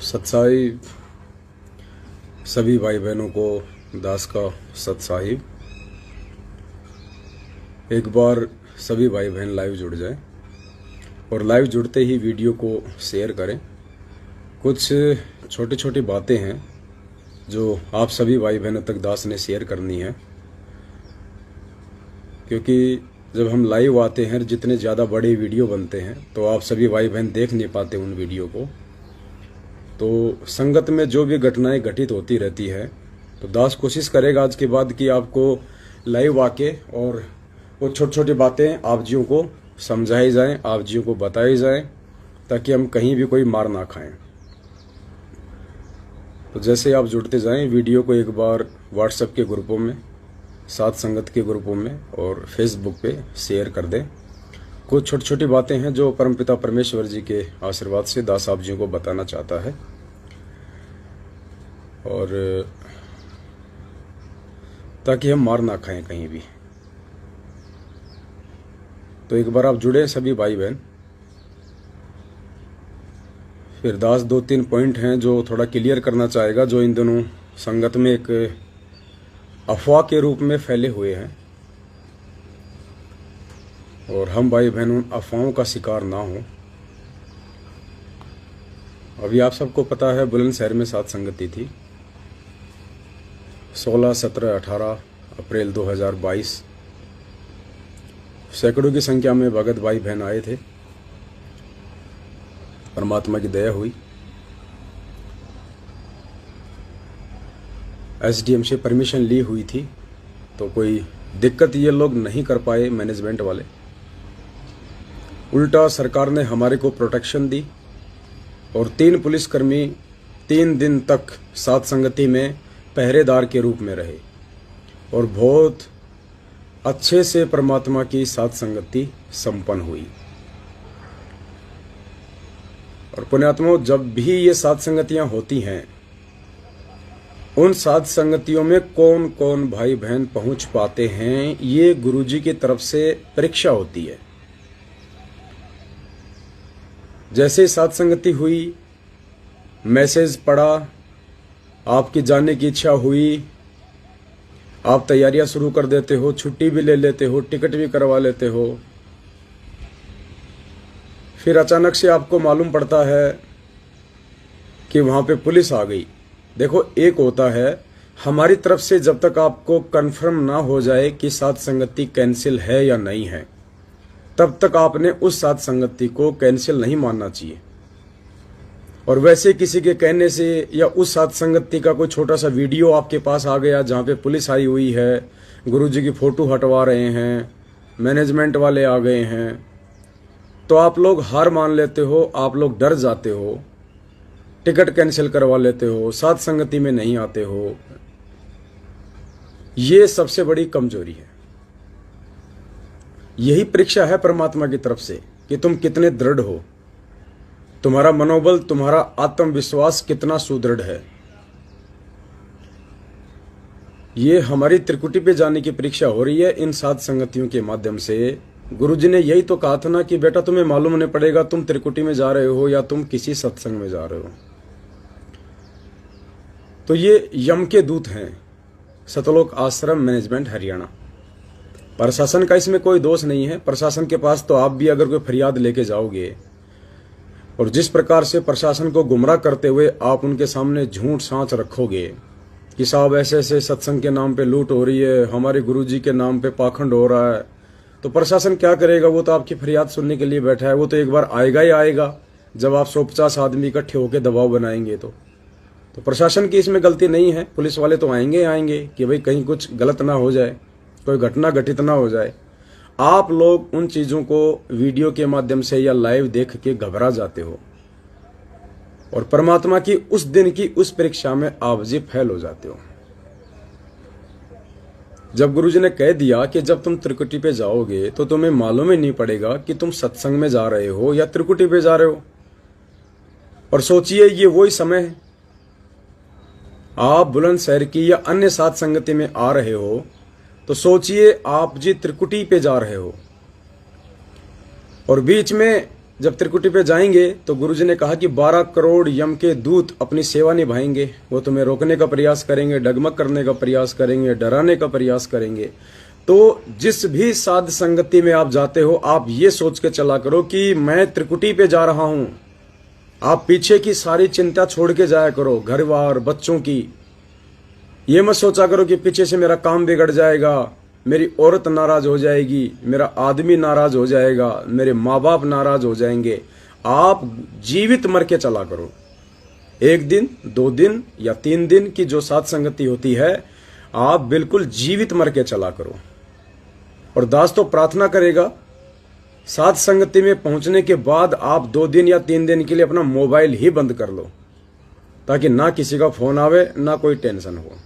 सत्साई सभी भाई बहनों को दास का सत्साहिब। एक बार सभी भाई बहन लाइव जुड़ जाएं और लाइव जुड़ते ही वीडियो को शेयर करें। कुछ छोटी छोटी बातें हैं जो आप सभी भाई बहनों तक दास ने शेयर करनी है, क्योंकि जब हम लाइव आते हैं जितने ज़्यादा बड़े वीडियो बनते हैं तो आप सभी भाई बहन देख नहीं पाते उन वीडियो को। तो संगत में जो भी घटनाएं घटित होती रहती है तो दास कोशिश करेगा आज के बाद कि आपको लाइव आके और वो छोटी छोटी बातें आप जियों को समझाई जाएं, आप जियों को बताई जाएं, ताकि हम कहीं भी कोई मार ना खाएं। तो जैसे आप जुड़ते जाएं वीडियो को एक बार व्हाट्सएप के ग्रुपों में, साथ संगत के ग्रुपों में और फेसबुक पे शेयर कर दें। कुछ छोटी छोटी बातें हैं जो परमपिता परमेश्वर जी के आशीर्वाद से दास आप जी को बताना चाहता है। और ताकि हम मार ना खाएं कहीं भी। तो एक बार आप जुड़े सभी भाई बहन। फिर दास 2-3 पॉइंट हैं जो थोड़ा क्लियर करना चाहेगा, जो इन दिनों संगत में एक अफवाह के रूप में फैले हुए हैं, और हम भाई बहन उन अफवाहों का शिकार ना हो। अभी आप सबको पता है बुलंदशहर में सात संगति थी 16, 17, 18 अप्रैल 2022। सैकड़ों की संख्या में भगत भाई बहन आए थे। परमात्मा की दया हुई। एसडीएम से परमिशन ली हुई थी, तो कोई दिक्कत ये लोग नहीं कर पाए मैनेजमेंट वाले। उल्टा सरकार ने हमारे को प्रोटेक्शन दी और 3 पुलिसकर्मी 3 दिन तक सात संगति में पहरेदार के रूप में रहे और बहुत अच्छे से परमात्मा की सात संगति संपन्न हुई। और पुण्यात्माओं, जब भी ये सात संगतियां होती हैं, उन सात संगतियों में कौन कौन भाई बहन पहुंच पाते हैं, ये गुरुजी की तरफ से परीक्षा होती है। जैसे सात संगति हुई, मैसेज पड़ा, आपकी जानने की इच्छा हुई, आप तैयारियां शुरू कर देते हो, छुट्टी भी ले लेते हो, टिकट भी करवा लेते हो। फिर अचानक से आपको मालूम पड़ता है कि वहां पे पुलिस आ गई। देखो, एक होता है हमारी तरफ से जब तक आपको कंफर्म ना हो जाए कि सात संगति कैंसिल है या नहीं है, तब तक आपने उस सात संगति को कैंसिल नहीं मानना चाहिए। और वैसे किसी के कहने से या उस सात संगति का कोई छोटा सा वीडियो आपके पास आ गया जहां पे पुलिस आई हुई है, गुरुजी की फोटो हटवा रहे हैं, मैनेजमेंट वाले आ गए हैं, तो आप लोग हार मान लेते हो, आप लोग डर जाते हो, टिकट कैंसिल करवा लेते हो, सात संगति में नहीं आते हो। ये सबसे बड़ी कमजोरी है। यही परीक्षा है परमात्मा की तरफ से कि तुम कितने दृढ़ हो, तुम्हारा मनोबल, तुम्हारा आत्मविश्वास कितना सुदृढ़ है। ये हमारी त्रिकुटी पे जाने की परीक्षा हो रही है इन सात संगतियों के माध्यम से। गुरुजी ने यही तो कहा था ना कि बेटा तुम्हें मालूम नहीं पड़ेगा तुम त्रिकुटी में जा रहे हो या तुम किसी सत्संग में जा रहे हो। तो ये यम के दूत हैं, सतलोक आश्रम मैनेजमेंट हरियाणा। प्रशासन का इसमें कोई दोष नहीं है। प्रशासन के पास तो आप भी अगर कोई फरियाद लेके जाओगे और जिस प्रकार से प्रशासन को गुमराह करते हुए आप उनके सामने झूठ सांच रखोगे कि साहब ऐसे ऐसे सत्संग के नाम पे लूट हो रही है, हमारे गुरुजी के नाम पे पाखंड हो रहा है, तो प्रशासन क्या करेगा? वो तो आपकी फरियाद सुनने के लिए बैठा है। वो तो एक बार आएगा ही आएगा जब आप 150 आदमी इकट्ठे होकर दबाव बनाएंगे। तो प्रशासन की इसमें गलती नहीं है। पुलिस वाले तो आएंगे कि भाई कहीं कुछ गलत ना हो जाए, कोई घटना घटित ना हो जाए। आप लोग उन चीजों को वीडियो के माध्यम से या लाइव देख के घबरा जाते हो और परमात्मा की उस दिन की उस परीक्षा में आप जी फेल हो जाते हो। जब गुरुजी ने कह दिया कि जब तुम त्रिकुटी पे जाओगे तो तुम्हें मालूम ही नहीं पड़ेगा कि तुम सत्संग में जा रहे हो या त्रिकुटी पे जा रहे हो। और सोचिए, ये वही समय है, आप बुलंदशहर की या अन्य सात संगति में आ रहे हो, तो सोचिए आप जी त्रिकुटी पे जा रहे हो और बीच में जब त्रिकुटी पे जाएंगे तो गुरुजी ने कहा कि 12 करोड़ यम के दूत अपनी सेवा निभाएंगे। वो तुम्हें रोकने का प्रयास करेंगे, डगमग करने का प्रयास करेंगे, डराने का प्रयास करेंगे। तो जिस भी साध संगति में आप जाते हो, आप ये सोच के चला करो कि मैं त्रिकुटी पे जा रहा हूं। आप पीछे की सारी चिंता छोड़ के जाया करो, घर बार बच्चों की। ये मत सोचा करो कि पीछे से मेरा काम बिगड़ जाएगा, मेरी औरत नाराज हो जाएगी, मेरा आदमी नाराज हो जाएगा, मेरे माँ बाप नाराज हो जाएंगे। आप जीवित मर के चला करो। 1 दिन 2 दिन या 3 दिन की जो साथ संगति होती है, आप बिल्कुल जीवित मर के चला करो। और दास तो प्रार्थना करेगा, साथ संगति में पहुंचने के बाद आप 2 दिन या 3 दिन के लिए अपना मोबाइल ही बंद कर लो, ताकि ना किसी का फोन आवे, ना कोई टेंशन हो।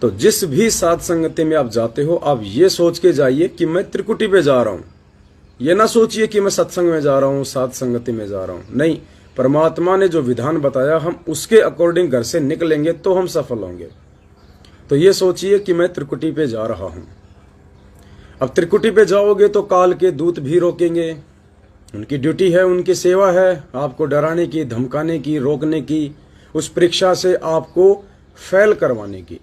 तो जिस भी साध संगति में आप जाते हो, आप ये सोच के जाइए कि मैं त्रिकुटी पे जा रहा हूं। ये ना सोचिए कि मैं सत्संग में जा रहा हूं, साध संगति में जा रहा हूं। नहीं, परमात्मा ने जो विधान बताया, हम उसके अकॉर्डिंग घर से निकलेंगे तो हम सफल होंगे। तो ये सोचिए कि मैं त्रिकुटी पे जा रहा हूं। अब त्रिकुटी पे जाओगे तो काल के दूत भी रोकेंगे। उनकी ड्यूटी है, उनकी सेवा है आपको डराने की, धमकाने की, रोकने की, उस परीक्षा से आपको फेल करवाने की।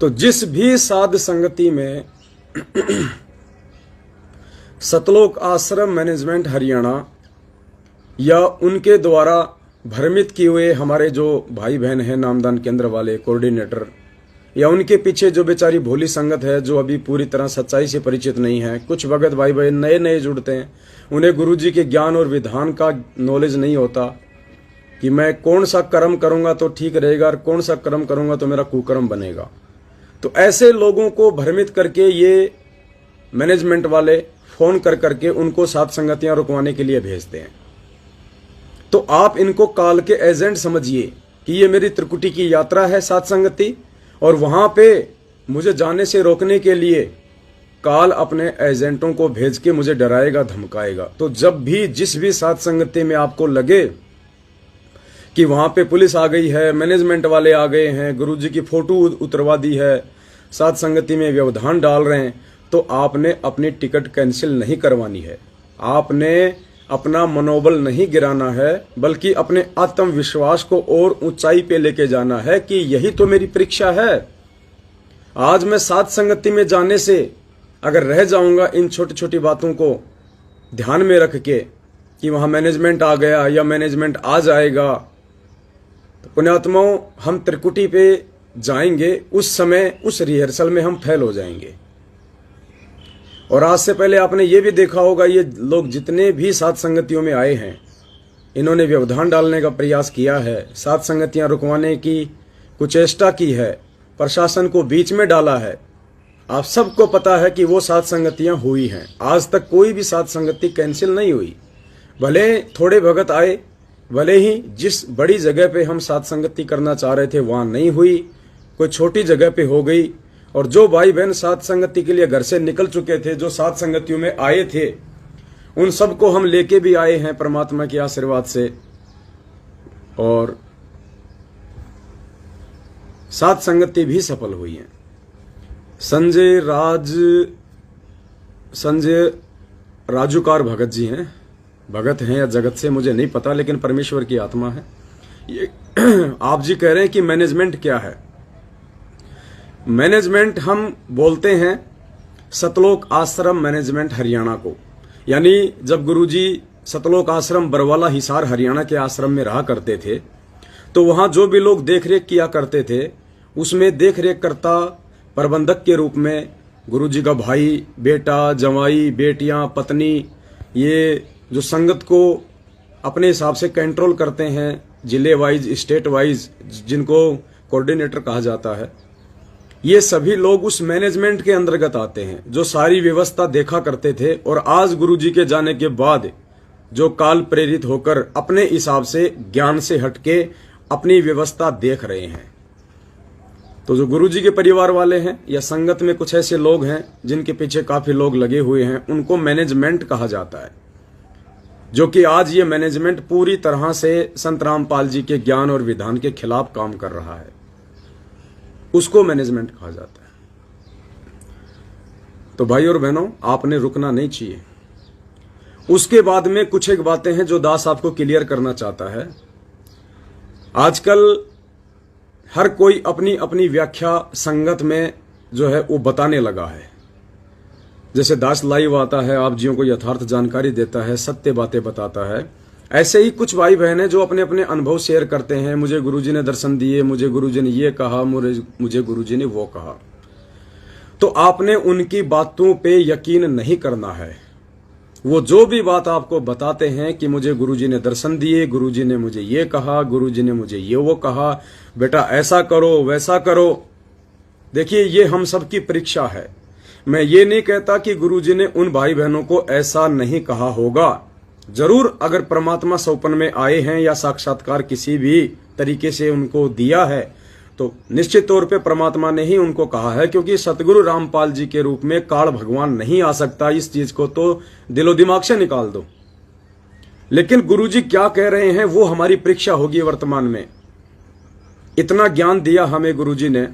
तो जिस भी साध संगति में सतलोक आश्रम मैनेजमेंट हरियाणा या उनके द्वारा भ्रमित किए हुए हमारे जो भाई बहन हैं, नामदान केंद्र वाले कोऑर्डिनेटर, या उनके पीछे जो बेचारी भोली संगत है, जो अभी पूरी तरह सच्चाई से परिचित नहीं है। कुछ भगत भाई भाई नए नए जुड़ते हैं, उन्हें गुरुजी के ज्ञान और विधान का नॉलेज नहीं होता कि मैं कौन सा कर्म करूंगा तो ठीक रहेगा और कौन सा कर्म करूंगा तो मेरा कुकर्म बनेगा। तो ऐसे लोगों को भ्रमित करके ये मैनेजमेंट वाले फोन कर करके उनको साथ संगतियां रुकवाने के लिए भेजते हैं। तो आप इनको काल के एजेंट समझिए कि ये मेरी त्रिकुटी की यात्रा है साथ संगति, और वहां पे मुझे जाने से रोकने के लिए काल अपने एजेंटों को भेज के मुझे डराएगा, धमकाएगा। तो जब भी जिस भी साथ संगति में आपको लगे कि वहां पे पुलिस आ गई है, मैनेजमेंट वाले आ गए हैं, गुरुजी की फोटो उतरवा दी है, साथ संगति में व्यवधान डाल रहे हैं, तो आपने अपनी टिकट कैंसिल नहीं करवानी है। आपने अपना मनोबल नहीं गिराना है, बल्कि अपने आत्मविश्वास को और ऊंचाई पे लेके जाना है कि यही तो मेरी परीक्षा है। आज मैं साथ संगति में जाने से अगर रह जाऊंगा इन छोटी छोटी बातों को ध्यान में रख के कि वहां मैनेजमेंट आ गया या मैनेजमेंट आ जाएगा, तो पुण्यात्माओं, हम त्रिकुटी पे जाएंगे, उस समय उस रिहर्सल में हम फेल हो जाएंगे। और आज से पहले आपने ये भी देखा होगा, ये लोग जितने भी साथ संगतियों में आए हैं, इन्होंने व्यवधान डालने का प्रयास किया है, साथ संगतियां रुकवाने की कुचेष्टा की है, प्रशासन को बीच में डाला है। आप सबको पता है कि वो साथ संगतियां हुई हैं। आज तक कोई भी साथ संगति कैंसिल नहीं हुई। भले थोड़े भगत आए, भले ही जिस बड़ी जगह पे हम साथ संगति करना चाह रहे थे वहां नहीं हुई, कोई छोटी जगह पे हो गई। और जो भाई बहन साथ संगति के लिए घर से निकल चुके थे, जो साथ संगतियों में आए थे, उन सबको हम लेके भी आए हैं परमात्मा के आशीर्वाद से। और साथ संगति भी सफल हुई है। संजय राजूकार भगत जी हैं, भगत हैं या जगत से मुझे नहीं पता, लेकिन परमेश्वर की आत्मा है ये। आप जी कह रहे हैं कि मैनेजमेंट क्या है। मैनेजमेंट हम बोलते हैं सतलोक आश्रम मैनेजमेंट हरियाणा को। यानी जब गुरुजी सतलोक आश्रम बरवाला हिसार हरियाणा के आश्रम में रहा करते थे, तो वहां जो भी लोग देखरेख किया करते थे, उसमें देखरेख करता प्रबंधक के रूप में गुरुजी का भाई, बेटा, जवाई, बेटियां, पत्नी, ये जो संगत को अपने हिसाब से कंट्रोल करते हैं, जिले वाइज, स्टेट वाइज, जिनको कोऑर्डिनेटर कहा जाता है, ये सभी लोग उस मैनेजमेंट के अंतर्गत आते हैं, जो सारी व्यवस्था देखा करते थे। और आज गुरुजी के जाने के बाद जो काल प्रेरित होकर अपने हिसाब से, ज्ञान से हटके अपनी व्यवस्था देख रहे हैं। तो जो गुरुजी के परिवार वाले हैं या संगत में कुछ ऐसे लोग हैं जिनके पीछे काफी लोग लगे हुए हैं, उनको मैनेजमेंट कहा जाता है। जो कि आज ये मैनेजमेंट पूरी तरह से संत रामपाल जी के ज्ञान और विधान के खिलाफ काम कर रहा है, उसको मैनेजमेंट कहा जाता है। तो भाई और बहनों, आपने रुकना नहीं चाहिए। उसके बाद में कुछ एक बातें हैं जो दास आपको क्लियर करना चाहता है। आजकल हर कोई अपनी अपनी व्याख्या संगत में जो है वो बताने लगा है। जैसे दास लाइव आता है, आप जियों को यथार्थ जानकारी देता है, सत्य बातें बताता है, ऐसे ही कुछ भाई बहन हैं जो अपने अपने अनुभव शेयर करते हैं। मुझे गुरुजी ने दर्शन दिए, मुझे गुरुजी ने ये कहा, मुझे गुरुजी ने वो कहा। तो आपने उनकी बातों पे यकीन नहीं करना है। वो जो भी बात आपको बताते हैं कि मुझे गुरुजी ने दर्शन दिए, गुरुजी ने मुझे ये कहा, गुरुजी ने मुझे ये वो कहा, बेटा ऐसा करो वैसा करो। देखिए, ये हम सबकी परीक्षा है। मैं ये नहीं कहता कि गुरुजी ने उन भाई बहनों को ऐसा नहीं कहा होगा। जरूर अगर परमात्मा सौपन में आए हैं या साक्षात्कार किसी भी तरीके से उनको दिया है तो निश्चित तौर पे परमात्मा ने ही उनको कहा है, क्योंकि सतगुरु रामपाल जी के रूप में काल भगवान नहीं आ सकता। इस चीज को तो दिलो दिमाग से निकाल दो। लेकिन गुरुजी क्या कह रहे हैं वो हमारी परीक्षा होगी वर्तमान में। इतना ज्ञान दिया हमें गुरुजी ने,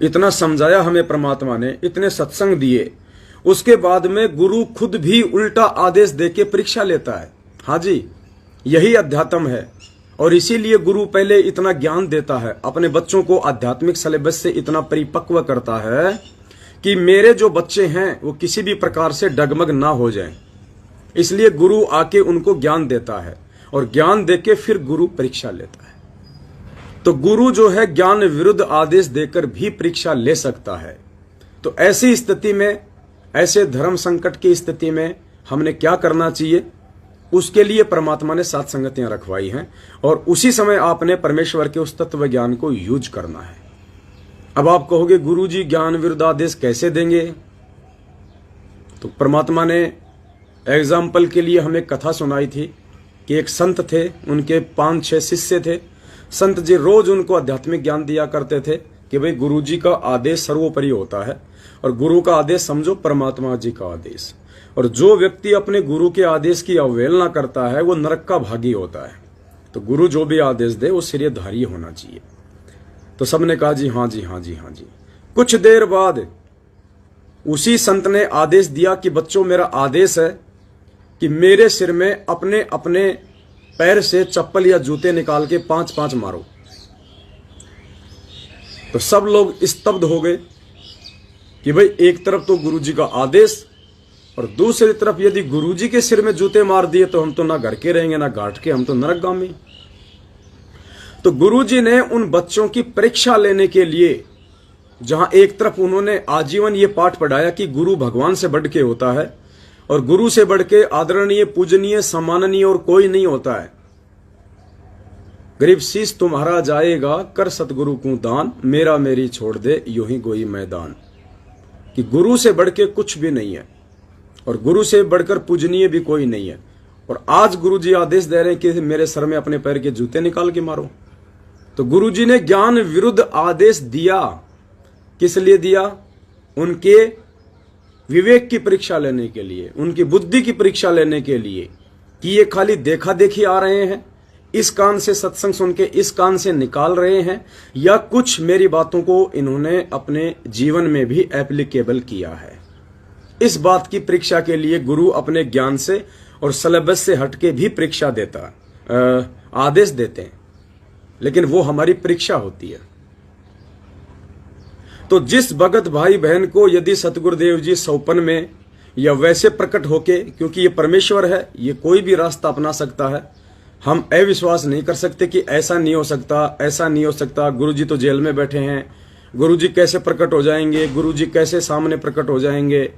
इतना समझाया हमें परमात्मा ने, इतने सत्संग दिए, उसके बाद में गुरु खुद भी उल्टा आदेश देके परीक्षा लेता है। हाँ जी, यही अध्यात्म है। और इसीलिए गुरु पहले इतना ज्ञान देता है, अपने बच्चों को आध्यात्मिक सिलेबस से इतना परिपक्व करता है कि मेरे जो बच्चे हैं वो किसी भी प्रकार से डगमग ना हो जाएं। इसलिए गुरु आके उनको ज्ञान देता है और ज्ञान देके फिर गुरु परीक्षा लेता है। तो गुरु जो है ज्ञान विरुद्ध आदेश देकर भी परीक्षा ले सकता है। तो ऐसी स्थिति में, ऐसे धर्म संकट की स्थिति में हमने क्या करना चाहिए, उसके लिए परमात्मा ने 7 संगतियां रखवाई हैं और उसी समय आपने परमेश्वर के उस तत्व ज्ञान को यूज करना है। अब आप कहोगे गुरुजी ज्ञान विरुद्ध आदेश कैसे देंगे? तो परमात्मा ने एग्जाम्पल के लिए हमें कथा सुनाई थी कि एक संत थे, उनके 5-6 शिष्य थे। संत जी रोज उनको आध्यात्मिक ज्ञान दिया करते थे कि भाई गुरुजी का आदेश सर्वोपरि होता है और गुरु का आदेश समझो परमात्मा जी का आदेश। और जो व्यक्ति अपने गुरु के आदेश की अवहेलना करता है वो नरक का भागी होता है। तो गुरु जो भी आदेश दे वो सिरेधारी होना चाहिए। तो सबने कहा जी हाँ जी हाँ जी हाँ जी। कुछ देर बाद उसी संत ने आदेश दिया कि बच्चों, मेरा आदेश है कि मेरे सिर में अपने अपने पैर से चप्पल या जूते निकाल के 5-5 मारो। तो सब लोग स्तब्ध हो गए कि भाई एक तरफ तो गुरुजी का आदेश और दूसरी तरफ यदि गुरुजी के सिर में जूते मार दिए तो हम तो ना घर के रहेंगे ना घाट के, हम तो नरकगामी। तो गुरुजी ने उन बच्चों की परीक्षा लेने के लिए, जहां एक तरफ उन्होंने आजीवन ये पाठ पढ़ाया कि गुरु भगवान से बढ़ के होता है और गुरु से बढ़ के आदरणीय, पूजनीय, सम्माननीय और कोई नहीं होता है। गरीब शीश तुम्हारा जाएगा, कर सतगुरु को दान, मेरा मेरी छोड़ दे यूं ही गोई मैदान। कि गुरु से बढ़ के कुछ भी नहीं है और गुरु से बढ़कर पूजनीय भी कोई नहीं है। और आज गुरुजी आदेश दे रहे हैं कि मेरे सर में अपने पैर के जूते निकाल के मारो। तो गुरुजी ने ज्ञान विरुद्ध आदेश दिया। किस लिए दिया? उनके विवेक की परीक्षा लेने के लिए, उनकी बुद्धि की परीक्षा लेने के लिए कि ये खाली देखा देखी आ रहे हैं, इस कान से सत्संग सुन के इस कान से निकाल रहे हैं, या कुछ मेरी बातों को इन्होंने अपने जीवन में भी एप्लीकेबल किया है। इस बात की परीक्षा के लिए गुरु अपने ज्ञान से और सिलेबस से हटके भी परीक्षा देता, आदेश देते हैं, लेकिन वो हमारी परीक्षा होती है। तो जिस भगत भाई बहन को यदि सतगुरुदेव जी सौपन में या वैसे प्रकट होके, क्योंकि ये परमेश्वर है, ये कोई भी रास्ता अपना सकता है, हम अविश्वास नहीं कर सकते कि ऐसा नहीं हो सकता, ऐसा नहीं हो सकता, गुरुजी तो जेल में बैठे हैं, गुरुजी कैसे प्रकट हो जाएंगे, गुरुजी कैसे सामने प्रकट हो जाएंगे।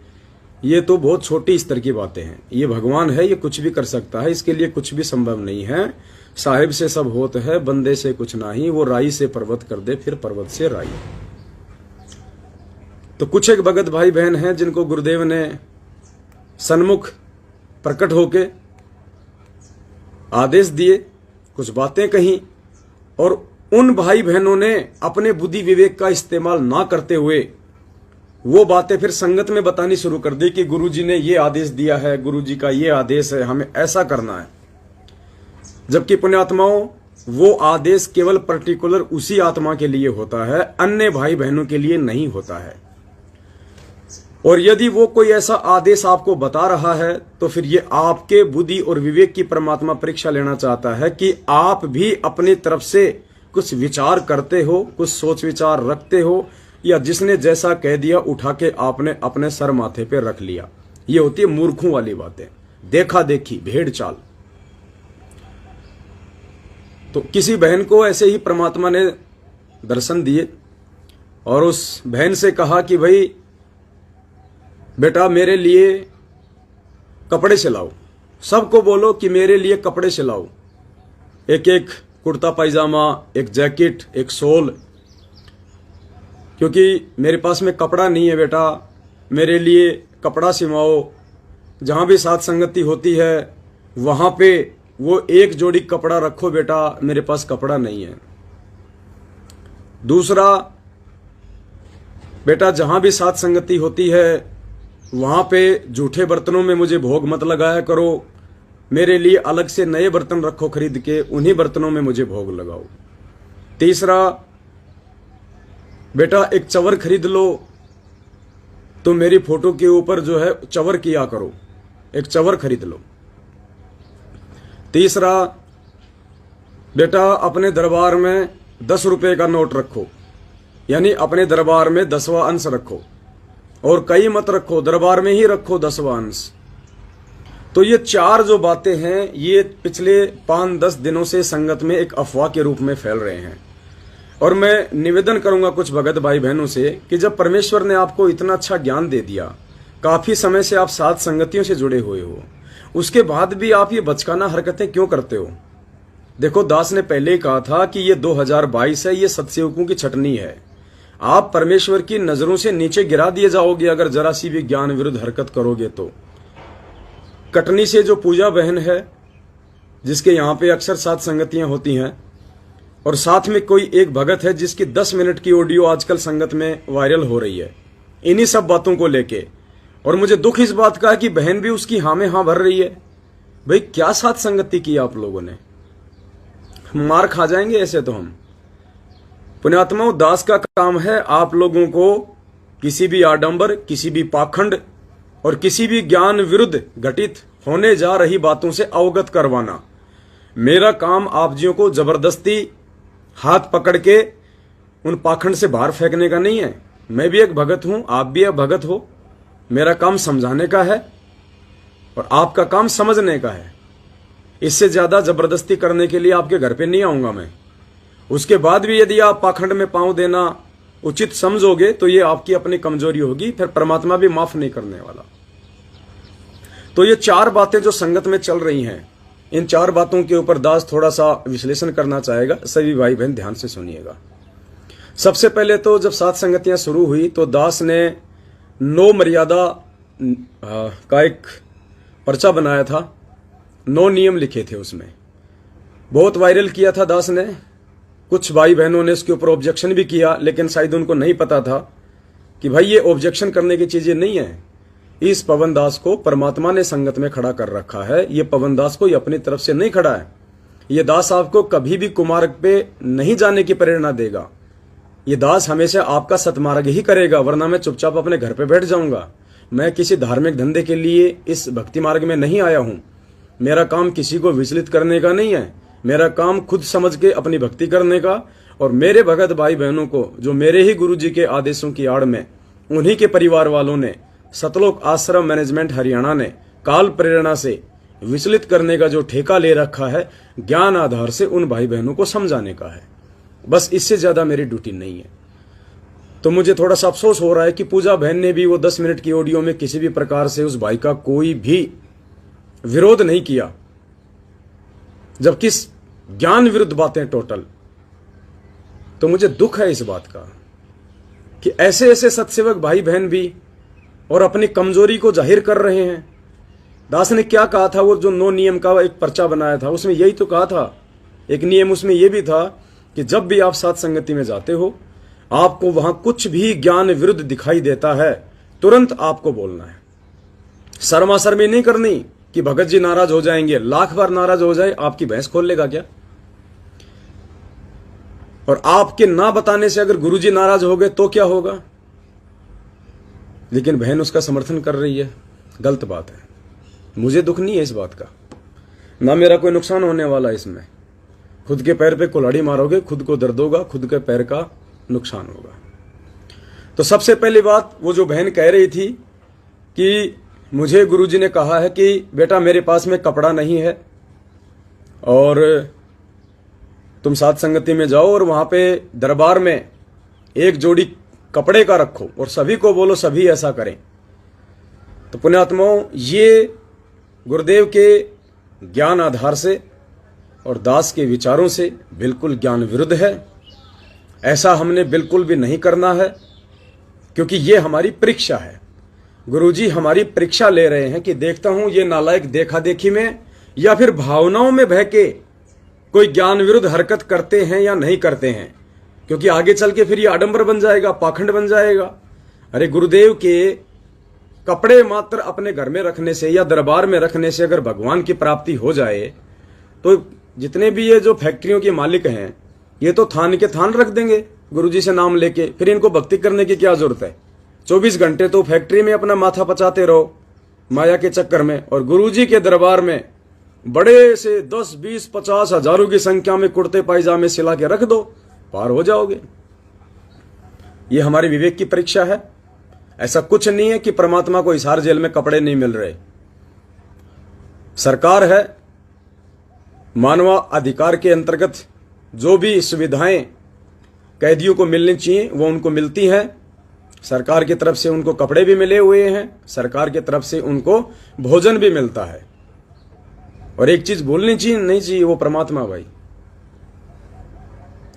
ये तो बहुत छोटी स्तर की बातें हैं। ये भगवान है, ये कुछ भी कर सकता है, इसके लिए कुछ भी संभव नहीं है। साहिब से सब होत है, बंदे से कुछ नहीं, वो राई से पर्वत कर दे, फिर पर्वत से राई। तो कुछ एक भगत भाई बहन हैं जिनको गुरुदेव ने सन्मुख प्रकट होके आदेश दिए, कुछ बातें कही, और उन भाई बहनों ने अपने बुद्धि विवेक का इस्तेमाल ना करते हुए वो बातें फिर संगत में बतानी शुरू कर दी कि गुरुजी ने ये आदेश दिया है, गुरुजी का ये आदेश है, हमें ऐसा करना है। जबकि पुण्यात्माओं, वो आदेश केवल पर्टिकुलर उसी आत्मा के लिए होता है, अन्य भाई बहनों के लिए नहीं होता है। और यदि वो कोई ऐसा आदेश आपको बता रहा है तो फिर ये आपके बुद्धि और विवेक की परमात्मा परीक्षा लेना चाहता है कि आप भी अपनी तरफ से कुछ विचार करते हो, कुछ सोच विचार रखते हो, या जिसने जैसा कह दिया उठा के आपने अपने सर माथे पे रख लिया। ये होती है मूर्खों वाली बातें, देखा देखी, भेड़ चाल। तो किसी बहन को ऐसे ही परमात्मा ने दर्शन दिए और उस बहन से कहा कि भाई बेटा मेरे लिए कपड़े सिलाओ, सबको बोलो कि मेरे लिए कपड़े सिलाओ, एक एक कुर्ता पायजामा, एक जैकेट, एक शॉल, क्योंकि मेरे पास में कपड़ा नहीं है बेटा, मेरे लिए कपड़ा सिलवाओ। जहां भी साथ संगति होती है वहां पे वो एक जोड़ी कपड़ा रखो बेटा, मेरे पास कपड़ा नहीं है। दूसरा, बेटा जहां भी साथ संगति होती है वहां पे जूठे बर्तनों में मुझे भोग मत लगाया करो, मेरे लिए अलग से नए बर्तन रखो खरीद के, उन्हीं बर्तनों में मुझे भोग लगाओ। तीसरा, बेटा एक चवर खरीद लो तो मेरी फोटो के ऊपर जो है चवर किया करो, एक चवर खरीद लो। तीसरा, बेटा अपने दरबार में 10 रुपए का नोट रखो, यानी अपने दरबार में 10वां अंश रखो, और कई मत रखो, दरबार में ही रखो 10वां अंश। तो ये 4 जो बातें हैं ये पिछले 5-10 दिनों से संगत में एक अफवाह के रूप में फैल रहे हैं। और मैं निवेदन करूंगा कुछ भगत भाई बहनों से कि जब परमेश्वर ने आपको इतना अच्छा ज्ञान दे दिया, काफी समय से आप साथ संगतियों से जुड़े हुए हो, उसके बाद भी आप ये बचकाना हरकतें क्यों करते हो? देखो, दास ने पहले ही कहा था कि ये 2022 है, ये सत्सेवकों की छटनी है। आप परमेश्वर की नजरों से नीचे गिरा दिए जाओगे अगर जरा सी भी ज्ञान विरुद्ध हरकत करोगे तो। कटनी से जो पूजा बहन है, जिसके यहाँ पे अक्सर साथ संगतियां होती हैं, और साथ में कोई एक भगत है जिसकी 10 मिनट की ऑडियो आजकल संगत में वायरल हो रही है इन्हीं सब बातों को लेके। और मुझे दुख इस बात का है कि बहन भी उसकी हाँ में हाँ भर रही है। भाई क्या साथ संगति की आप लोगों ने? मार खा जाएंगे ऐसे तो हम। पुण्यात्मा, दास का काम है आप लोगों को किसी भी आडंबर, किसी भी पाखंड और किसी भी ज्ञान विरुद्ध घटित होने जा रही बातों से अवगत करवाना। मेरा काम आप जियों को जबरदस्ती हाथ पकड़ के उन पाखंड से बाहर फेंकने का नहीं है। मैं भी एक भगत हूं, आप भी एक भगत हो। मेरा काम समझाने का है और आपका काम समझने का है। इससे ज्यादा जबरदस्ती करने के लिए आपके घर पे नहीं आऊंगा मैं। उसके बाद भी यदि आप पाखंड में पांव देना उचित समझोगे तो ये आपकी अपनी कमजोरी होगी, फिर परमात्मा भी माफ नहीं करने वाला। तो ये 4 बातें जो संगत में चल रही हैं, इन 4 बातों के ऊपर दास थोड़ा सा विश्लेषण करना चाहेगा। सभी भाई बहन ध्यान से सुनिएगा। सबसे पहले तो जब सात संगतियां शुरू हुई तो दास ने 9 मर्यादा का एक पर्चा बनाया था, 9 नियम लिखे थे उसमें, बहुत वायरल किया था दास ने। कुछ भाई बहनों ने इसके ऊपर ऑब्जेक्शन भी किया, लेकिन शायद उनको नहीं पता था कि भाई ये ऑब्जेक्शन करने की चीजें नहीं है। इस पवन दास को परमात्मा ने संगत में खड़ा कर रखा है। ये पवन दास को ये अपनी तरफ से नहीं खड़ा है। ये दास आपको कभी भी कुमार्ग पे नहीं जाने की प्रेरणा देगा। ये दास हमेशा आपका सतमार्ग ही करेगा, वरना मैं चुपचाप अपने घर पे बैठ जाऊंगा। मैं किसी धार्मिक धंधे के लिए इस भक्ति मार्ग में नहीं आया हूं। मेरा काम किसी को विचलित करने का नहीं है। मेरा काम खुद समझ के अपनी भक्ति करने का, और मेरे भगत भाई बहनों को जो मेरे ही गुरु जी के आदेशों की आड़ में, उन्हीं के परिवार वालों ने, सतलोक आश्रम मैनेजमेंट हरियाणा ने काल प्रेरणा से विचलित करने का जो ठेका ले रखा है, ज्ञान आधार से उन भाई बहनों को समझाने का है। बस इससे ज्यादा मेरी ड्यूटी नहीं है। तो मुझे थोड़ा सा अफसोस हो रहा है कि पूजा बहन ने भी वो 10 मिनट की ऑडियो में किसी भी प्रकार से उस भाई का कोई भी विरोध नहीं किया, जबकि ज्ञान विरुद्ध बातें टोटल। तो मुझे दुख है इस बात का कि ऐसे ऐसे सत्सेवक भाई बहन भी और अपनी कमजोरी को जाहिर कर रहे हैं। दास ने क्या कहा था, वो जो 9 नियम का एक पर्चा बनाया था उसमें यही तो कहा था। एक नियम उसमें यह भी था कि जब भी आप साथ संगति में जाते हो, आपको वहां कुछ भी ज्ञान विरुद्ध दिखाई देता है, तुरंत आपको बोलना है। शर्मा शर्मी नहीं करनी कि भगत जी नाराज हो जाएंगे। लाख बार नाराज हो जाए, आपकी भैंस खोल लेगा क्या? और आपके ना बताने से अगर गुरुजी नाराज हो गए तो क्या होगा? लेकिन बहन उसका समर्थन कर रही है, गलत बात है। मुझे दुख नहीं है इस बात का, ना मेरा कोई नुकसान होने वाला है इसमें। खुद के पैर पे कुल्हाड़ी मारोगे, खुद को दर्द होगा, खुद के पैर का नुकसान होगा। तो सबसे पहली बात, वो जो बहन कह रही थी कि मुझे गुरुजी ने कहा है कि बेटा मेरे पास में कपड़ा नहीं है और तुम साथ संगति में जाओ और वहां पे दरबार में एक जोड़ी कपड़े का रखो और सभी को बोलो सभी ऐसा करें। तो पुण्यात्माओं, ये गुरुदेव के ज्ञान आधार से और दास के विचारों से बिल्कुल ज्ञान विरुद्ध है। ऐसा हमने बिल्कुल भी नहीं करना है, क्योंकि ये हमारी परीक्षा है। गुरुजी हमारी परीक्षा ले रहे हैं कि देखता हूं ये नालायक देखा देखी में या फिर भावनाओं में बह के कोई ज्ञान विरुद्ध हरकत करते हैं या नहीं करते हैं, क्योंकि आगे चल के फिर ये आडंबर बन जाएगा, पाखंड बन जाएगा। अरे गुरुदेव के कपड़े मात्र अपने घर में रखने से या दरबार में रखने से अगर भगवान की प्राप्ति हो जाए तो जितने भी ये जो फैक्ट्रियों के मालिक हैं ये तो थान के थान रख देंगे गुरुजी से नाम लेके। फिर इनको भक्ति करने की क्या जरूरत है? 24 घंटे तो फैक्ट्री में अपना माथा पचाते रहो माया के चक्कर में, और गुरुजी के दरबार में बड़े से 10, 20, 50 हजारों की संख्या में कुर्ते पायजामे सिला के रख दो, पार हो जाओगे। ये हमारे विवेक की परीक्षा है। ऐसा कुछ नहीं है कि परमात्मा को हिसार जेल में कपड़े नहीं मिल रहे। सरकार है, मानव अधिकार के अंतर्गत जो भी सुविधाएं कैदियों को मिलनी चाहिए वो उनको मिलती हैं। सरकार की तरफ से उनको कपड़े भी मिले हुए हैं, सरकार की तरफ से उनको भोजन भी मिलता है। और एक चीज बोलनी चाहिए नहीं चाहिए, वो परमात्मा भाई।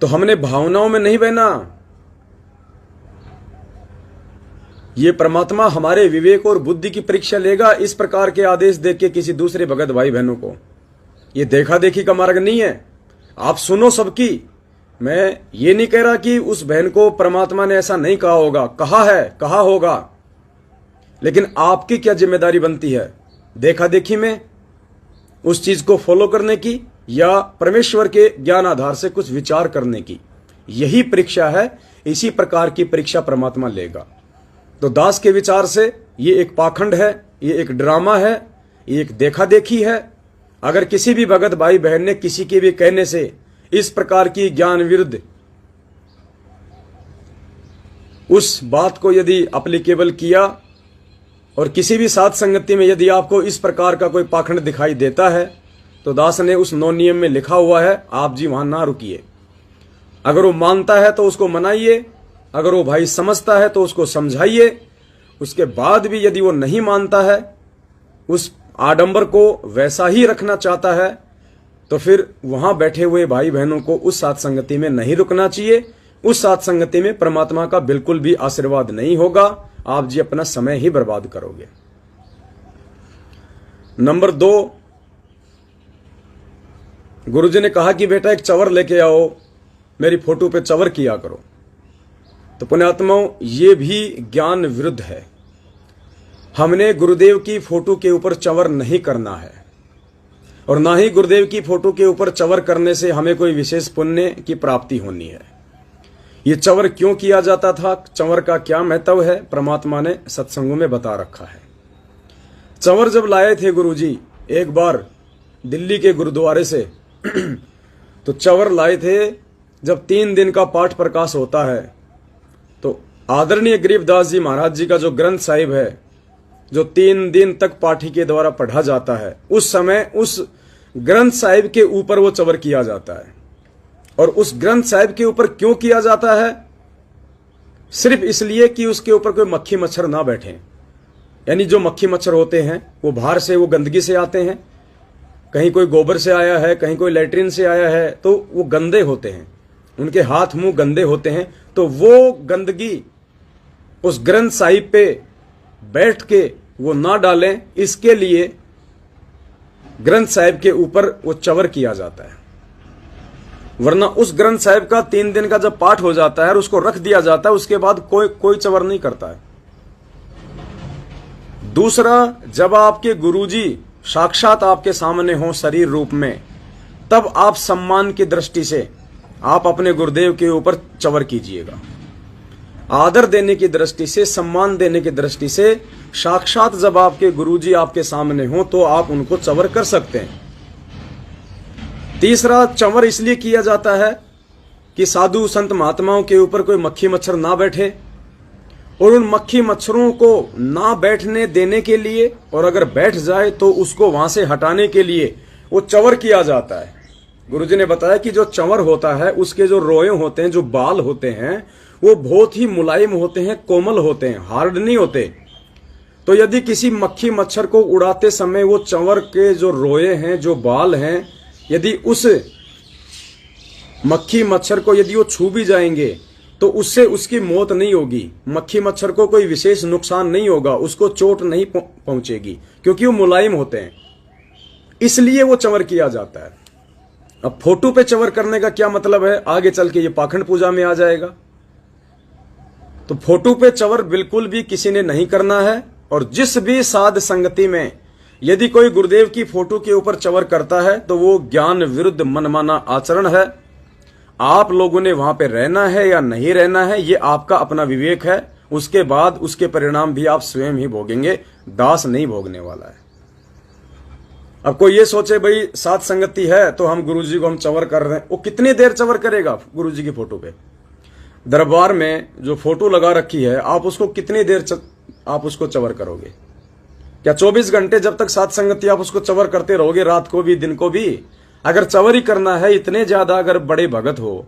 तो हमने भावनाओं में नहीं बहना। ये परमात्मा हमारे विवेक और बुद्धि की परीक्षा लेगा इस प्रकार के आदेश देके किसी दूसरे भगत भाई बहनों को। ये देखा देखी का मार्ग नहीं है। आप सुनो सबकी। मैं ये नहीं कह रहा कि उस बहन को परमात्मा ने ऐसा नहीं कहा होगा, कहा है, कहा होगा, लेकिन आपकी क्या जिम्मेदारी बनती है देखा देखी में उस चीज को फॉलो करने की या परमेश्वर के ज्ञान आधार से कुछ विचार करने की? यही परीक्षा है। इसी प्रकार की परीक्षा परमात्मा लेगा। तो दास के विचार से ये एक पाखंड है, ये एक ड्रामा है, ये एक देखा देखी है। अगर किसी भी भगत भाई बहन ने किसी के भी कहने से इस प्रकार की ज्ञान विरुद्ध उस बात को यदि अप्लीकेबल किया और किसी भी साथ संगति में यदि आपको इस प्रकार का कोई पाखंड दिखाई देता है तो दास ने उस नौ नियम में लिखा हुआ है, आप जी वहां ना रुकिए। अगर वो मानता है तो उसको मनाइए, अगर वो भाई समझता है तो उसको समझाइए। उसके बाद भी यदि वो नहीं मानता है, उस आडंबर को वैसा ही रखना चाहता है, तो फिर वहां बैठे हुए भाई बहनों को उस साथ संगति में नहीं रुकना चाहिए। उस साथ संगति में परमात्मा का बिल्कुल भी आशीर्वाद नहीं होगा। आप जी अपना समय ही बर्बाद करोगे। नंबर 2, गुरुजी ने कहा कि बेटा एक चवर लेके आओ, मेरी फोटो पे चवर किया करो। तो पुण्यात्माओं, ये भी ज्ञान विरुद्ध है। हमने गुरुदेव की फोटो के ऊपर चवर नहीं करना है, और ना ही गुरुदेव की फोटो के ऊपर चवर करने से हमें कोई विशेष पुण्य की प्राप्ति होनी है। ये चवर क्यों किया जाता था, चवर का क्या महत्व है, परमात्मा ने सत्संगों में बता रखा है। चवर जब लाए थे गुरुजी एक बार दिल्ली के गुरुद्वारे से तो चवर लाए थे। जब 3 दिन का पाठ प्रकाश होता है तो आदरणीय गरीबदास जी महाराज जी का जो ग्रंथ साहिब है, जो 3 दिन तक पाठी के द्वारा पढ़ा जाता है, उस समय उस ग्रंथ साहिब के ऊपर वो चवर किया जाता है। और उस ग्रंथ साहिब के ऊपर क्यों किया जाता है? सिर्फ इसलिए कि उसके ऊपर कोई मक्खी मच्छर ना बैठे। यानी जो मक्खी मच्छर होते हैं वो बाहर से, वो गंदगी से आते हैं, कहीं कोई गोबर से आया है, कहीं कोई लैट्रिन से आया है, तो वो गंदे होते हैं, उनके हाथ मुंह गंदे होते हैं। तो वो गंदगी उस ग्रंथ साहिब पे बैठ के वो ना डालें, इसके लिए ग्रंथ साहिब के ऊपर वो चवर किया जाता है। वरना उस ग्रंथ साहिब का 3 दिन का जब पाठ हो जाता है और उसको रख दिया जाता है, उसके बाद कोई चवर नहीं करता है। दूसरा, जब आपके गुरुजी साक्षात आपके सामने हो शरीर रूप में, तब आप सम्मान की दृष्टि से आप अपने गुरुदेव के ऊपर चवर कीजिएगा। आदर देने की दृष्टि से, सम्मान देने की दृष्टि से साक्षात जब आपके गुरुजी आपके सामने हो तो आप उनको चंवर कर सकते हैं। तीसरा, चंवर इसलिए किया जाता है कि साधु संत महात्माओं के ऊपर कोई मक्खी मच्छर ना बैठे, और उन मक्खी मच्छरों को ना बैठने देने के लिए, और अगर बैठ जाए तो उसको वहां से हटाने के लिए वो चंवर किया जाता है। गुरुजी ने बताया कि जो चंवर होता है उसके जो रोए होते हैं, जो बाल होते हैं, वो बहुत ही मुलायम होते हैं, कोमल होते हैं, हार्ड नहीं होते। तो यदि किसी मक्खी मच्छर को उड़ाते समय वो चंवर के जो रोए हैं, जो बाल हैं, यदि उस मक्खी मच्छर को यदि वो छू भी जाएंगे तो उससे उसकी मौत नहीं होगी, मक्खी मच्छर को कोई विशेष नुकसान नहीं होगा, उसको चोट नहीं पहुंचेगी, क्योंकि वो मुलायम होते हैं, इसलिए वो चंवर किया जाता है। अब फोटो पे चंवर करने का क्या मतलब है, आगे चल के ये पाखंड पूजा में आ जाएगा। तो फोटो पे चंवर बिल्कुल भी किसी ने नहीं करना है। और जिस भी साध संगति में यदि कोई गुरुदेव की फोटो के ऊपर चंवर करता है तो वो ज्ञान विरुद्ध मनमाना आचरण है। आप लोगों ने वहां पे रहना है या नहीं रहना है, ये आपका अपना विवेक है। उसके बाद उसके परिणाम भी आप स्वयं ही भोगेंगे, दास नहीं भोगने वाला है। अब कोई ये सोचे भाई साथ संगति है तो हम गुरुजी को हम चंवर कर रहे हैं, वो कितनी देर चंवर करेगा गुरुजी की फोटो पे? दरबार में जो फोटो लगा रखी है आप उसको कितनी देर आप उसको चंवर करोगे? क्या 24 घंटे जब तक साथ संगति आप उसको चंवर करते रहोगे, रात को भी दिन को भी? अगर चंवर ही करना है, इतने ज्यादा अगर बड़े भगत हो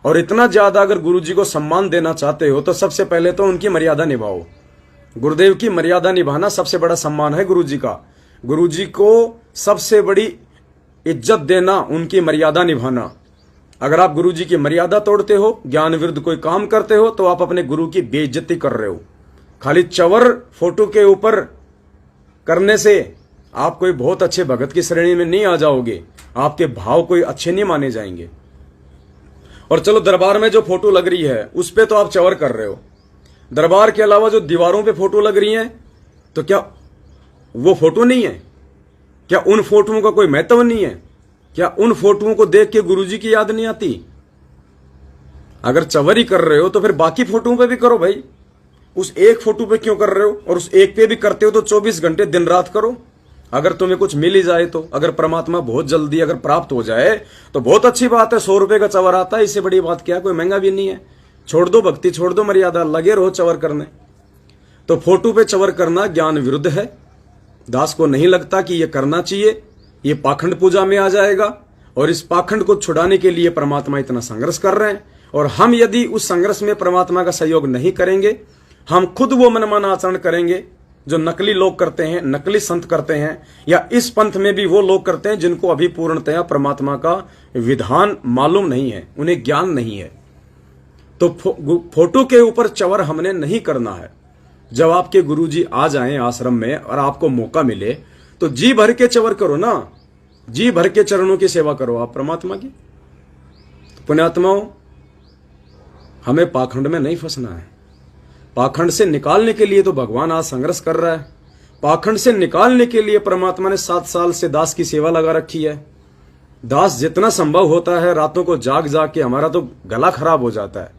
और इतना ज्यादा अगर गुरुजी को सम्मान देना चाहते हो तो सबसे पहले तो उनकी मर्यादा निभाओ। गुरुदेव की मर्यादा निभाना सबसे बड़ा सम्मान है गुरुजी का। गुरुजी को सबसे बड़ी इज्जत देना, उनकी मर्यादा निभाना। अगर आप गुरुजी की मर्यादा तोड़ते हो, ज्ञान विरुद्ध कोई काम करते हो, तो आप अपने गुरु की बेइज्जती कर रहे हो। खाली चंवर फोटो के ऊपर करने से आप कोई बहुत अच्छे भगत की श्रेणी में नहीं आ जाओगे, आपके भाव कोई अच्छे नहीं माने जाएंगे। और चलो दरबार में जो फोटो लग रही है उस पे तो आप चंवर कर रहे हो, दरबार के अलावा जो दीवारों पे फोटो लग रही हैं तो क्या वो फोटो नहीं है? क्या उन फोटोओं का कोई महत्व नहीं है? क्या उन फोटोओं को देख के गुरुजी की याद नहीं आती? अगर चंवर ही कर रहे हो तो फिर बाकी फोटोओं पे भी करो भाई। उस एक फोटो पे क्यों कर रहे हो? और उस एक पे भी करते हो तो 24 घंटे दिन रात करो। अगर तुम्हें कुछ मिल ही जाए तो, अगर परमात्मा बहुत जल्दी अगर प्राप्त हो जाए तो बहुत अच्छी बात है। 100 रुपए का चंवर आता है, इससे बड़ी बात क्या? कोई महंगा भी नहीं है। छोड़ दो भक्ति, छोड़ दो मर्यादा, लगे रहो चंवर करने। तो फोटो पे चंवर करना ज्ञान विरुद्ध है। दास को नहीं लगता कि यह करना चाहिए, ये पाखंड पूजा में आ जाएगा। और इस पाखंड को छुड़ाने के लिए परमात्मा इतना संघर्ष कर रहे हैं, और हम यदि उस संघर्ष में परमात्मा का सहयोग नहीं करेंगे, हम खुद वो मनमाना आचरण करेंगे जो नकली लोग करते हैं, नकली संत करते हैं, या इस पंथ में भी वो लोग करते हैं जिनको अभी पूर्णतया परमात्मा का विधान मालूम नहीं है, उन्हें ज्ञान नहीं है। तो फोटो के ऊपर चंवर हमने नहीं करना है। जब आपके गुरुजी आ जाएं आश्रम में और आपको मौका मिले तो जी भर के चंवर करो ना, जी भर के चरणों की सेवा करो आप परमात्मा की। तो पुण्यात्माओं, हमें पाखंड में नहीं फंसना है। पाखंड से निकालने के लिए तो भगवान आज संघर्ष कर रहा है। पाखंड से निकालने के लिए परमात्मा ने 7 साल से दास की सेवा लगा रखी है। दास जितना संभव होता है रातों को जाग जाग के, हमारा तो गला खराब हो जाता है।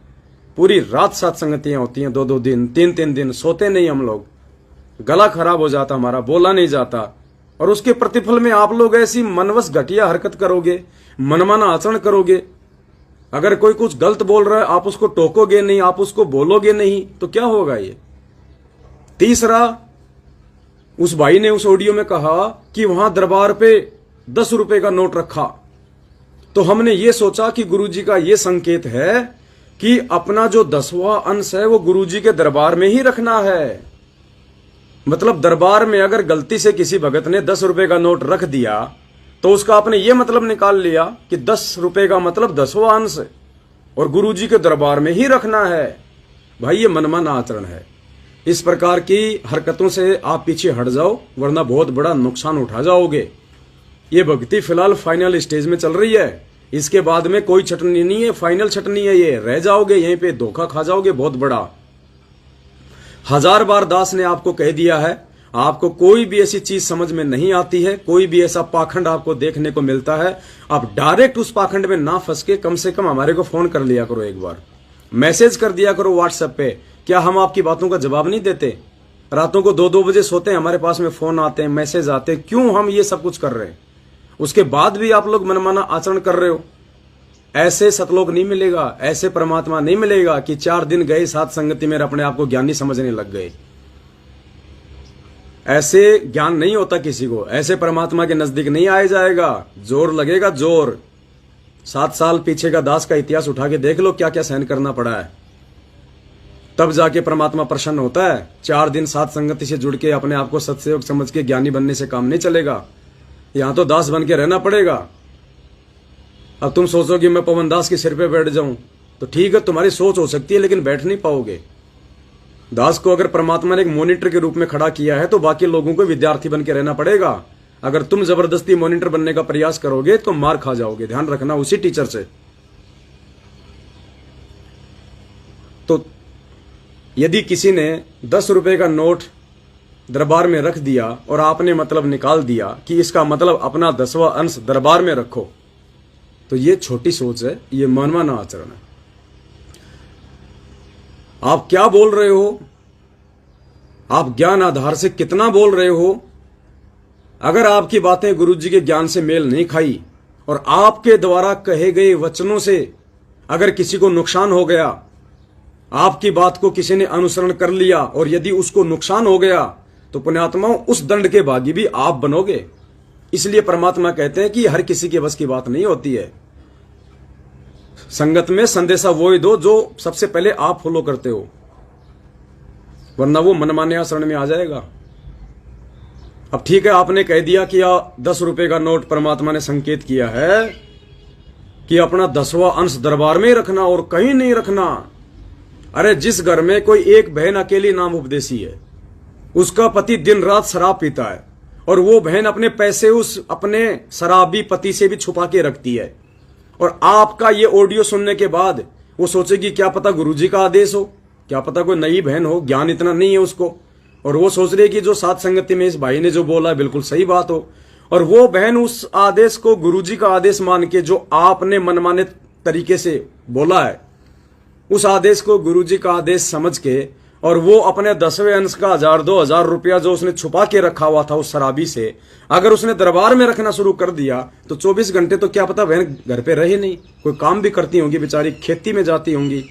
पूरी रात साथ संगतियां होती हैं, 2-2 दिन 3-3 दिन सोते नहीं हम लोग, गला खराब हो जाता हमारा, बोला नहीं जाता। और उसके प्रतिफल में आप लोग ऐसी मनवश घटिया हरकत करोगे, मनमाना आचरण करोगे। अगर कोई कुछ गलत बोल रहा है आप उसको टोकोगे नहीं, आप उसको बोलोगे नहीं, तो क्या होगा ये? तीसरा, उस भाई ने उस ऑडियो में कहा कि वहां दरबार पे 10 रुपए का नोट रखा, तो हमने ये सोचा कि गुरुजी का ये संकेत है कि अपना जो 10वां अंश है वो गुरुजी के दरबार में ही रखना है। मतलब दरबार में अगर गलती से किसी भगत ने 10 रुपए का नोट रख दिया तो उसका आपने ये मतलब निकाल लिया कि 10 रुपए का मतलब 10वां अंश और गुरुजी के दरबार में ही रखना है। भाई ये मनमाना आचरण है। इस प्रकार की हरकतों से आप पीछे हट जाओ, वरना बहुत बड़ा नुकसान उठा जाओगे। ये भक्ति फिलहाल फाइनल स्टेज में चल रही है, इसके बाद में कोई छटनी नहीं है, फाइनल छटनी है। ये रह जाओगे यहीं पे, धोखा खा जाओगे बहुत बड़ा। 1000 बार दास ने आपको कह दिया है, आपको कोई भी ऐसी चीज समझ में नहीं आती है, कोई भी ऐसा पाखंड आपको देखने को मिलता है, आप डायरेक्ट उस पाखंड में ना फंस के कम से कम हमारे को फोन कर लिया करो एक बार। मैसेज कर दिया करो व्हाट्सएप पे। क्या हम आपकी बातों का जवाब नहीं देते? रातों को 2-2 बजे सोते हैं, हमारे पास में फोन आते हैं, मैसेज आते हैं। क्यों हम ये सब कुछ कर रहे हैं? उसके बाद भी आप लोग मनमाना आचरण कर रहे हो। ऐसे सतलोक नहीं मिलेगा, ऐसे परमात्मा नहीं मिलेगा कि 4 दिन गए साथ संगति में अपने आप को ज्ञानी समझने लग गए। ऐसे ज्ञान नहीं होता किसी को, ऐसे परमात्मा के नजदीक नहीं आया जाएगा। जोर लगेगा, जोर। 7 साल पीछे का दास का इतिहास उठा के देख लो, क्या क्या सहन करना पड़ा है, तब जाके परमात्मा प्रसन्न होता है। 4 दिन साथ संगति से जुड़ के अपने आप को सत्सेवक समझ के ज्ञानी बनने से काम नहीं चलेगा। यहां तो दास बन के रहना पड़ेगा। अब तुम सोचो कि मैं पवन दास के सिर पे बैठ जाऊं, तो ठीक है, तुम्हारी सोच हो सकती है, लेकिन बैठ नहीं पाओगे। दास को अगर परमात्मा ने एक मॉनिटर के रूप में खड़ा किया है, तो बाकी लोगों को विद्यार्थी बन के रहना पड़ेगा। अगर तुम जबरदस्ती मॉनिटर बनने का प्रयास करोगे तो मार खा जाओगे। ध्यान रखना उसी टीचर से। तो यदि किसी ने 10 रुपए का नोट दरबार में रख दिया और आपने मतलब निकाल दिया कि इसका मतलब अपना 10वां अंश दरबार में रखो, तो ये छोटी सोच है, ये मनमाना आचरण है। आप क्या बोल रहे हो? आप ज्ञान आधार से कितना बोल रहे हो? अगर आपकी बातें गुरुजी के ज्ञान से मेल नहीं खाई और आपके द्वारा कहे गए वचनों से अगर किसी को नुकसान हो गया, आपकी बात को किसी ने अनुसरण कर लिया और यदि उसको नुकसान हो गया, तो पुण्यात्माओं उस दंड के भागी भी आप बनोगे। इसलिए परमात्मा कहते हैं कि हर किसी के बस की बात नहीं होती है। संगत में संदेशा वो ही दो जो सबसे पहले आप फॉलो करते हो, वरना वो मनमाने आचरण में आ जाएगा। अब ठीक है, आपने कह दिया कि 10 रुपए का नोट परमात्मा ने संकेत किया है कि अपना 10वां अंश दरबार में ही रखना और कहीं नहीं रखना। अरे जिस घर में कोई एक बहन अकेली नाम उपदेशी है, उसका पति दिन रात शराब पीता है और वो बहन अपने पैसे उस अपने शराबी पति से भी छुपा के रखती है, और आपका ये ऑडियो सुनने के बाद वो सोचेगी क्या पता गुरुजी का आदेश हो, क्या पता कोई नई बहन हो, ज्ञान इतना नहीं है उसको, और वो सोच रही है कि जो साथ संगति में इस भाई ने जो बोला है बिल्कुल सही बात हो, और वो बहन उस आदेश को गुरुजी का आदेश मान के जो आपने मनमाने तरीके से बोला है, उस आदेश को गुरुजी का आदेश समझ के, और वो अपने 10वें अंश का 1000-2000 रुपया जो उसने छुपा के रखा हुआ था उस शराबी से, अगर उसने दरबार में रखना शुरू कर दिया तो 24 घंटे तो क्या पता बहन घर पे रहे नहीं, कोई काम भी करती होंगी बेचारी, खेती में जाती होंगी,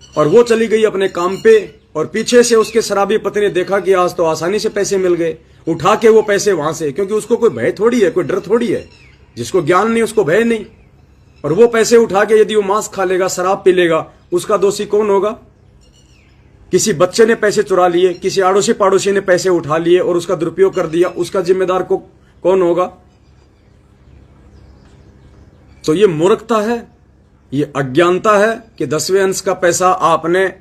और वो चली गई अपने काम पे, और पीछे से उसके शराबी पति ने देखा कि आज तो आसानी से पैसे मिल गए, उठा के वो पैसे वहां से, क्योंकि उसको कोई भय थोड़ी है, कोई डर थोड़ी है, जिसको ज्ञान नहीं उसको भय नहीं, और वो पैसे उठा के यदि वो मांस खा लेगा, शराब पी लेगा, उसका दोषी कौन होगा? किसी बच्चे ने पैसे चुरा लिए, किसी आड़ोसी पाड़ोसी ने पैसे उठा लिए और उसका दुरुपयोग कर दिया, उसका जिम्मेदार को कौन होगा? तो ये मूर्खता है, ये अज्ञानता है कि 10वें अंश का पैसा आपने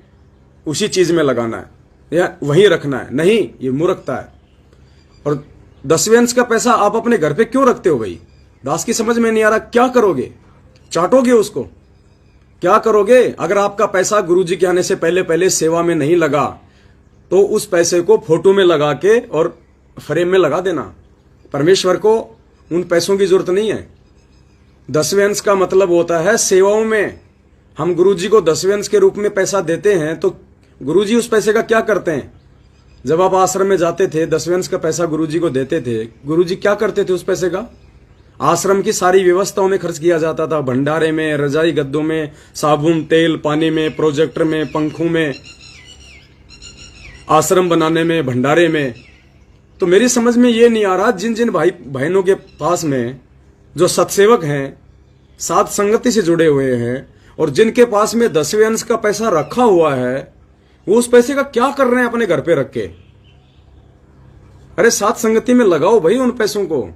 उसी चीज में लगाना है या वहीं रखना है। नहीं, ये मूर्खता है। और 10वें अंश का पैसा आप अपने घर पे क्यों रखते हो भाई? दास की समझ में नहीं आ रहा। क्या करोगे? चाटोगे उसको? क्या करोगे? अगर आपका पैसा गुरुजी के आने से पहले पहले सेवा में नहीं लगा, तो उस पैसे को फोटो में लगा के और फ्रेम में लगा देना। परमेश्वर को उन पैसों की जरूरत नहीं है। 10वें अंश का मतलब होता है सेवाओं में। हम गुरुजी को 10वें अंश के रूप में पैसा देते हैं, तो गुरुजी उस पैसे का क्या करते हैं? जब आप आश्रम में जाते थे, 10वें अंश का पैसा गुरुजी को देते थे, गुरुजी क्या करते थे उस पैसे का? आश्रम की सारी व्यवस्थाओं में खर्च किया जाता था, भंडारे में, रजाई गद्दों में, साबुन तेल पानी में, प्रोजेक्टर में, पंखों में, आश्रम बनाने में, भंडारे में। तो मेरी समझ में ये नहीं आ रहा, जिन जिन भाई बहनों के पास में जो सत्सेवक हैं, साथ संगति से जुड़े हुए हैं, और जिनके पास में 10वें अंश का पैसा रखा हुआ है, वो उस पैसे का क्या कर रहे हैं अपने घर पे रख के? अरे साथ संगति में लगाओ भाई उन पैसों को।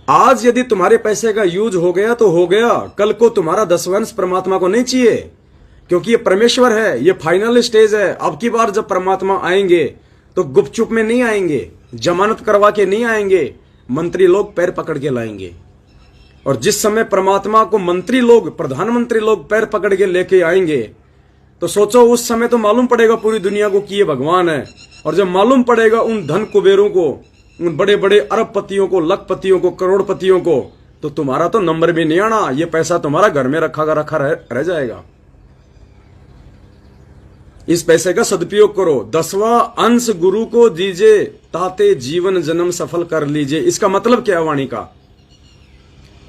आज यदि तुम्हारे पैसे का यूज हो गया तो हो गया, कल को तुम्हारा 10वां अंश परमात्मा को नहीं चाहिए, क्योंकि ये परमेश्वर है, ये फाइनल स्टेज है। अब की बार जब परमात्मा आएंगे तो गुपचुप में नहीं आएंगे, जमानत करवा के नहीं आएंगे, मंत्री लोग पैर पकड़ के लाएंगे। और जिस समय परमात्मा को मंत्री लोग, प्रधानमंत्री लोग पैर पकड़ के लेके आएंगे, तो सोचो उस समय तो मालूम पड़ेगा पूरी दुनिया को कि ये भगवान है। और जब मालूम पड़ेगा उन धन कुबेरों को, उन बड़े बड़े अरबपतियों को, लखपतियों को, करोड़पतियों को, तो तुम्हारा तो नंबर भी नहीं आना, ये पैसा तुम्हारा घर में रखा रह जाएगा। इस पैसे का सदुपयोग करो। 10वां अंश गुरु को दीजिए ताते जीवन जन्म सफल कर लीजिए। इसका मतलब क्या है वाणी का?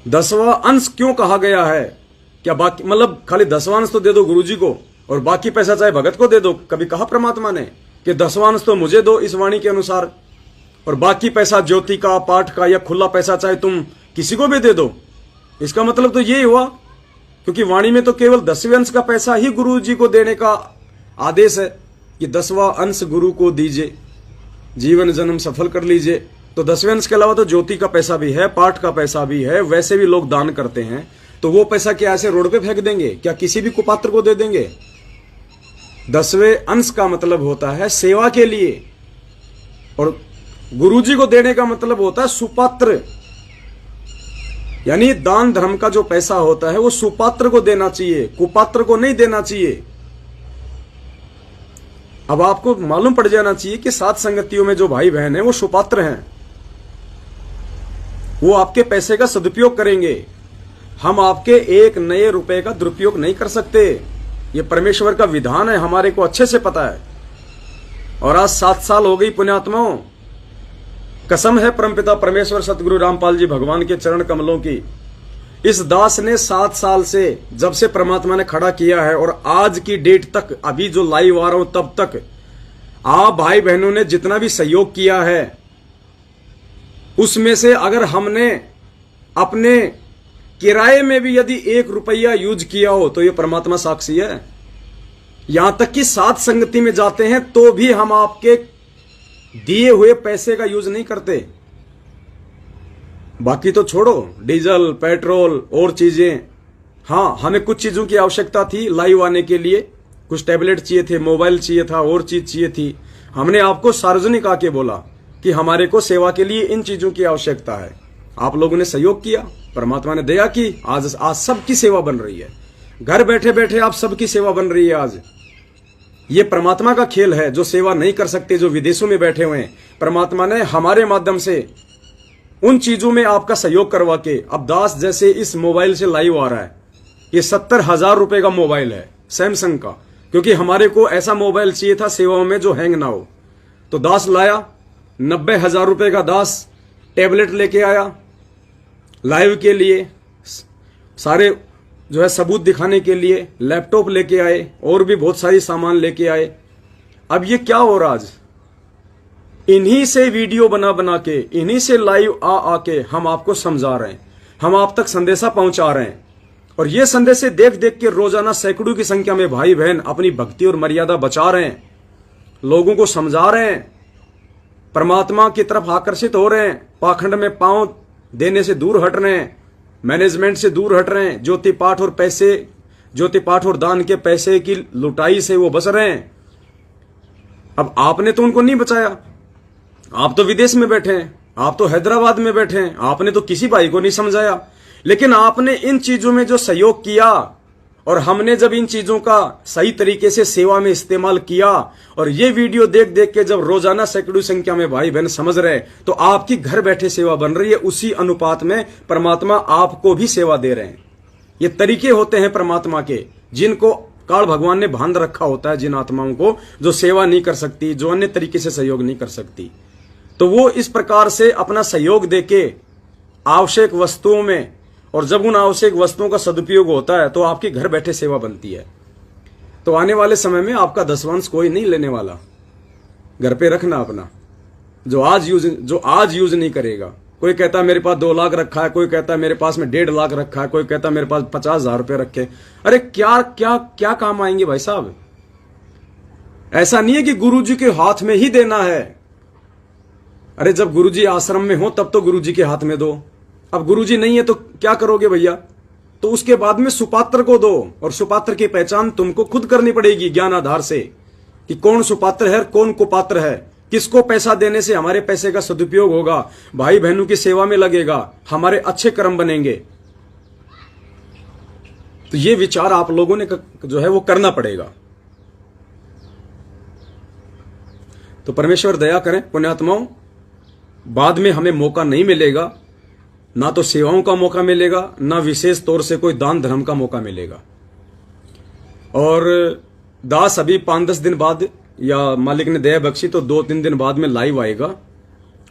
10वां अंश क्यों कहा गया है? क्या बाकी मतलब खाली 10वां अंश तो दे दो गुरुजी को और बाकी पैसा चाहे भगत को दे दो? कभी कहा परमात्मा ने कि 10वां अंश तो मुझे दो इस वाणी के अनुसार और बाकी पैसा ज्योति का, पाठ का या खुला पैसा चाहे तुम किसी को भी दे दो? इसका मतलब तो यही हुआ, क्योंकि वाणी में तो केवल 10वें अंश का पैसा ही गुरु जी को देने का आदेश है कि 10वां अंश गुरु को दीजिए, जीवन जन्म सफल कर लीजिए। तो 10वें अंश के अलावा तो ज्योति का पैसा भी है, पाठ का पैसा भी है, वैसे भी लोग दान करते हैं। तो वो पैसा क्या ऐसे रोड पे फेंक देंगे? क्या किसी भी कुपात्र को दे देंगे? 10वें अंश का मतलब होता है सेवा के लिए और गुरुजी को देने का मतलब होता है सुपात्र, यानी दान धर्म का जो पैसा होता है वो सुपात्र को देना चाहिए, कुपात्र को नहीं देना चाहिए। अब आपको मालूम पड़ जाना चाहिए कि सात संगतियों में जो भाई बहन है वो सुपात्र हैं, वो आपके पैसे का सदुपयोग करेंगे। हम आपके एक नए रुपए का दुरुपयोग नहीं कर सकते, ये परमेश्वर का विधान है, हमारे को अच्छे से पता है। और आज 7 साल हो गई पुण्यात्माओं, कसम है परमपिता परमेश्वर सतगुरु रामपाल जी भगवान के चरण कमलों की, इस दास ने 7 साल से जब से परमात्मा ने खड़ा किया है और आज की डेट तक, अभी जो लाइव आ रहा हूं तब तक, आप भाई बहनों ने जितना भी सहयोग किया है उसमें से अगर हमने अपने किराए में भी यदि 1 रुपया यूज किया हो तो ये परमात्मा साक्षी है। यहां तक कि सात संगति में जाते हैं तो भी हम आपके दिए हुए पैसे का यूज नहीं करते। बाकी तो छोड़ो, डीजल, पेट्रोल और चीजें, हाँ हमें कुछ चीजों की आवश्यकता थी लाइव आने के लिए, कुछ टैबलेट चाहिए थे, मोबाइल चाहिए था, और चीज चाहिए थी। हमने आपको सार्वजनिक आके बोला कि हमारे को सेवा के लिए इन चीजों की आवश्यकता है। आप लोगों ने सहयोग किया, परमात्मा ने दया की, आज सबकी सेवा बन रही है। घर बैठे बैठे आप सबकी सेवा बन रही है। आज ये परमात्मा का खेल है, जो सेवा नहीं कर सकते, जो विदेशों में बैठे हुए हैं, परमात्मा ने हमारे माध्यम से उन चीजों में आपका सहयोग करवा के, अब दास जैसे इस मोबाइल से लाइव आ रहा है, ये 70,000 रुपए का मोबाइल है सैमसंग का, क्योंकि हमारे को ऐसा मोबाइल चाहिए था सेवाओं में जो हैंग ना हो। तो दास लाया 90,000 रुपए का, दास टैबलेट लेके आया लाइव के लिए, सारे जो है सबूत दिखाने के लिए लैपटॉप लेके आए और भी बहुत सारी सामान लेके आए। अब ये क्या हो रहा, आज इन्हीं से वीडियो बना बना के, इन्हीं से लाइव आके हम आपको समझा रहे हैं, हम आप तक संदेशा पहुंचा रहे हैं। और ये संदेशे देख देख के रोजाना सैकड़ों की संख्या में भाई बहन अपनी भक्ति और मर्यादा बचा रहे हैं, लोगों को समझा रहे हैं, परमात्मा की तरफ आकर्षित हो रहे हैं, पाखंड में पांव देने से दूर हट रहे हैं, मैनेजमेंट से दूर हट रहे हैं, ज्योति पाठ और पैसे, ज्योति पाठ और दान के पैसे की लुटाई से वो बच रहे हैं। अब आपने तो उनको नहीं बचाया, आप तो विदेश में बैठे हैं, आप तो हैदराबाद में बैठे हैं, आपने तो किसी भाई को नहीं समझाया। लेकिन आपने इन चीजों में जो सहयोग किया और हमने जब इन चीजों का सही तरीके से सेवा में इस्तेमाल किया और ये वीडियो देख देख के जब रोजाना सैकड़ों संख्या में भाई बहन समझ रहे, तो आपकी घर बैठे सेवा बन रही है। उसी अनुपात में परमात्मा आपको भी सेवा दे रहे हैं। ये तरीके होते हैं परमात्मा के, जिनको काल भगवान ने बांध रखा होता है, जिन आत्माओं को जो सेवा नहीं कर सकती, जो अन्य तरीके से सहयोग नहीं कर सकती, तो वो इस प्रकार से अपना सहयोग देके आवश्यक वस्तुओं में, और जब उन आवश्यक वस्तुओं का सदुपयोग होता है तो आपकी घर बैठे सेवा बनती है। तो आने वाले समय में आपका दसवंश कोई नहीं लेने वाला, घर पे रखना अपना, जो आज यूज नहीं करेगा। कोई कहता है मेरे पास 2 लाख रखा है, कोई कहता है मेरे पास में 1.5 लाख रखा है, कोई कहता है मेरे पास 50,000 रुपए रखे। अरे क्या क्या क्या काम आएंगे भाई साहब? ऐसा नहीं है कि गुरुजी के हाथ में ही देना है। अरे जब गुरुजी आश्रम में हो तब तो गुरुजी के हाथ में दो। अब गुरुजी नहीं है तो क्या करोगे भैया? तो उसके बाद में सुपात्र को दो, और सुपात्र की पहचान तुमको खुद करनी पड़ेगी ज्ञान आधार से, कि कौन सुपात्र है, कौन कुपात्र है, किसको पैसा देने से हमारे पैसे का सदुपयोग होगा, भाई बहनों की सेवा में लगेगा, हमारे अच्छे कर्म बनेंगे। तो ये विचार आप लोगों ने जो है वो करना पड़ेगा। तो परमेश्वर दया करें पुण्यात्माओं, बाद में हमें मौका नहीं मिलेगा, ना तो सेवाओं का मौका मिलेगा, ना विशेष तौर से कोई दान धर्म का मौका मिलेगा। और दास अभी 5-10 दिन बाद या मालिक ने दया बख्शी तो 2-3 दिन बाद में लाइव आएगा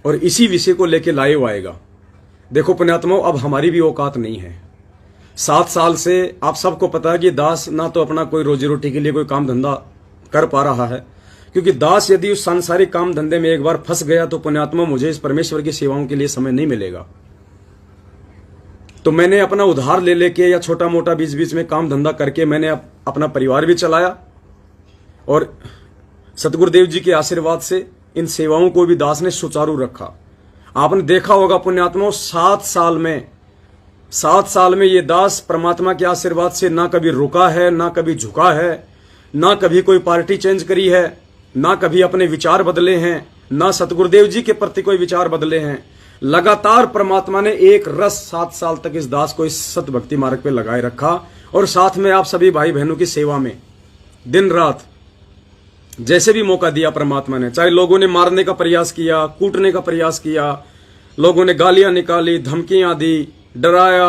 और इसी विषय को लेके लाइव आएगा। देखो पुण्यात्माओं, अब हमारी भी औकात नहीं है। 7 साल से आप सबको पता है कि दास ना तो अपना कोई रोजी रोटी के लिए कोई काम धंधा कर पा रहा है, क्योंकि दास यदि उस सांसारिक काम धंधे में एक बार फंस गया तो पुण्यात्मा मुझे इस परमेश्वर की सेवाओं के लिए समय नहीं मिलेगा। तो मैंने अपना उधार ले लेके या छोटा मोटा बीच बीच में काम धंधा करके मैंने अपना परिवार भी चलाया और सतगुरुदेव जी के आशीर्वाद से इन सेवाओं को भी दास ने सुचारू रखा। आपने देखा होगा पुण्यात्माओं, 7 साल में ये दास परमात्मा के आशीर्वाद से ना कभी रुका है, ना कभी झुका है, ना कभी कोई पार्टी चेंज करी है, ना कभी अपने विचार बदले हैं, ना सतगुरुदेव जी के प्रति कोई विचार बदले हैं। लगातार परमात्मा ने एक रस 7 साल तक इस दास को इस सत भक्ति मार्ग पे लगाए रखा और साथ में आप सभी भाई बहनों की सेवा में दिन रात जैसे भी मौका दिया परमात्मा ने, चाहे लोगों ने मारने का प्रयास किया, कूटने का प्रयास किया, लोगों ने गालियां निकाली, धमकियां दी, डराया,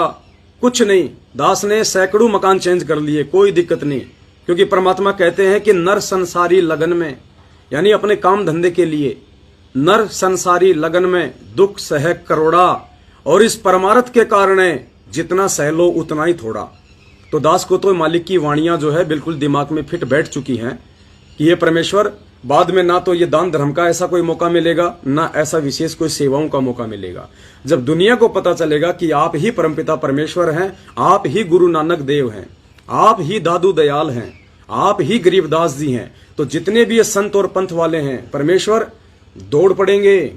कुछ नहीं, दास ने सैकड़ों मकान चेंज कर लिए, कोई दिक्कत नहीं। क्योंकि परमात्मा कहते हैं कि नर संसारी लगन में, यानी अपने काम धंधे के लिए नर संसारी लगन में दुख सह करोड़ा और इस परमार्थ के कारण जितना सह लो उतना ही थोड़ा। तो दास को तो मालिक की वाणियां जो है बिल्कुल दिमाग में फिट बैठ चुकी हैं कि ये परमेश्वर बाद में ना तो ये दान धर्म का ऐसा कोई मौका मिलेगा, ना ऐसा विशेष कोई सेवाओं का मौका मिलेगा। जब दुनिया को पता चलेगा कि आप ही परमपिता परमेश्वर हैं, आप ही गुरु नानक देव हैं, आप ही दादू दयाल हैं, आप ही गरीबदास जी हैं, तो जितने भी ये संत और पंथ वाले हैं परमेश्वर दौड़ पड़ेंगे।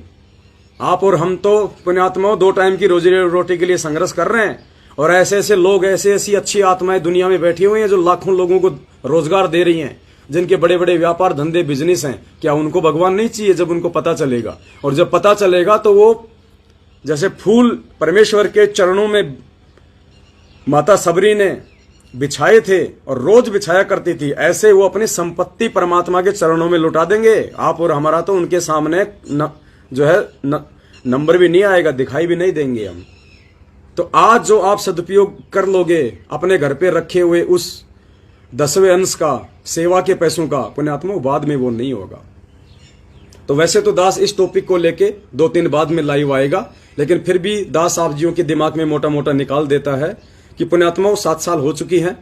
आप और हम तो पुण्यात्माओं 2 टाइम की रोजी रोटी के लिए संघर्ष कर रहे हैं और ऐसे ऐसे लोग, ऐसे ऐसी अच्छी आत्माएं दुनिया में बैठी हुई हैं जो लाखों लोगों को रोजगार दे रही हैं, जिनके बड़े बड़े व्यापार धंधे बिजनेस हैं। क्या उनको भगवान नहीं चाहिए? जब उनको पता चलेगा, और जब पता चलेगा तो वो जैसे फूल परमेश्वर के चरणों में माता सबरी ने बिछाए थे और रोज बिछाया करती थी, ऐसे वो अपनी संपत्ति परमात्मा के चरणों में लुटा देंगे। आप और हमारा तो उनके सामने जो है नंबर भी नहीं आएगा, दिखाई भी नहीं देंगे हम। तो आज जो आप सदुपयोग कर लोगे अपने घर पे रखे हुए उस 10वें अंश का, सेवा के पैसों का, पुण्यात्मा बाद में वो नहीं होगा। तो वैसे तो दास इस टॉपिक को लेके 2-3 बाद में लाइव आएगा, लेकिन फिर भी दास आप जियों के दिमाग में मोटा मोटा निकाल देता है कि पुण्यात्माओं 7 साल हो चुकी हैं।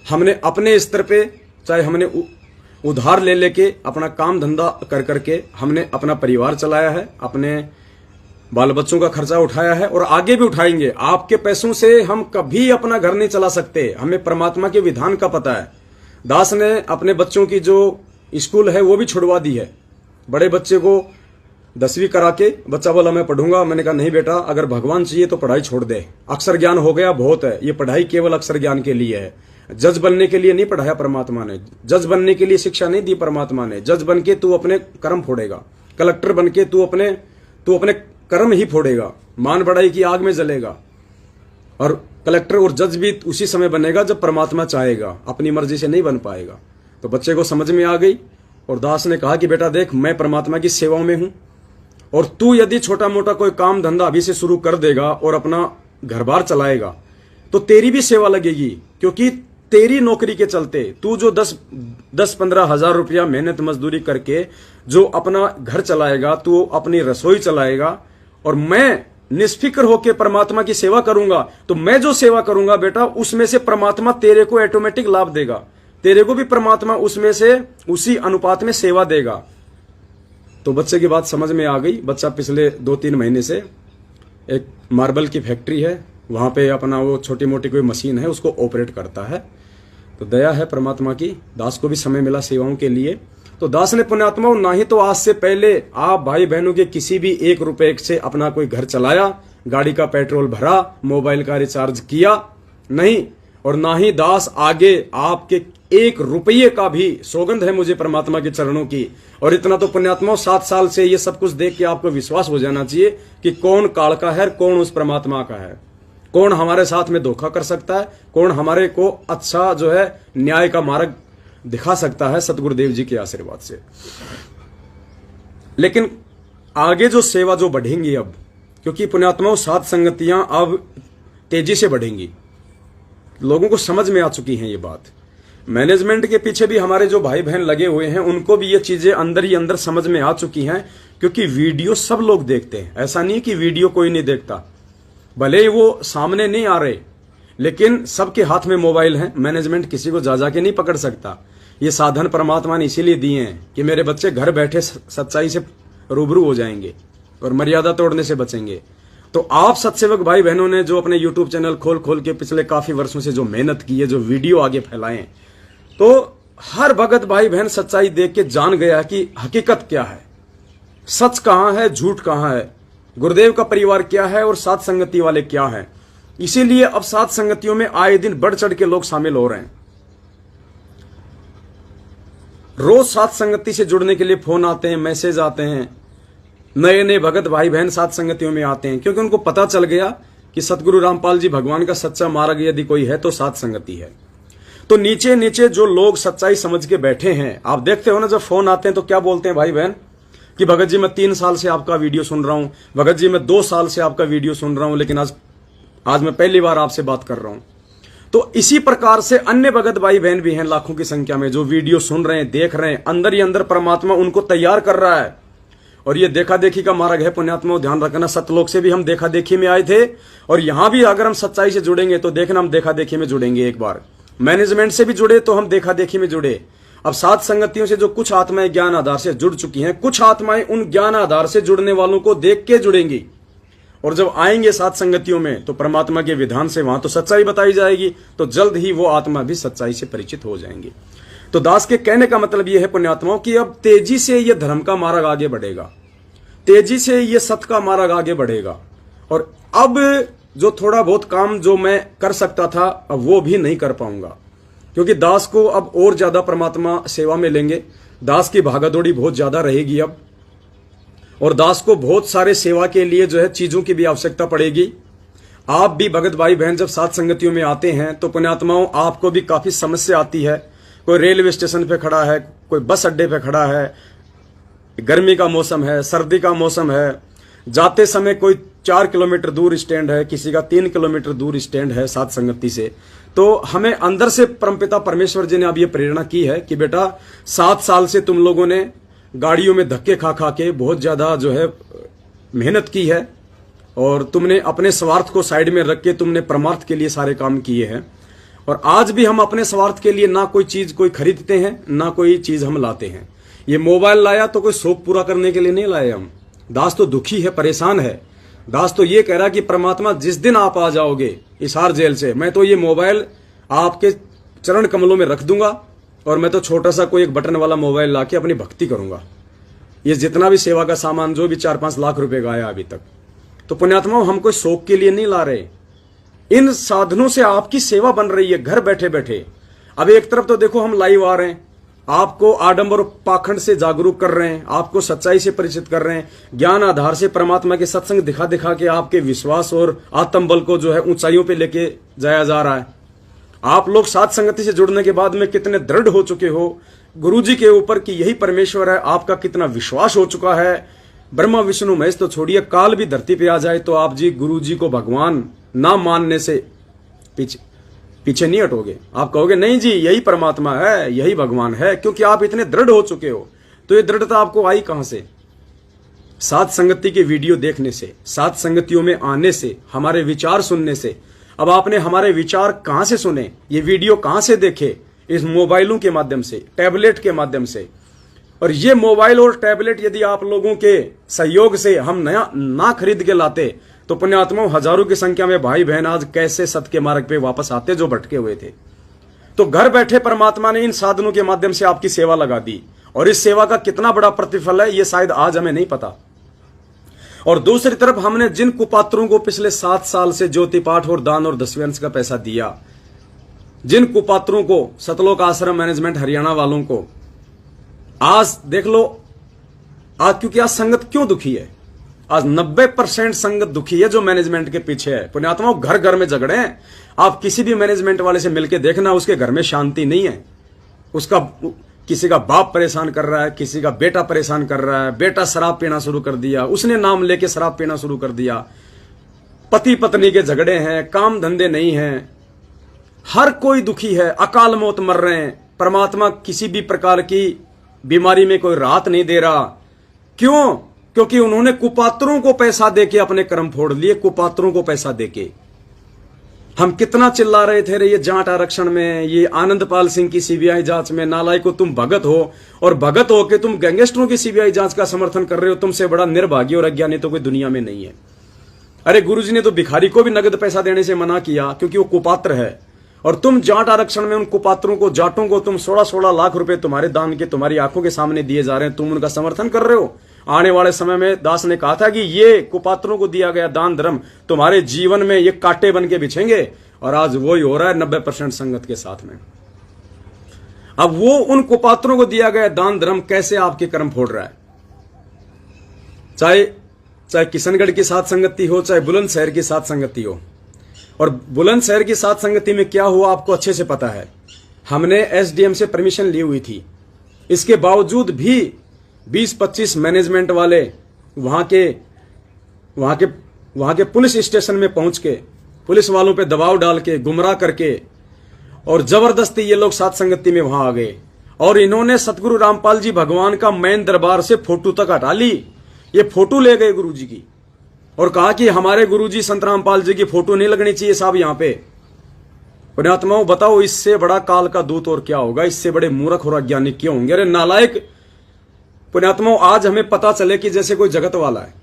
हमने अपने स्तर पे, चाहे हमने उधार ले लेके अपना काम धंधा कर करके हमने अपना परिवार चलाया है, अपने बाल बच्चों का खर्चा उठाया है और आगे भी उठाएंगे। आपके पैसों से हम कभी अपना घर नहीं चला सकते, हमें परमात्मा के विधान का पता है। दास ने अपने बच्चों की जो स्कूल है वो भी छुड़वा दी है। बड़े बच्चे को 10वीं करा के बच्चा बोला मैं पढ़ूंगा, मैंने कहा नहीं बेटा, अगर भगवान चाहिए तो पढ़ाई छोड़ दे, अक्षर ज्ञान हो गया बहुत है, ये पढ़ाई केवल अक्षर ज्ञान के लिए है। जज बनने के लिए नहीं पढ़ाया परमात्मा ने, जज बनने के लिए शिक्षा नहीं दी परमात्मा ने। जज बन के तू अपने कर्म फोड़ेगा, कलेक्टर बन के तू अपने कर्म ही फोड़ेगा, मान बढ़ाई की आग में जलेगा। और कलेक्टर और जज भी उसी समय बनेगा जब परमात्मा चाहेगा, अपनी मर्जी से नहीं बन पाएगा। तो बच्चे को समझ में आ गई और दास ने कहा कि बेटा देख, मैं परमात्मा की सेवाओं में हूं और तू यदि छोटा मोटा कोई काम धंधा अभी से शुरू कर देगा और अपना घर बार चलाएगा तो तेरी भी सेवा लगेगी, क्योंकि तेरी नौकरी के चलते तू जो 10-15 हजार रुपया मेहनत मजदूरी करके जो अपना घर चलाएगा, तू अपनी रसोई चलाएगा और मैं निष्फिक्र होकर परमात्मा की सेवा करूंगा, तो मैं जो सेवा करूंगा बेटा उसमें से परमात्मा तेरे को ऑटोमेटिक लाभ देगा, तेरे को भी परमात्मा उसमें से उसी अनुपात में सेवा देगा। तो बच्चे की बात समझ में आ गई। बच्चा पिछले 2-3 महीने से एक मार्बल की फैक्ट्री है, वहां पे अपना वो छोटी मोटी कोई मशीन है उसको ऑपरेट करता है। तो दया है परमात्मा की, दास को भी समय मिला सेवाओं के लिए। तो दास ने पुण्यात्माओं ना ही तो आज से पहले आप भाई बहनों के किसी भी 1 रुपए से अपना कोई घर चलाया, गाड़ी का पेट्रोल भरा, मोबाइल का रिचार्ज किया, नहीं, और ना ही दास आगे आपके 1 रुपये का भी, सौगंध है मुझे परमात्मा के चरणों की। और इतना तो पुण्यात्माओं 7 साल से ये सब कुछ देख के आपको विश्वास हो जाना चाहिए कि कौन काल का है, कौन उस परमात्मा का है, कौन हमारे साथ में धोखा कर सकता है, कौन हमारे को अच्छा जो है न्याय का मार्ग दिखा सकता है सतगुरुदेव जी के आशीर्वाद से। लेकिन आगे जो सेवा जो बढ़ेंगी अब, क्योंकि पुण्यात्माओं 7 संगतियां अब तेजी से बढ़ेंगी, लोगों को समझ में आ चुकी हैं ये बात। मैनेजमेंट के पीछे भी हमारे जो भाई बहन लगे हुए हैं उनको भी ये चीजें अंदर ही अंदर समझ में आ चुकी हैं, क्योंकि वीडियो सब लोग देखते हैं। ऐसा नहीं कि वीडियो कोई नहीं देखता, भले ही वो सामने नहीं आ रहे, लेकिन सबके हाथ में मोबाइल है। मैनेजमेंट किसी को जा के नहीं पकड़ सकता। ये साधन परमात्मा ने इसीलिए दिए हैं कि मेरे बच्चे घर बैठे सच्चाई से रूबरू हो जाएंगे और मर्यादा तोड़ने से बचेंगे। तो आप सत्सेवक भाई बहनों ने जो अपने यूट्यूब चैनल खोल खोल के पिछले काफी वर्षों से जो मेहनत की है, जो वीडियो आगे फैलाएं, तो हर भगत भाई बहन सच्चाई देख के जान गया कि हकीकत क्या है, सच कहां है, झूठ कहां है, गुरुदेव का परिवार क्या है और साथ संगति वाले क्या है। इसीलिए अब साथ संगतियों में आए दिन बढ़ चढ़ के लोग शामिल हो रहे हैं। रोज साथ संगति से जुड़ने के लिए फोन आते हैं, मैसेज आते हैं, नए नए भगत भाई बहन साथ संगतियों में आते हैं, क्योंकि उनको पता चल गया कि सतगुरु रामपाल जी भगवान का सच्चा मार्ग यदि कोई है तो साथ संगति है। तो नीचे नीचे जो लोग सच्चाई समझ के बैठे हैं, आप देखते हो ना, जब फोन आते हैं तो क्या बोलते हैं भाई बहन कि भगत जी मैं 3 साल से आपका वीडियो सुन रहा हूं, भगत जी मैं 2 साल से आपका वीडियो सुन रहा हूं, लेकिन आज मैं पहली बार आपसे बात कर रहा हूं। तो इसी प्रकार से अन्य भगत भाई बहन भी हैं लाखों की संख्या में, जो वीडियो सुन रहे हैं, देख रहे हैं। अंदर ही अंदर परमात्मा उनको तैयार कर रहा है। और ये देखा देखी का मार्ग है पुण्यात्मा, ध्यान रखना। सतलोक से भी हम देखा देखी में आए थे, और यहां भी अगर हम सच्चाई से जुड़ेंगे तो देखना हम देखा देखी में जुड़ेंगे। एक बार मैनेजमेंट से भी जुड़े तो हम देखा देखी में जुड़े। अब सात संगतियों से जो कुछ आत्माएं ज्ञान आधार से जुड़ चुकी हैं, कुछ आत्माएं उन ज्ञान आधार से जुड़ने वालों को देख के जुड़ेंगी, और जब आएंगे सात संगतियों में तो परमात्मा के विधान से वहां तो सच्चाई बताई जाएगी, तो जल्द ही वो आत्मा भी सच्चाई से परिचित हो जाएंगे। तो दास के कहने का मतलब यह है पुण्यात्माओं कि अब तेजी से ये धर्म का मार्ग आगे बढ़ेगा, तेजी से ये सत्य का मार्ग आगे बढ़ेगा। और अब जो थोड़ा बहुत काम जो मैं कर सकता था अब वो भी नहीं कर पाऊंगा, क्योंकि दास को अब और ज्यादा परमात्मा सेवा में लेंगे। दास की भागादौड़ी बहुत ज्यादा रहेगी अब, और दास को बहुत सारे सेवा के लिए जो है चीजों की भी आवश्यकता पड़ेगी। आप भी भगत भाई बहन जब सात संगतियों में आते हैं तो पुण्यात्माओं आपको भी काफी समस्या आती है। कोई रेलवे स्टेशन पे खड़ा है, कोई बस अड्डे पे खड़ा है, गर्मी का मौसम है, सर्दी का मौसम है, जाते समय कोई 4 किलोमीटर दूर स्टैंड है, किसी का 3 किलोमीटर दूर स्टैंड है सात संगति से। तो हमें अंदर से परमपिता परमेश्वर जी ने अब ये प्रेरणा की है कि बेटा 7 साल से तुम लोगों ने गाड़ियों में धक्के खा खा के बहुत ज्यादा जो है मेहनत की है, और तुमने अपने स्वार्थ को साइड में रख के तुमने परमार्थ के लिए सारे काम किए हैं। और आज भी हम अपने स्वार्थ के लिए ना कोई चीज कोई खरीदते हैं, ना कोई चीज हम लाते हैं। ये मोबाइल लाया तो कोई शौक पूरा करने के लिए नहीं लाए हम। दास तो दुखी है, परेशान है। दास तो ये कह रहा कि परमात्मा जिस दिन आप आ जाओगे हिसार जेल से, मैं तो ये मोबाइल आपके चरण कमलों में रख दूंगा, और मैं तो छोटा सा कोई एक बटन वाला मोबाइल लाके अपनी भक्ति करूंगा। ये जितना भी सेवा का सामान जो भी 4-5 लाख रुपए का आया अभी तक, तो पुण्यात्माओं हम कोई शौक के लिए नहीं ला रहे। इन साधनों से आपकी सेवा बन रही है घर बैठे बैठे। अब एक तरफ तो देखो हम लाइव आ रहे हैं, आपको आडंबर और पाखंड से जागरूक कर रहे हैं, आपको सच्चाई से परिचित कर रहे हैं, ज्ञान आधार से परमात्मा के सत्संग दिखा दिखा के आपके विश्वास और आत्मबल को जो है ऊंचाइयों पे लेके जाया जा रहा है। आप लोग सात संगति से जुड़ने के बाद में कितने दृढ़ हो चुके हो गुरुजी के ऊपर कि यही परमेश्वर है, आपका कितना विश्वास हो चुका है। ब्रह्मा विष्णु महेश तो छोड़िए, काल भी धरती पे आ जाए तो आप जी गुरुजी को भगवान ना मानने से पीछे नहीं हटोगे। आप कहोगे नहीं जी यही परमात्मा है, यही भगवान है, क्योंकि आप इतने दृढ़ हो चुके हो। तो ये दृढ़ता आपको आई कहां से? सात संगति के वीडियो देखने से, सात संगतियों में आने से, हमारे विचार सुनने से। अब आपने हमारे विचार कहां से सुने, ये वीडियो कहां से देखे? इस मोबाइलों के माध्यम से, टैबलेट के माध्यम से। और ये मोबाइल और टैबलेट यदि आप लोगों के सहयोग से हम नया ना खरीद के लाते तो पुण्यात्माओं हजारों की संख्या में भाई बहन आज कैसे सत्य के मार्ग पे वापस आते जो भटके हुए थे। तो घर बैठे परमात्मा ने इन साधनों के माध्यम से आपकी सेवा लगा दी, और इस सेवा का कितना बड़ा प्रतिफल है ये शायद आज हमें नहीं पता। और दूसरी तरफ हमने जिन कुपात्रों को पिछले 7 साल से ज्योति पाठ और दान और 10वें अंश का पैसा दिया, जिन कुपात्रों को, सतलोक आश्रम मैनेजमेंट हरियाणा वालों को, आज देख लो आज, क्योंकि आज संगत क्यों दुखी है? आज 90% संगत दुखी है जो मैनेजमेंट के पीछे है। पुण्यात्माओं घर घर में झगड़े हैं। आप किसी भी मैनेजमेंट वाले से मिलकर देखना, उसके घर में शांति नहीं है। उसका किसी का बाप परेशान कर रहा है, किसी का बेटा परेशान कर रहा है, बेटा शराब पीना शुरू कर दिया, उसने नाम लेके शराब पीना शुरू कर दिया, पति पत्नी के झगड़े हैं, काम धंधे नहीं हैं, हर कोई दुखी है, अकाल मौत मर रहे हैं। परमात्मा किसी भी प्रकार की बीमारी में कोई राहत नहीं दे रहा। क्यों? क्योंकि उन्होंने कुपात्रों को पैसा देके अपने कर्म फोड़ लिए, कुपात्रों को पैसा देके। हम कितना चिल्ला रहे थे रे ये जाट आरक्षण में, ये आनंदपाल सिंह की सीबीआई जांच में। नालायको, तुम भगत हो और भगत हो के तुम गैंगस्टरों की सीबीआई जांच का समर्थन कर रहे हो। तुमसे बड़ा निर्भागी और अज्ञानी तो कोई दुनिया में नहीं है। अरे गुरुजी ने तो भिखारी को भी नगद पैसा देने से मना किया क्योंकि वो कुपात्र है। और तुम जाट आरक्षण में उन कुपात्रों को, जाटों को तुम 16-16 लाख रुपए तुम्हारे दान के तुम्हारी आंखों के सामने दिए जा रहे हैं, तुम उनका समर्थन कर रहे हो। आने वाले समय में दास ने कहा था कि ये कुपात्रों को दिया गया दान धर्म तुम्हारे जीवन में ये कांटे बन के बिछेंगे, और आज वही हो रहा है 90% संगत के साथ में। अब वो उन कुपात्रों को दिया गया दान धर्म कैसे आपके कर्म फोड़ रहा है। चाहे किशनगढ़ की साथ संगति हो, चाहे बुलंदशहर की साथ संगति हो। और बुलंदशहर की साथ संगति में क्या हुआ आपको अच्छे से पता है। हमने एसडीएम से परमिशन ली हुई थी, इसके बावजूद भी 20-25 मैनेजमेंट वाले वहां के पुलिस स्टेशन में पहुंच के पुलिस वालों पे दबाव डाल के, गुमराह करके, और जबरदस्ती ये लोग साथ संगति में वहां आ गए। और इन्होंने सतगुरु रामपाल जी भगवान का मैन दरबार से फोटो तक हटा ली। ये फोटो ले गए गुरुजी की और कहा कि हमारे गुरुजी संत रामपाल जी की फोटो नहीं लगनी चाहिए साहब यहां पे। पुण्यात्माओं, बताओ इससे बड़ा काल का दूत और क्या होगा, इससे बड़े मूर्ख और अज्ञानी क्यों होंगे। अरे नालायक पुण्यात्माओं, आज हमें पता चले कि जैसे कोई जगत वाला है,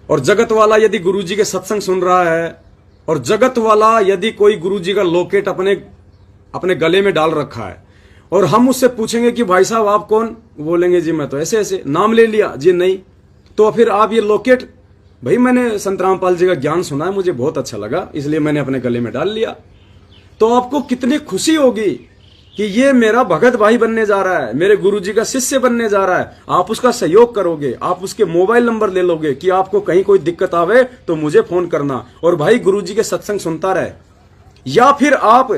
और जगत वाला यदि गुरुजी के सत्संग सुन रहा है, और जगत वाला यदि कोई गुरुजी का लॉकेट अपने गले में डाल रखा है, और हम उससे पूछेंगे कि भाई साहब आप कौन, बोलेंगे जी मैं तो ऐसे ऐसे, नाम ले लिया जी, नहीं तो फिर आप ये लॉकेट, भाई मैंने संत रामपाल जी का ज्ञान सुना है, मुझे बहुत अच्छा लगा इसलिए मैंने अपने गले में डाल लिया। तो आपको कितनी खुशी होगी कि ये मेरा भगत भाई बनने जा रहा है, मेरे गुरुजी का शिष्य बनने जा रहा है। आप उसका सहयोग करोगे, आप उसके मोबाइल नंबर ले लोगे कि आपको कहीं कोई दिक्कत आवे तो मुझे फोन करना, और भाई गुरुजी के सत्संग सुनता रहे। या फिर आप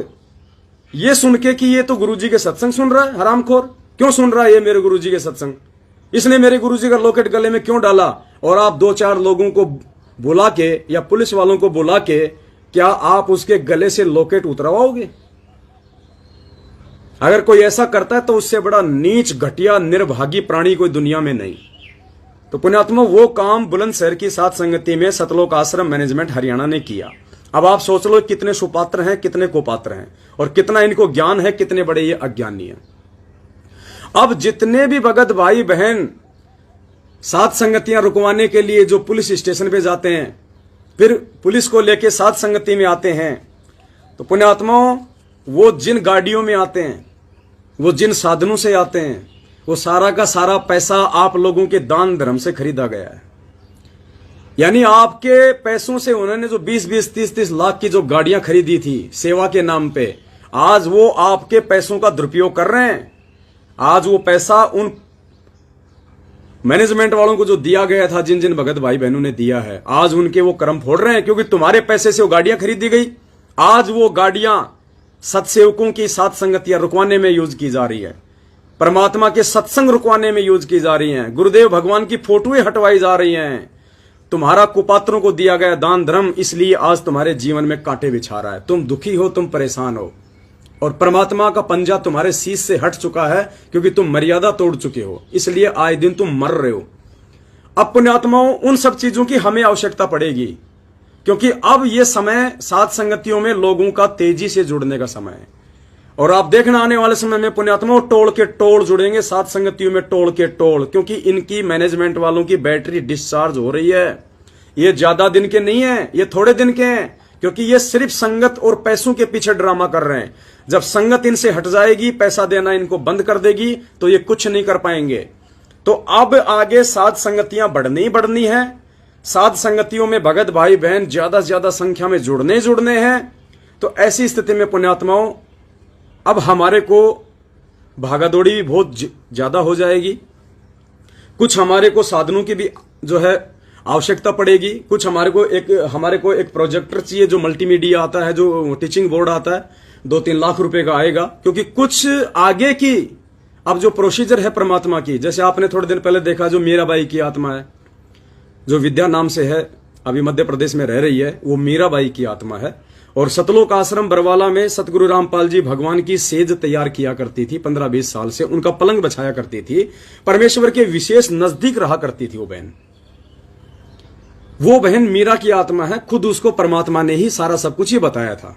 ये सुन के कि ये तो गुरुजी के सत्संग सुन रहा है, हरामखोर क्यों सुन रहा है ये मेरे गुरुजी के सत्संग, इसने मेरे गुरुजी का लॉकेट गले में क्यों डाला, और आप 2-4 लोगों को बुला के या पुलिस वालों को बुला के क्या आप उसके गले से लॉकेट उतरवाओगे? अगर कोई ऐसा करता है तो उससे बड़ा नीच, घटिया, निर्भागी प्राणी कोई दुनिया में नहीं। तो पुण्यात्मा, वो काम बुलंदशहर की साथ संगति में सतलोक आश्रम मैनेजमेंट हरियाणा ने किया। अब आप सोच लो कितने सुपात्र हैं, कितने कुपात्र हैं, और कितना इनको ज्ञान है, कितने बड़े ये अज्ञानी हैं। अब जितने भी भगत भाई बहन सात संगतियां रुकवाने के लिए जो पुलिस स्टेशन पे जाते हैं, फिर पुलिस को लेके सात संगति में आते हैं, तो पुण्यात्माओं, वो जिन गाड़ियों में आते हैं, वो जिन साधनों से आते हैं, वो सारा का सारा पैसा आप लोगों के दान धर्म से खरीदा गया है। यानी आपके पैसों से उन्होंने जो 20-20, 30-30 लाख की जो गाड़ियां खरीदी थी सेवा के नाम पे, आज वो आपके पैसों का दुरुपयोग कर रहे हैं। आज वो पैसा उन मैनेजमेंट वालों को जो दिया गया था, जिन जिन भगत भाई बहनों ने दिया है, आज उनके वो कर्म फोड़ रहे हैं, क्योंकि तुम्हारे पैसे से वो गाड़ियां खरीदी गई। आज वो गाड़ियां सत्सेवकों की सात संगतियां रुकवाने में यूज की जा रही है, परमात्मा के सत्संग रुकवाने में यूज की जा रही हैं, गुरुदेव भगवान की फोटोएं हटवाई जा रही हैं। तुम्हारा कुपात्रों को दिया गया दान धर्म इसलिए आज तुम्हारे जीवन में कांटे बिछा रहा है। तुम दुखी हो, तुम परेशान हो, और परमात्मा का पंजा तुम्हारे शीश से हट चुका है, क्योंकि तुम मर्यादा तोड़ चुके हो, इसलिए आए दिन तुम मर रहे हो। अब पुण्यात्माओं, उन सब चीजों की हमें आवश्यकता पड़ेगी, क्योंकि अब यह समय सात संगतियों में लोगों का तेजी से जुड़ने का समय है। और आप देखना आने वाले समय में पुण्यात्माओं, टोल के टोल जुड़ेंगे सात संगतियों में, टोल के टोल, क्योंकि इनकी मैनेजमेंट वालों की बैटरी डिस्चार्ज हो रही है। ये ज्यादा दिन के नहीं है, ये थोड़े दिन के हैं, क्योंकि ये सिर्फ संगत और पैसों के पीछे ड्रामा कर रहे हैं। जब संगत इनसे हट जाएगी, पैसा देना इनको बंद कर देगी, तो ये कुछ नहीं कर पाएंगे। तो अब आगे सात संगतियां बढ़नी है। सात संगतियों में भगत भाई बहन ज्यादा से ज्यादा संख्या में जुड़ने हैं। तो ऐसी स्थिति में पुण्यात्माओं, अब हमारे को भागादौड़ी भी बहुत ज्यादा हो जाएगी। कुछ हमारे को साधनों की भी जो है आवश्यकता पड़ेगी। कुछ हमारे को एक प्रोजेक्टर चाहिए, जो मल्टीमीडिया आता है, जो टीचिंग बोर्ड आता है, 2-3 लाख रुपए का आएगा। क्योंकि कुछ आगे की अब जो प्रोसीजर है परमात्मा की, जैसे आपने थोड़े दिन पहले देखा, जो मीराबाई की आत्मा है, जो विद्या नाम से है, अभी मध्य प्रदेश में रह रही है, वो मीराबाई की आत्मा है। और सतलोक आश्रम बरवाला में सतगुरु रामपाल जी भगवान की सेज तैयार किया करती थी। 15-20 साल से उनका पलंग बछाया करती थी। परमेश्वर के विशेष नजदीक रहा करती थी वो बहन। वो बहन मीरा की आत्मा है, खुद उसको परमात्मा ने ही सारा सब कुछ ही बताया था।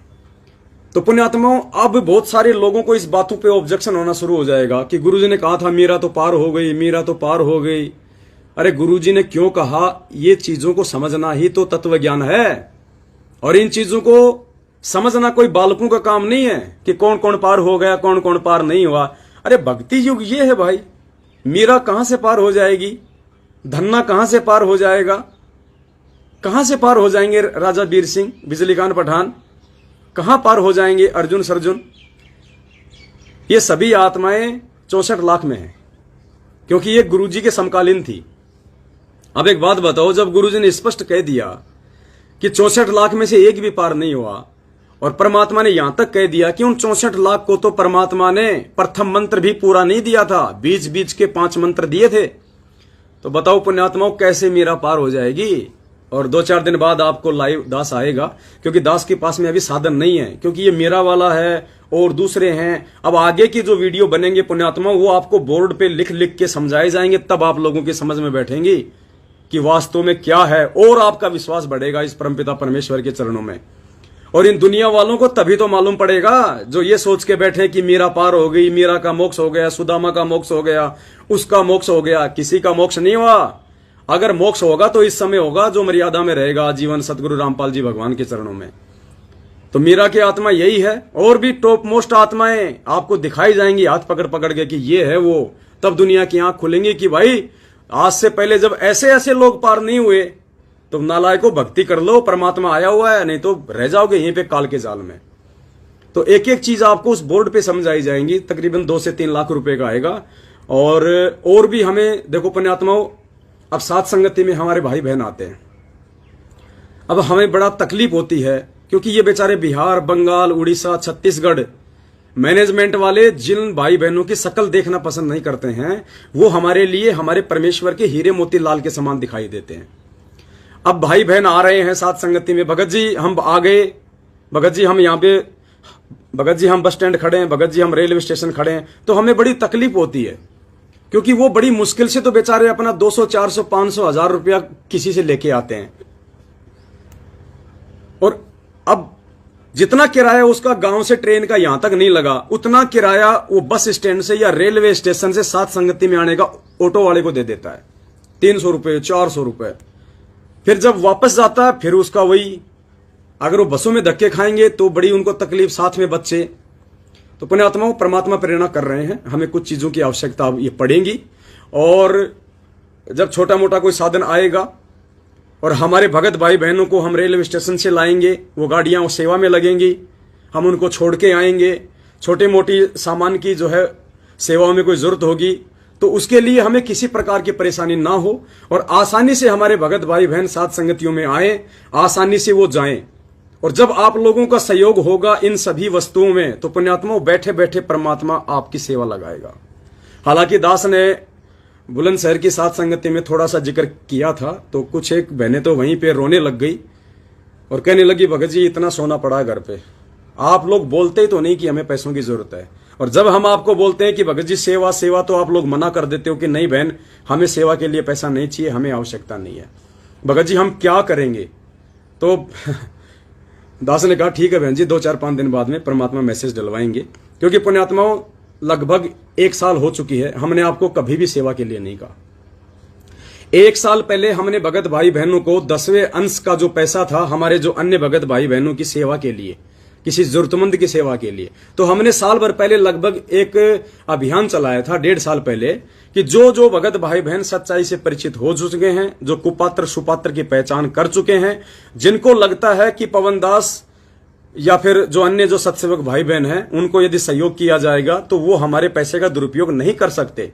तो पुण्यात्माओं, अब बहुत सारे लोगों को इस बातों पे ऑब्जेक्शन होना शुरू हो जाएगा कि गुरुजी ने कहा था मीरा तो पार हो गई, मीरा तो पार हो गई। अरे गुरुजी ने क्यों कहा, ये चीजों को समझना ही तो तत्व ज्ञान है। और इन चीजों को समझना कोई बालकों का काम नहीं है कि कौन कौन पार हो गया, कौन कौन पार नहीं हुआ। अरे भक्ति युग ये है भाई। मीरा कहां से पार हो जाएगी, धन्ना कहां से पार हो जाएगा, कहां से पार हो जाएंगे राजा वीर सिंह, बिजली खान पठान, कहां पार हो जाएंगे अर्जुन सर्जुन। ये सभी आत्माएं 64 लाख में है, क्योंकि ये गुरुजी के समकालीन थी। अब एक बात बताओ, जब गुरुजी ने स्पष्ट कह दिया कि 64 लाख में से एक भी पार नहीं हुआ, और परमात्मा ने यहां तक कह दिया कि उन 64 लाख को तो परमात्मा ने प्रथम मंत्र भी पूरा नहीं दिया था, बीच बीच के 5 मंत्र दिए थे। तो बताओ पुण्यात्माओं, कैसे मीरा पार हो जाएगी। और 2-4 दिन बाद आपको लाइव दास आएगा, क्योंकि दास के पास में अभी साधन नहीं है, क्योंकि ये मीरा वाला है और दूसरे हैं। अब आगे की जो वीडियो बनेंगे पुण्यात्मा, वो आपको बोर्ड पे लिख लिख के समझाए जाएंगे, तब आप लोगों की समझ में बैठेंगी कि वास्तव में क्या है, और आपका विश्वास बढ़ेगा इस परमपिता परमेश्वर के चरणों में। और इन दुनिया वालों को तभी तो मालूम पड़ेगा जो ये सोच के बैठे कि मीरा पार हो गई, मीरा का मोक्ष हो गया, सुदामा का मोक्ष हो गया, उसका मोक्ष हो गया। किसी का मोक्ष नहीं हुआ। अगर मोक्ष होगा तो इस समय होगा जो मर्यादा में रहेगा जीवन सतगुरु रामपाल जी भगवान के चरणों में। तो मीरा की आत्मा यही है, और भी टॉप मोस्ट आत्माएं आपको दिखाई जाएंगी हाथ पकड़ पकड़ के कि ये है वो। तब दुनिया की आंख खुलेंगी कि भाई आज से पहले जब ऐसे ऐसे लोग पार नहीं हुए तो नालायकों भक्ति कर लो, परमात्मा आया हुआ है, नहीं तो रह जाओगे यहीं पे काल के जाल में। तो एक एक चीज आपको उस बोर्ड पे समझाई जाएंगी। तकरीबन 2 से 3 लाख रुपए का आएगा। और भी हमें देखो पुण्यात्माओं, अब साथ संगति में हमारे भाई बहन आते हैं। अब हमें बड़ा तकलीफ होती है, क्योंकि ये बेचारे बिहार, बंगाल, उड़ीसा, छत्तीसगढ़ मैनेजमेंट वाले जिन भाई बहनों की शक्ल देखना पसंद नहीं करते हैं, वो हमारे लिए हमारे परमेश्वर के हीरे मोती लाल के समान दिखाई देते हैं। अब भाई बहन आ रहे हैं साथ संगति में, भगत जी हम आ गए, भगत जी हम यहाँ पे, भगत जी हम बस स्टैंड खड़े हैं, भगत जी हम रेलवे स्टेशन खड़े हैं। तो हमें बड़ी तकलीफ होती है, क्योंकि वो बड़ी मुश्किल से तो बेचारे अपना 200, 400, 500, 1000 रुपया किसी से लेके आते हैं। और अब जितना किराया उसका गांव से ट्रेन का यहां तक नहीं लगा, उतना किराया वो बस स्टैंड से या रेलवे स्टेशन से साथ संगति में आने का ऑटो वाले को दे देता है। 300 रुपए, 400 रुपए। फिर जब वापस जाता है फिर उसका वही। अगर वो बसों में धक्के खाएंगे तो बड़ी उनको तकलीफ, साथ में बच्चे। तो पुण्यात्माओं, परमात्मा प्रेरणा कर रहे हैं, हमें कुछ चीजों की आवश्यकता ये पड़ेगी। और जब छोटा मोटा कोई साधन आएगा और हमारे भगत भाई बहनों को हम रेलवे स्टेशन से लाएंगे, वो गाड़ियां उस सेवा में लगेंगी, हम उनको छोड़ के आएंगे। छोटे मोटी सामान की जो है सेवाओं में कोई जरूरत होगी तो उसके लिए हमें किसी प्रकार की परेशानी ना हो, और आसानी से हमारे भगत भाई बहन साथ संगतियों में आए, आसानी से वो जाएं। और जब आप लोगों का सहयोग होगा इन सभी वस्तुओं में, तो पुण्यात्माओं बैठे बैठे परमात्मा आपकी सेवा लगाएगा। हालांकि दास ने बुलंदशहर की साथ संगति में थोड़ा सा जिक्र किया था, तो कुछ एक बहनें तो वहीं पे रोने लग गई और कहने लगी भगत जी इतना सोना पड़ा है घर पे, आप लोग बोलते ही तो नहीं कि हमें पैसों की जरूरत है। और जब हम आपको बोलते हैं कि भगत जी सेवा सेवा, तो आप लोग मना कर देते हो कि नहीं बहन, हमें सेवा के लिए पैसा नहीं चाहिए, हमें आवश्यकता नहीं है। भगत जी हम क्या करेंगे? तो दास ने कहा ठीक है बहन जी, 2-4-5 दिन बाद में परमात्मा मैसेज डलवाएंगे। क्योंकि पुण्यात्माओं लगभग 1 साल हो चुकी है, हमने आपको कभी भी सेवा के लिए नहीं कहा। 1 साल पहले हमने भगत भाई बहनों को 10वें अंश का जो पैसा था हमारे जो अन्य भगत भाई बहनों की सेवा के लिए, किसी जरूरतमंद की सेवा के लिए, तो हमने साल भर पहले लगभग एक अभियान चलाया था, 1.5 साल पहले, कि जो जो भगत भाई बहन सच्चाई से परिचित हो चुके हैं, जो कुपात्र सुपात्र की पहचान कर चुके हैं, जिनको लगता है कि पवन दास या फिर जो अन्य जो सत्सेवक भाई बहन हैं उनको यदि सहयोग किया जाएगा तो वो हमारे पैसे का दुरुपयोग नहीं कर सकते,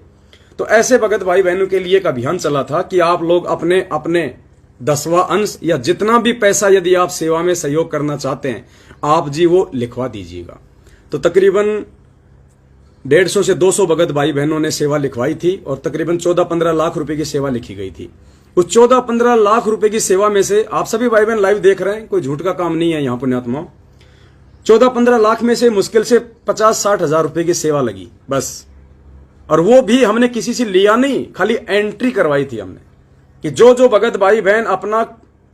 तो ऐसे भगत भाई बहनों के लिए एक अभियान चला था कि आप लोग अपने अपने 10वां अंश या जितना भी पैसा यदि आप सेवा में सहयोग करना चाहते हैं आप जी वो लिखवा दीजिएगा। तो तकरीबन 150 से 200 भगत भाई बहनों ने सेवा लिखवाई थी और तकरीबन 14-15 लाख रुपए की सेवा लिखी गई थी। उस 14-15 लाख रुपए की सेवा में से आप सभी भाई बहन लाइव देख रहे हैं, कोई झूठ का काम नहीं है यहाँ पुण्यात्माओं, 14-15 लाख में से मुश्किल से 50-60 हजार रुपए की सेवा लगी बस। और वो भी हमने किसी से लिया नहीं, खाली एंट्री करवाई थी हमने कि जो जो भगत भाई बहन अपना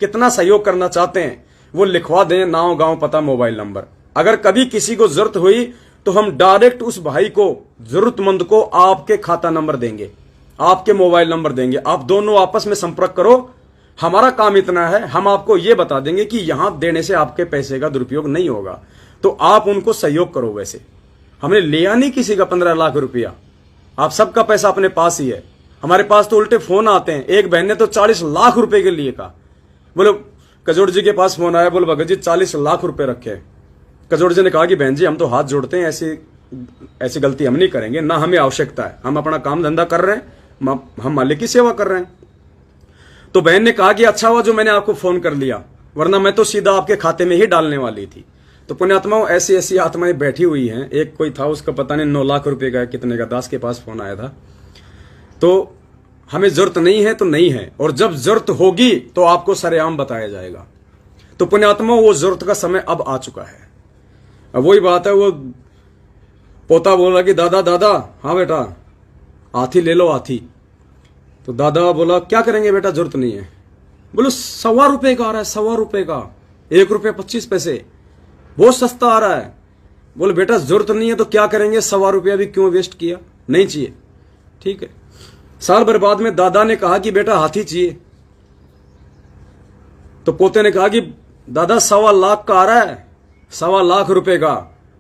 कितना सहयोग करना चाहते हैं वो लिखवा दें, नाम, गांव, पता, मोबाइल नंबर। अगर कभी किसी को जरूरत हुई तो हम डायरेक्ट उस भाई को, जरूरतमंद को आपके खाता नंबर देंगे, आपके मोबाइल नंबर देंगे। आप दोनों आपस में संपर्क करो। हमारा काम इतना है, हम आपको यह बता देंगे कि यहां देने से आपके पैसे का दुरुपयोग नहीं होगा, तो आप उनको सहयोग करो। वैसे हमने लिया नहीं किसी का 15 लाख रुपया, आप सबका पैसा अपने पास ही है। हमारे पास तो उल्टे फोन आते हैं। एक बहन ने तो 40 लाख रुपए के लिए कहा। बोलो कजोड़ जी के पास फोन आया, बोलो भगत जी 40 लाख रुपए रखे। कजोड़ जी ने कहा कि बहन जी हम तो हाथ जोड़ते हैं, ऐसी गलती हम नहीं करेंगे, ना हमें आवश्यकता है, हम अपना काम धंधा कर रहे हैं, हम मालिक की सेवा कर रहे हैं। तो बहन ने कहा कि अच्छा हुआ जो मैंने आपको फोन कर लिया, वरना मैं तो सीधा आपके खाते में ही डालने वाली थी। तो पुण्यात्माओं, ऐसी ऐसी आत्माएं बैठी हुई हैं। एक कोई था, उसका पता नहीं 9 लाख रुपए का कितने का, दास के पास फोन आया था। तो हमें जरूरत नहीं है तो नहीं है, और जब जरूरत होगी तो आपको सरेआम बताया जाएगा। तो पुण्यात्माओं, वो जरूरत का समय अब आ चुका है। अब वही बात है, वो पोता बोल रहा कि दादा दादा, हाँ बेटा हाथी ले लो हाथी। तो दादा बोला क्या करेंगे बेटा, जरूरत नहीं है। बोलो 1.25 रुपए का आ रहा है, 1.25 रुपए का, 1 रुपये 25 पैसे, बहुत सस्ता आ रहा है। बोले बेटा जरूरत नहीं है तो क्या करेंगे, 1.25 रुपया भी क्यों वेस्ट किया, नहीं चाहिए, ठीक है। साल भर बाद में दादा ने कहा कि बेटा हाथी चाहिए। तो पोते ने कहा कि दादा 1.25 लाख का आ रहा है, 1.25 लाख रुपए का।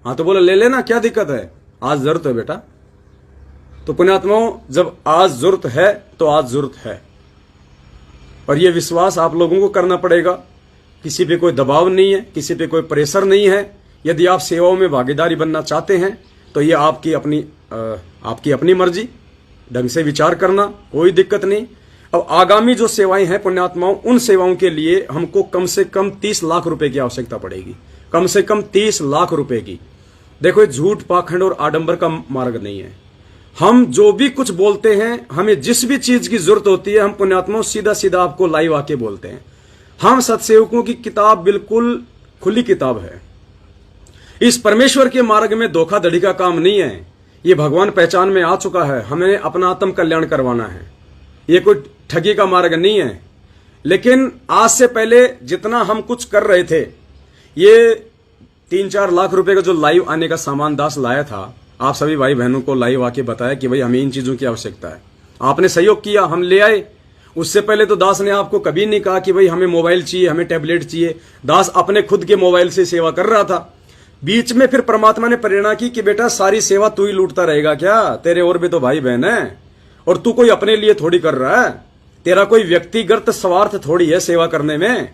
हाँ तो बोले ले लेना, क्या दिक्कत है, आज जरूरत है बेटा। तो पुण्यात्माओं, जब आज जरूरत है तो आज जरूरत है, और यह विश्वास आप लोगों को करना पड़ेगा। किसी पे कोई दबाव नहीं है, किसी पे कोई प्रेशर नहीं है। यदि आप सेवाओं में भागीदारी बनना चाहते हैं तो ये आपकी अपनी मर्जी, ढंग से विचार करना, कोई दिक्कत नहीं। अब आगामी जो सेवाएं हैं पुण्यात्माओं, उन सेवाओं के लिए हमको कम से कम 30 लाख रुपए की आवश्यकता पड़ेगी, कम से कम 30 लाख रुपए की। देखो, झूठ, पाखंड और आडंबर का मार्ग नहीं है। हम जो भी कुछ बोलते हैं, हमें जिस भी चीज की जरूरत होती है, हम पुण्यात्माओं सीधा सीधा आपको लाइव आके बोलते हैं। हम सत्सेवकों की किताब बिल्कुल खुली किताब है। इस परमेश्वर के मार्ग में धोखाधड़ी का काम नहीं है। ये भगवान पहचान में आ चुका है, हमें अपना आत्म कल्याण करवाना है। ये कोई ठगी का मार्ग नहीं है। लेकिन आज से पहले जितना हम कुछ कर रहे थे, ये 3-4 लाख रुपए का जो लाइव आने का सामान दास लाया था, आप सभी भाई बहनों को लाइव आके बताया कि भाई हमें इन चीजों की आवश्यकता है। आपने सहयोग किया, हम ले आए। उससे पहले तो दास ने आपको कभी नहीं कहा कि भाई हमें मोबाइल चाहिए, हमें टैबलेट चाहिए। दास अपने खुद के मोबाइल से सेवा कर रहा था। बीच में फिर परमात्मा ने प्रेरणा की कि बेटा सारी सेवा तू ही लूटता रहेगा क्या, तेरे और भी तो भाई बहन है, और तू कोई अपने लिए थोड़ी कर रहा है, तेरा कोई व्यक्तिगत स्वार्थ थोड़ी है सेवा करने में।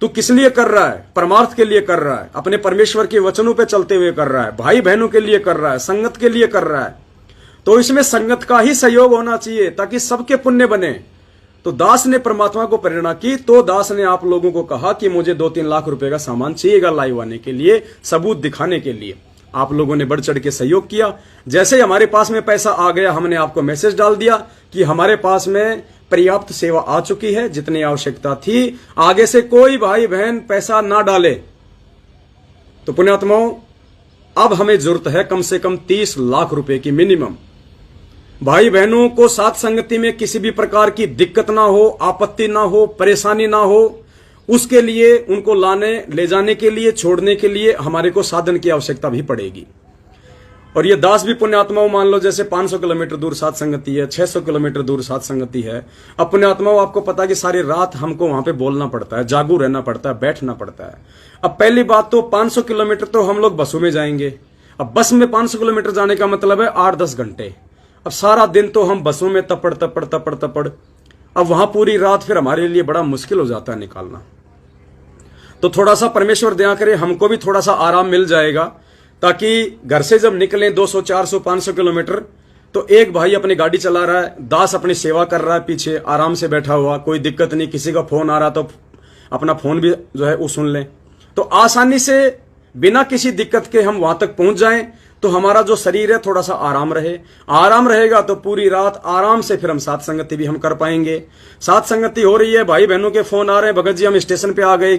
तू किस लिए कर रहा है, परमार्थ के लिए कर रहा है, अपने परमेश्वर के वचनों पे चलते हुए कर रहा है, भाई बहनों के लिए कर रहा है, संगत के लिए कर रहा है। तो इसमें संगत का ही सहयोग होना चाहिए ताकि सबके पुण्य बने। तो दास ने परमात्मा को प्रेरणा की, तो दास ने आप लोगों को कहा कि मुझे 2-3 लाख रुपए का सामान चाहिएगा लाइव आने के लिए, सबूत दिखाने के लिए। आप लोगों ने बढ़ चढ़ के सहयोग किया। जैसे ही हमारे पास में पैसा आ गया, हमने आपको मैसेज डाल दिया कि हमारे पास में पर्याप्त सेवा आ चुकी है, जितनी आवश्यकता थी। आगे से कोई भाई बहन पैसा ना डाले। तो पुण्यात्माओं, अब हमें जरूरत है कम से कम 30 लाख रुपए की मिनिमम। भाई बहनों को साथ संगति में किसी भी प्रकार की दिक्कत ना हो, आपत्ति ना हो, परेशानी ना हो, उसके लिए उनको लाने ले जाने के लिए, छोड़ने के लिए हमारे को साधन की आवश्यकता भी पड़ेगी। और ये दास भी पुण्यात्माओं, मान लो जैसे 500 किलोमीटर दूर साथ संगति है, 600 किलोमीटर दूर साथ संगति है। अब पुण्यात्माओं, आपको पता है कि सारी रात हमको वहां पे बोलना पड़ता है, जागू रहना पड़ता है, बैठना पड़ता है। अब पहली बात तो 500 किलोमीटर तो हम लोग बसों में जाएंगे। अब बस में 500 किलोमीटर जाने का मतलब है 8-10 घंटे। अब सारा दिन तो हम बसों में तपड़ तपड़ तपड़ तपड़, अब वहां पूरी रात फिर हमारे लिए बड़ा मुश्किल हो जाता है निकालना। तो थोड़ा सा परमेश्वर दया करे, हमको भी थोड़ा सा आराम मिल जाएगा, ताकि घर से जब निकलें 200, 400, 500 किलोमीटर, तो एक भाई अपनी गाड़ी चला रहा है, दास अपनी सेवा कर रहा है पीछे आराम से बैठा हुआ, कोई दिक्कत नहीं। किसी का फोन आ रहा तो अपना फोन भी जो है वो सुन लें, तो आसानी से बिना किसी दिक्कत के हम वहां तक पहुंच जाएं। तो हमारा जो शरीर है थोड़ा सा आराम रहे, आराम रहेगा तो पूरी रात आराम से फिर हम साथ संगति भी हम कर पाएंगे। साथ संगति हो रही है, भाई बहनों के फोन आ रहे हैं, भगत जी हम स्टेशन पे आ गए,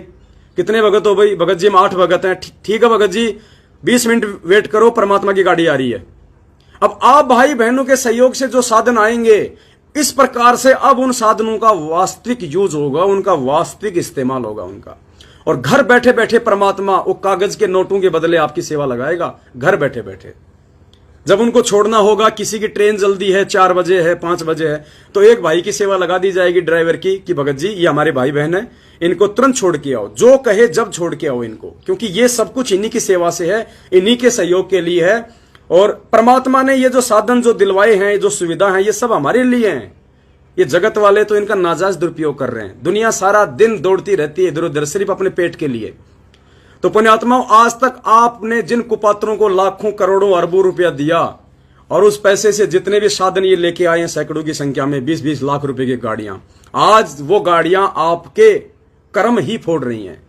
कितने भगत हो भाई? भगत जी हम 8 भगत हैं। ठीक है भगत जी, 20 मिनट वेट करो, परमात्मा की गाड़ी आ रही है। अब आप भाई बहनों के सहयोग से जो साधन आएंगे, इस प्रकार से अब उन साधनों का वास्तविक यूज होगा, उनका वास्तविक इस्तेमाल होगा उनका। और घर बैठे बैठे परमात्मा वो कागज के नोटों के बदले आपकी सेवा लगाएगा, घर बैठे बैठे। जब उनको छोड़ना होगा, किसी की ट्रेन जल्दी है, 4 बजे है, 5 बजे है, तो एक भाई की सेवा लगा दी जाएगी ड्राइवर की कि भगत जी ये हमारे भाई बहन है, इनको तुरंत छोड़ के आओ, जो कहे जब छोड़ के आओ इनको, क्योंकि ये सब कुछ इन्हीं की सेवा से है, इन्हीं के सहयोग के लिए है। और परमात्मा ने ये जो साधन जो दिलवाए हैं, जो सुविधा है, ये सब हमारे लिए हैं। ये जगत वाले तो इनका नाजायज दुरुपयोग कर रहे हैं। दुनिया सारा दिन दौड़ती रहती है इधर उधर सिर्फ अपने पेट के लिए। तो पुण्यात्माओं, आज तक आपने जिन कुपात्रों को लाखों करोड़ों अरबों रुपया दिया और उस पैसे से जितने भी साधन ये लेके आए हैं सैकड़ों की संख्या में, 20-20 लाख रुपए की गाड़ियां, आज वो गाड़ियां आपके कर्म ही फोड़ रही हैं।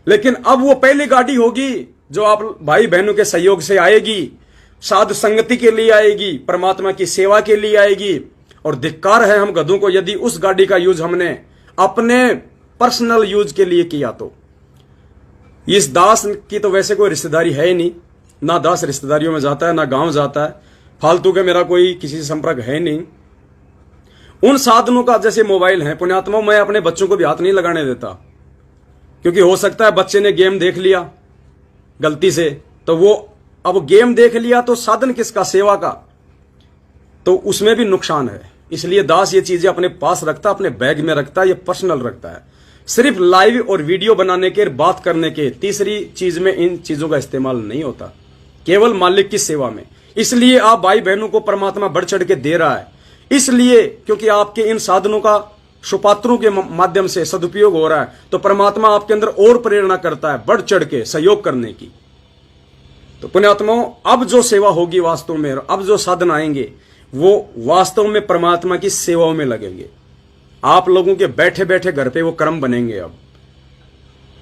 लेकिन अब वो पहली गाड़ी होगी जो आप भाई बहनों के सहयोग से आएगी, साधु संगति के लिए आएगी, परमात्मा की सेवा के लिए आएगी। और धिक्कार है हम गधों को यदि उस गाड़ी का यूज हमने अपने पर्सनल यूज के लिए किया तो। इस दास की तो वैसे कोई रिश्तेदारी है ही नहीं, ना दास रिश्तेदारियों में जाता है, ना गांव जाता है, फालतू के मेरा कोई किसी से संपर्क है नहीं। उन साधनों का जैसे मोबाइल है, पुण्यात्माओं, मैं अपने बच्चों को भी हाथ नहीं लगाने देता, क्योंकि हो सकता है बच्चे ने गेम देख लिया गलती से, तो वो अब गेम देख लिया तो साधन किसका? सेवा का, तो उसमें भी नुकसान है। इसलिए दास ये चीजें अपने पास रखता, अपने बैग में रखता है, ये पर्सनल रखता है। सिर्फ लाइव और वीडियो बनाने के, बात करने के, तीसरी चीज में इन चीजों का इस्तेमाल नहीं होता, केवल मालिक की सेवा में। इसलिए आप भाई बहनों को परमात्मा बढ़ चढ़ के दे रहा है, इसलिए क्योंकि आपके इन साधनों का सुपात्रों के माध्यम से सदुपयोग हो रहा है, तो परमात्मा आपके अंदर और प्रेरणा करता है बढ़ चढ़ के सहयोग करने की। तो पुण्यात्माओं, अब जो सेवा होगी वास्तव में, अब जो साधन आएंगे वो वास्तव में परमात्मा की सेवाओं में लगेंगे। आप लोगों के बैठे बैठे घर पे वो कर्म बनेंगे। अब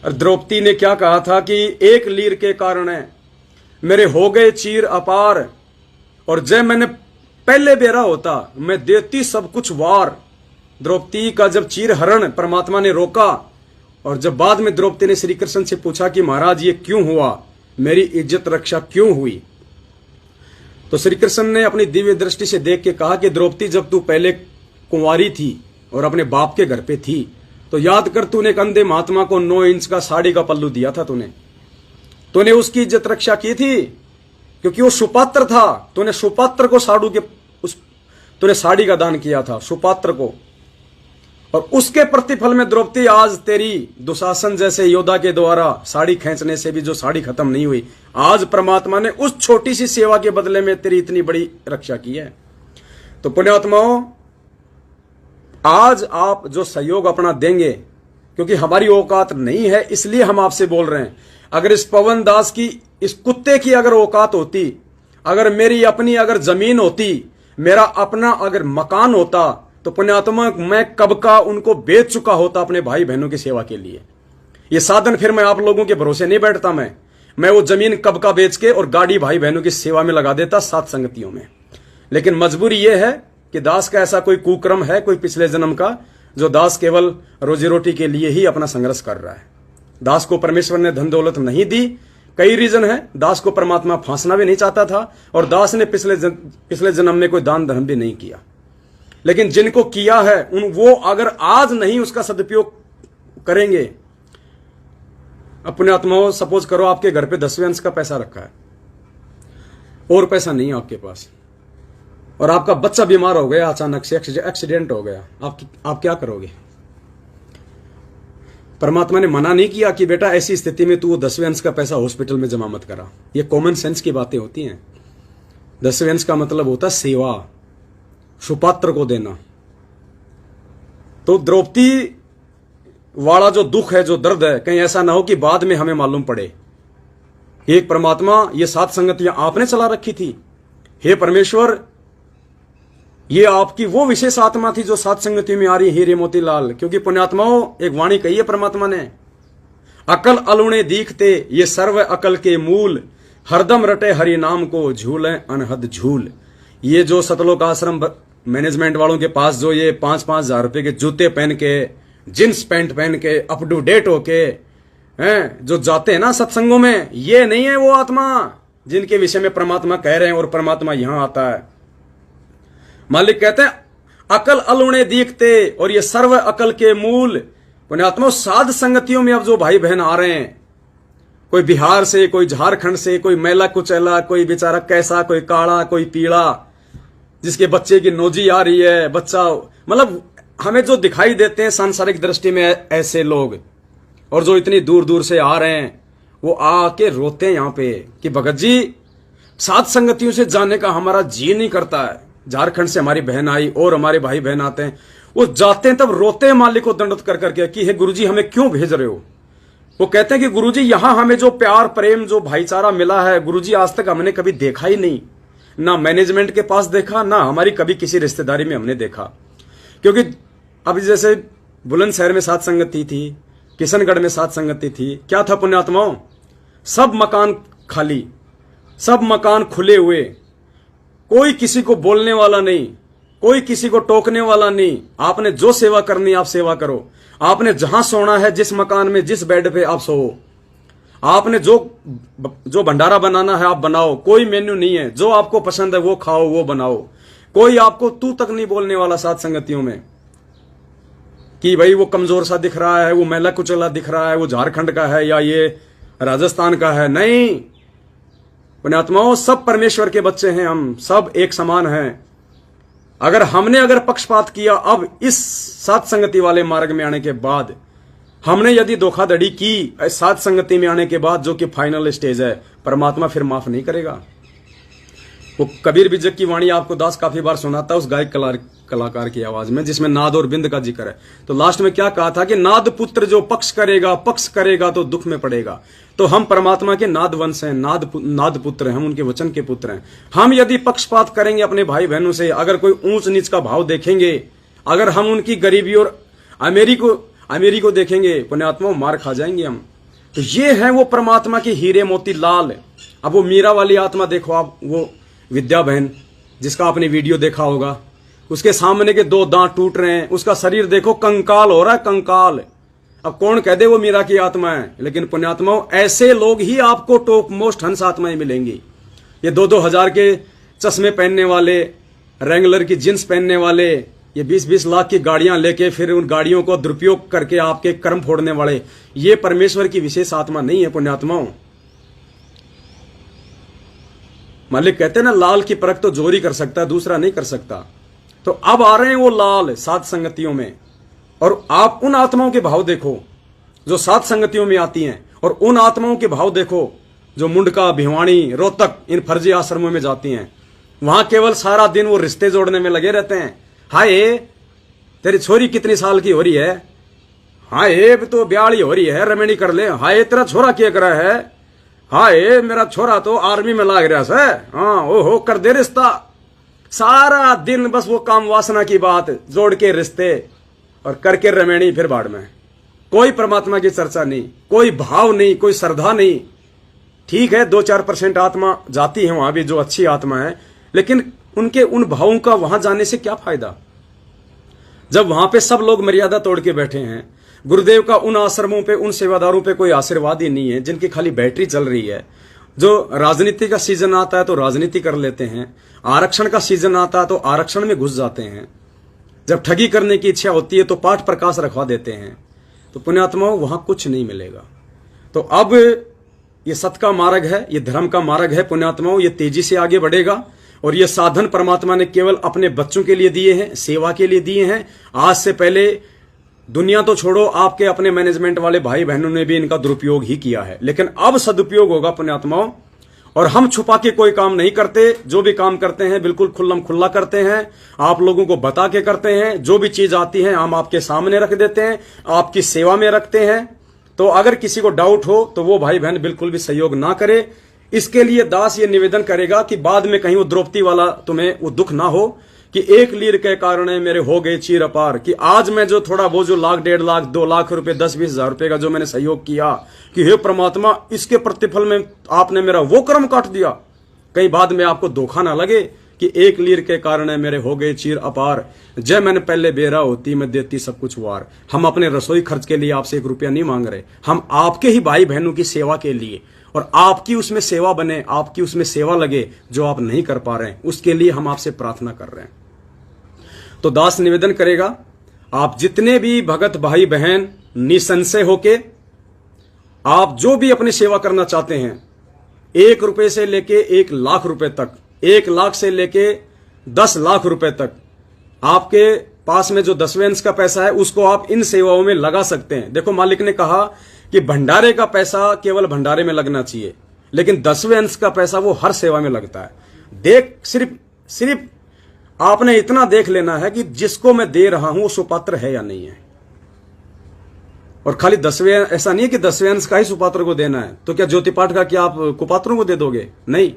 और द्रौपदी ने क्या कहा था कि एक लीर के कारण है मेरे हो गए चीर अपार, और जब मैंने पहले बेरा होता मैं देती सब कुछ वार। द्रौपदी का जब चीर हरण परमात्मा ने रोका, और जब बाद में द्रौपदी ने श्री कृष्ण से पूछा कि महाराज ये क्यों हुआ, मेरी इज्जत रक्षा क्यों हुई, तो श्री कृष्ण ने अपनी दिव्य दृष्टि से देख के कहा कि द्रौपदी, जब तू पहले कुंवारी थी और अपने बाप के घर पे थी, तो याद कर तूने एक अंधे महात्मा को 9 इंच का साड़ी का पल्लू दिया था, तूने उसकी इज्जत रक्षा की थी, क्योंकि वो सुपात्र था। तूने सुपात्र को तूने साड़ी का दान किया था सुपात्र को, और उसके प्रतिफल में द्रौपदी आज तेरी दुशासन जैसे योद्धा के द्वारा साड़ी खींचने से भी जो साड़ी खत्म नहीं हुई, आज परमात्मा ने उस छोटी सी सेवा के बदले में तेरी इतनी बड़ी रक्षा की है। तो पुण्यात्माओं, आज आप जो सहयोग अपना देंगे, क्योंकि हमारी औकात नहीं है इसलिए हम आपसे बोल रहे हैं। अगर इस पवन दास की, इस कुत्ते की अगर औकात होती, अगर मेरी अपनी अगर जमीन होती, मेरा अपना अगर मकान होता, तो पुण्यात्मा मैं कब का उनको बेच चुका होता अपने भाई बहनों की सेवा के लिए। ये साधन फिर मैं आप लोगों के भरोसे नहीं बैठता, मैं वो जमीन कब का बेच के और गाड़ी भाई बहनों की सेवा में लगा देता, सात संगतियों में। लेकिन मजबूरी यह है कि दास का ऐसा कोई कुक्रम है, कोई पिछले जन्म का, जो दास केवल रोजी रोटी के लिए ही अपना संघर्ष कर रहा है। दास को परमेश्वर ने धन दौलत नहीं दी, कई रीजन है। दास को परमात्मा फांसना भी नहीं चाहता था, और दास ने पिछले जन्म में कोई दान धर्म भी नहीं किया। लेकिन जिनको किया है वो अगर आज नहीं उसका सदुपयोग करेंगे, अपने आत्माओं, सपोज करो आपके घर पे 10वें अंश का पैसा रखा है और पैसा नहीं है आपके पास, और आपका बच्चा बीमार हो गया, अचानक से एक्सीडेंट हो गया, आप क्या करोगे? परमात्मा ने मना नहीं किया कि बेटा ऐसी स्थिति में तू 10वें अंश का पैसा हॉस्पिटल में जमा मत करा। ये कॉमन सेंस की बातें होती हैं। 10वें अंश का मतलब होता है सेवा, सुपात्र को देना। तो द्रौपदी वाला जो दुख है, जो दर्द है, कहीं ऐसा ना हो कि बाद में हमें मालूम पड़े। एक परमात्मा, ये सात संगतियां आपने चला रखी थी। हे परमेश्वर, ये आपकी वो विशेष आत्मा थी जो सात संगतियों में आ रही, हीरे मोतीलाल। क्योंकि पुण्यात्माओं, एक वाणी कही है परमात्मा ने, अकल अलुणे दीखते ये सर्व अकल के मूल, हरदम रटे हरि नाम को झूले अनहद झूल। ये जो सतलोक आश्रम मैनेजमेंट वालों के पास जो ये 5-5 हजार रुपए के जूते पहन के, जींस पैंट पहन के, अप टू डेट होके हैं जो जाते हैं ना सत्संगों में, ये नहीं है वो आत्मा जिनके विषय में परमात्मा कह रहे हैं और परमात्मा यहां आता है। मालिक कहते हैं अकल अलुणे दीखते, और ये सर्व अकल के मूल पुण्यात्मा साध संगतियों में अब जो भाई बहन आ रहे हैं, कोई बिहार से, कोई झारखंड से, कोई मैला कुचैला, कोई बेचारा कैसा, कोई काला, कोई पीला, जिसके बच्चे की नोजी आ रही है, बच्चा मतलब हमें जो दिखाई देते हैं सांसारिक दृष्टि में ऐसे लोग, और जो इतनी दूर दूर से आ रहे हैं, वो आके रोते हैं यहाँ पे कि भगत जी सात संगतियों से जाने का हमारा जी नहीं करता है। झारखंड से हमारी बहन आई और हमारे भाई बहन आते हैं, वो जाते हैं तब रोते हैं मालिक को दंडवत कर करके कि हे गुरुजी हमें क्यों भेज रहे हो। वो कहते हैं कि गुरुजी यहां हमें जो प्यार प्रेम जो भाईचारा मिला है गुरुजी आज तक हमने कभी देखा ही नहीं, ना मैनेजमेंट के पास देखा, ना हमारी कभी किसी रिश्तेदारी में हमने देखा। क्योंकि अभी जैसे बुलंदशहर में सात संगति थी, किशनगढ़ में सात संगति थी, क्या था पुण्यात्माओं, सब मकान खाली, सब मकान खुले हुए, कोई किसी को बोलने वाला नहीं, कोई किसी को टोकने वाला नहीं। आपने जो सेवा करनी आप सेवा करो, आपने जहां सोना है जिस मकान में जिस बेड पे आप सोओ, आपने जो भंडारा बनाना है आप बनाओ, कोई मेन्यू नहीं है, जो आपको पसंद है वो खाओ वो बनाओ, कोई आपको तू तक नहीं बोलने वाला सात संगतियों में कि भाई वो कमजोर सा दिख रहा है, वो मैला कुचला दिख रहा है, वो झारखंड का है या ये राजस्थान का है। नहीं पुण्यात्माओं, सब परमेश्वर के बच्चे हैं, हम सब एक समान हैं। अगर पक्षपात किया अब इस सात संगति वाले मार्ग में आने के बाद, हमने यदि धोखाधड़ी की सात संगति में आने के बाद, जो कि फाइनल स्टेज है, परमात्मा फिर माफ नहीं करेगा। वो कबीर बिजक की वाणी आपको दास काफी बार सुनाता है उस गायक कलाकार की आवाज में, जिसमें नाद और बिंद का जिक्र है। तो लास्ट में क्या कहा था कि नाद पुत्र जो पक्ष करेगा तो दुख में पड़ेगा। तो हम परमात्मा के नाद वंश हैं, नाद पुत्र हैं, हम उनके वचन के पुत्र हैं। हम यदि पक्षपात करेंगे अपने भाई बहनों से, अगर कोई ऊंच नीच का भाव देखेंगे, अगर हम उनकी गरीबी और अमीरी को देखेंगे, पुण्यात्मा मार खा जाएंगे हम। तो ये है वो परमात्मा के हीरे मोती लाल। अब वो मीरा वाली आत्मा देखो आप, वो विद्या बहन जिसका आपने वीडियो देखा होगा, उसके सामने के दो दांत टूट रहे हैं, उसका शरीर देखो कंकाल हो रहा है, कंकाल। अब कौन कह दे वो मीरा की आत्मा है, लेकिन पुण्यात्माओं ऐसे लोग ही आपको टॉप मोस्ट हंस आत्माएं मिलेंगी। ये 2-2 हजार के चश्मे पहनने वाले, रेंगलर की जींस पहनने वाले, ये 20-20 लाख की गाड़ियां लेके फिर उन गाड़ियों को दुरुपयोग करके आपके कर्म फोड़ने वाले, ये परमेश्वर की विशेष आत्मा नहीं है पुण्यात्माओं। मालिक कहते हैं ना, लाल की परख तो जोरी कर सकता है, दूसरा नहीं कर सकता। तो अब आ रहे हैं वो लाल सात संगतियों में, और आप उन आत्माओं के भाव देखो जो सात संगतियों में आती हैं, और उन आत्माओं के भाव देखो जो मुंडका, भिवानी, रोहतक इन फर्जी आश्रमों में जाती हैं। वहां केवल सारा दिन वो रिश्ते जोड़ने में लगे रहते हैं। हाय तेरी छोरी कितनी साल की हो रही है, हाय तो ब्याली हो रही है, रमणी कर ले, हाय तेरा छोरा क्या कर रहा है, हाय मेरा छोरा तो आर्मी में लाग रहा है, हाँ ओहो कर दे रिश्ता। सारा दिन बस वो काम वासना की बात जोड़ के रिश्ते और करके रमणी फिर बाढ़ में। कोई परमात्मा की चर्चा नहीं, कोई भाव नहीं, कोई श्रद्धा नहीं। ठीक है 2-4% आत्मा जाती है वहां भी जो अच्छी आत्मा है, लेकिन उनके उन भावों का वहां जाने से क्या फायदा, जब वहां पे सब लोग मर्यादा तोड़ के बैठे हैं। गुरुदेव का उन आश्रमों पे, उन सेवादारों पे कोई आशीर्वाद ही नहीं है, जिनकी खाली बैटरी चल रही है। जो राजनीति का सीजन आता है तो राजनीति कर लेते हैं, आरक्षण का सीजन आता है तो आरक्षण में घुस जाते हैं, जब ठगी करने की इच्छा होती है तो पाठ प्रकाश रखवा देते हैं। तो पुण्यात्माओं वहां कुछ नहीं मिलेगा। तो अब ये सत का मार्ग है, ये धर्म का मार्ग है पुण्यात्माओं, ये तेजी से आगे बढ़ेगा। और ये साधन परमात्मा ने केवल अपने बच्चों के लिए दिए हैं, सेवा के लिए दिए हैं। आज से पहले दुनिया तो छोड़ो, आपके अपने मैनेजमेंट वाले भाई बहनों ने भी इनका दुरुपयोग ही किया है, लेकिन अब सदुपयोग होगा पुण्यात्माओं। और हम छुपा के कोई काम नहीं करते, जो भी काम करते हैं बिल्कुल खुल्लम खुल्ला करते हैं, आप लोगों को बता के करते हैं। जो भी चीज आती है हम आपके सामने रख देते हैं, आपकी सेवा में रखते हैं। तो अगर किसी को डाउट हो तो वो भाई बहन बिल्कुल भी सहयोग ना करे। इसके लिए दास ये निवेदन करेगा कि बाद में कहीं वो द्रौपदी वाला तुम्हें वो दुख ना हो कि 1 लीर के कारण मेरे हो गए चीर अपार, कि आज मैं जो थोड़ा वो जो 1 लाख 1.5 लाख 2 लाख रुपए 10-20 हजार रुपए का जो मैंने सहयोग किया, कि हे परमात्मा इसके प्रतिफल में आपने मेरा वो कर्म काट दिया। कहीं बाद में आपको धोखा ना लगे कि एक लीर के कारण मेरे हो गए चीर अपार, जय मैंने पहले बेरा होती मैं देती सब कुछ वार। हम अपने रसोई खर्च के लिए आपसे 1 रुपया नहीं मांग रहे, हम आपके ही भाई बहनों की सेवा के लिए, और आपकी उसमें सेवा बने, आपकी उसमें सेवा लगे जो आप नहीं कर पा रहे हैं, उसके लिए हम आपसे प्रार्थना कर रहे हैं। तो दास निवेदन करेगा, आप जितने भी भगत भाई बहन निसंशय होके आप जो भी अपनी सेवा करना चाहते हैं, 1 रुपए से लेके 1 लाख रुपए तक, 1 लाख से लेके 10 लाख रुपए तक, आपके पास में जो 10वें अंश का पैसा है उसको आप इन सेवाओं में लगा सकते हैं। देखो, मालिक ने कहा कि भंडारे का पैसा केवल भंडारे में लगना चाहिए, लेकिन 10वें अंश का पैसा वो हर सेवा में लगता है। सिर्फ आपने इतना देख लेना है कि जिसको मैं दे रहा हूं वो सुपात्र है या नहीं है। और खाली 10वें, ऐसा नहीं है कि 10वें अंश का ही सुपात्र को देना है, तो क्या ज्योति पाठ का क्या आप कुपात्रों को दे दोगे? नहीं,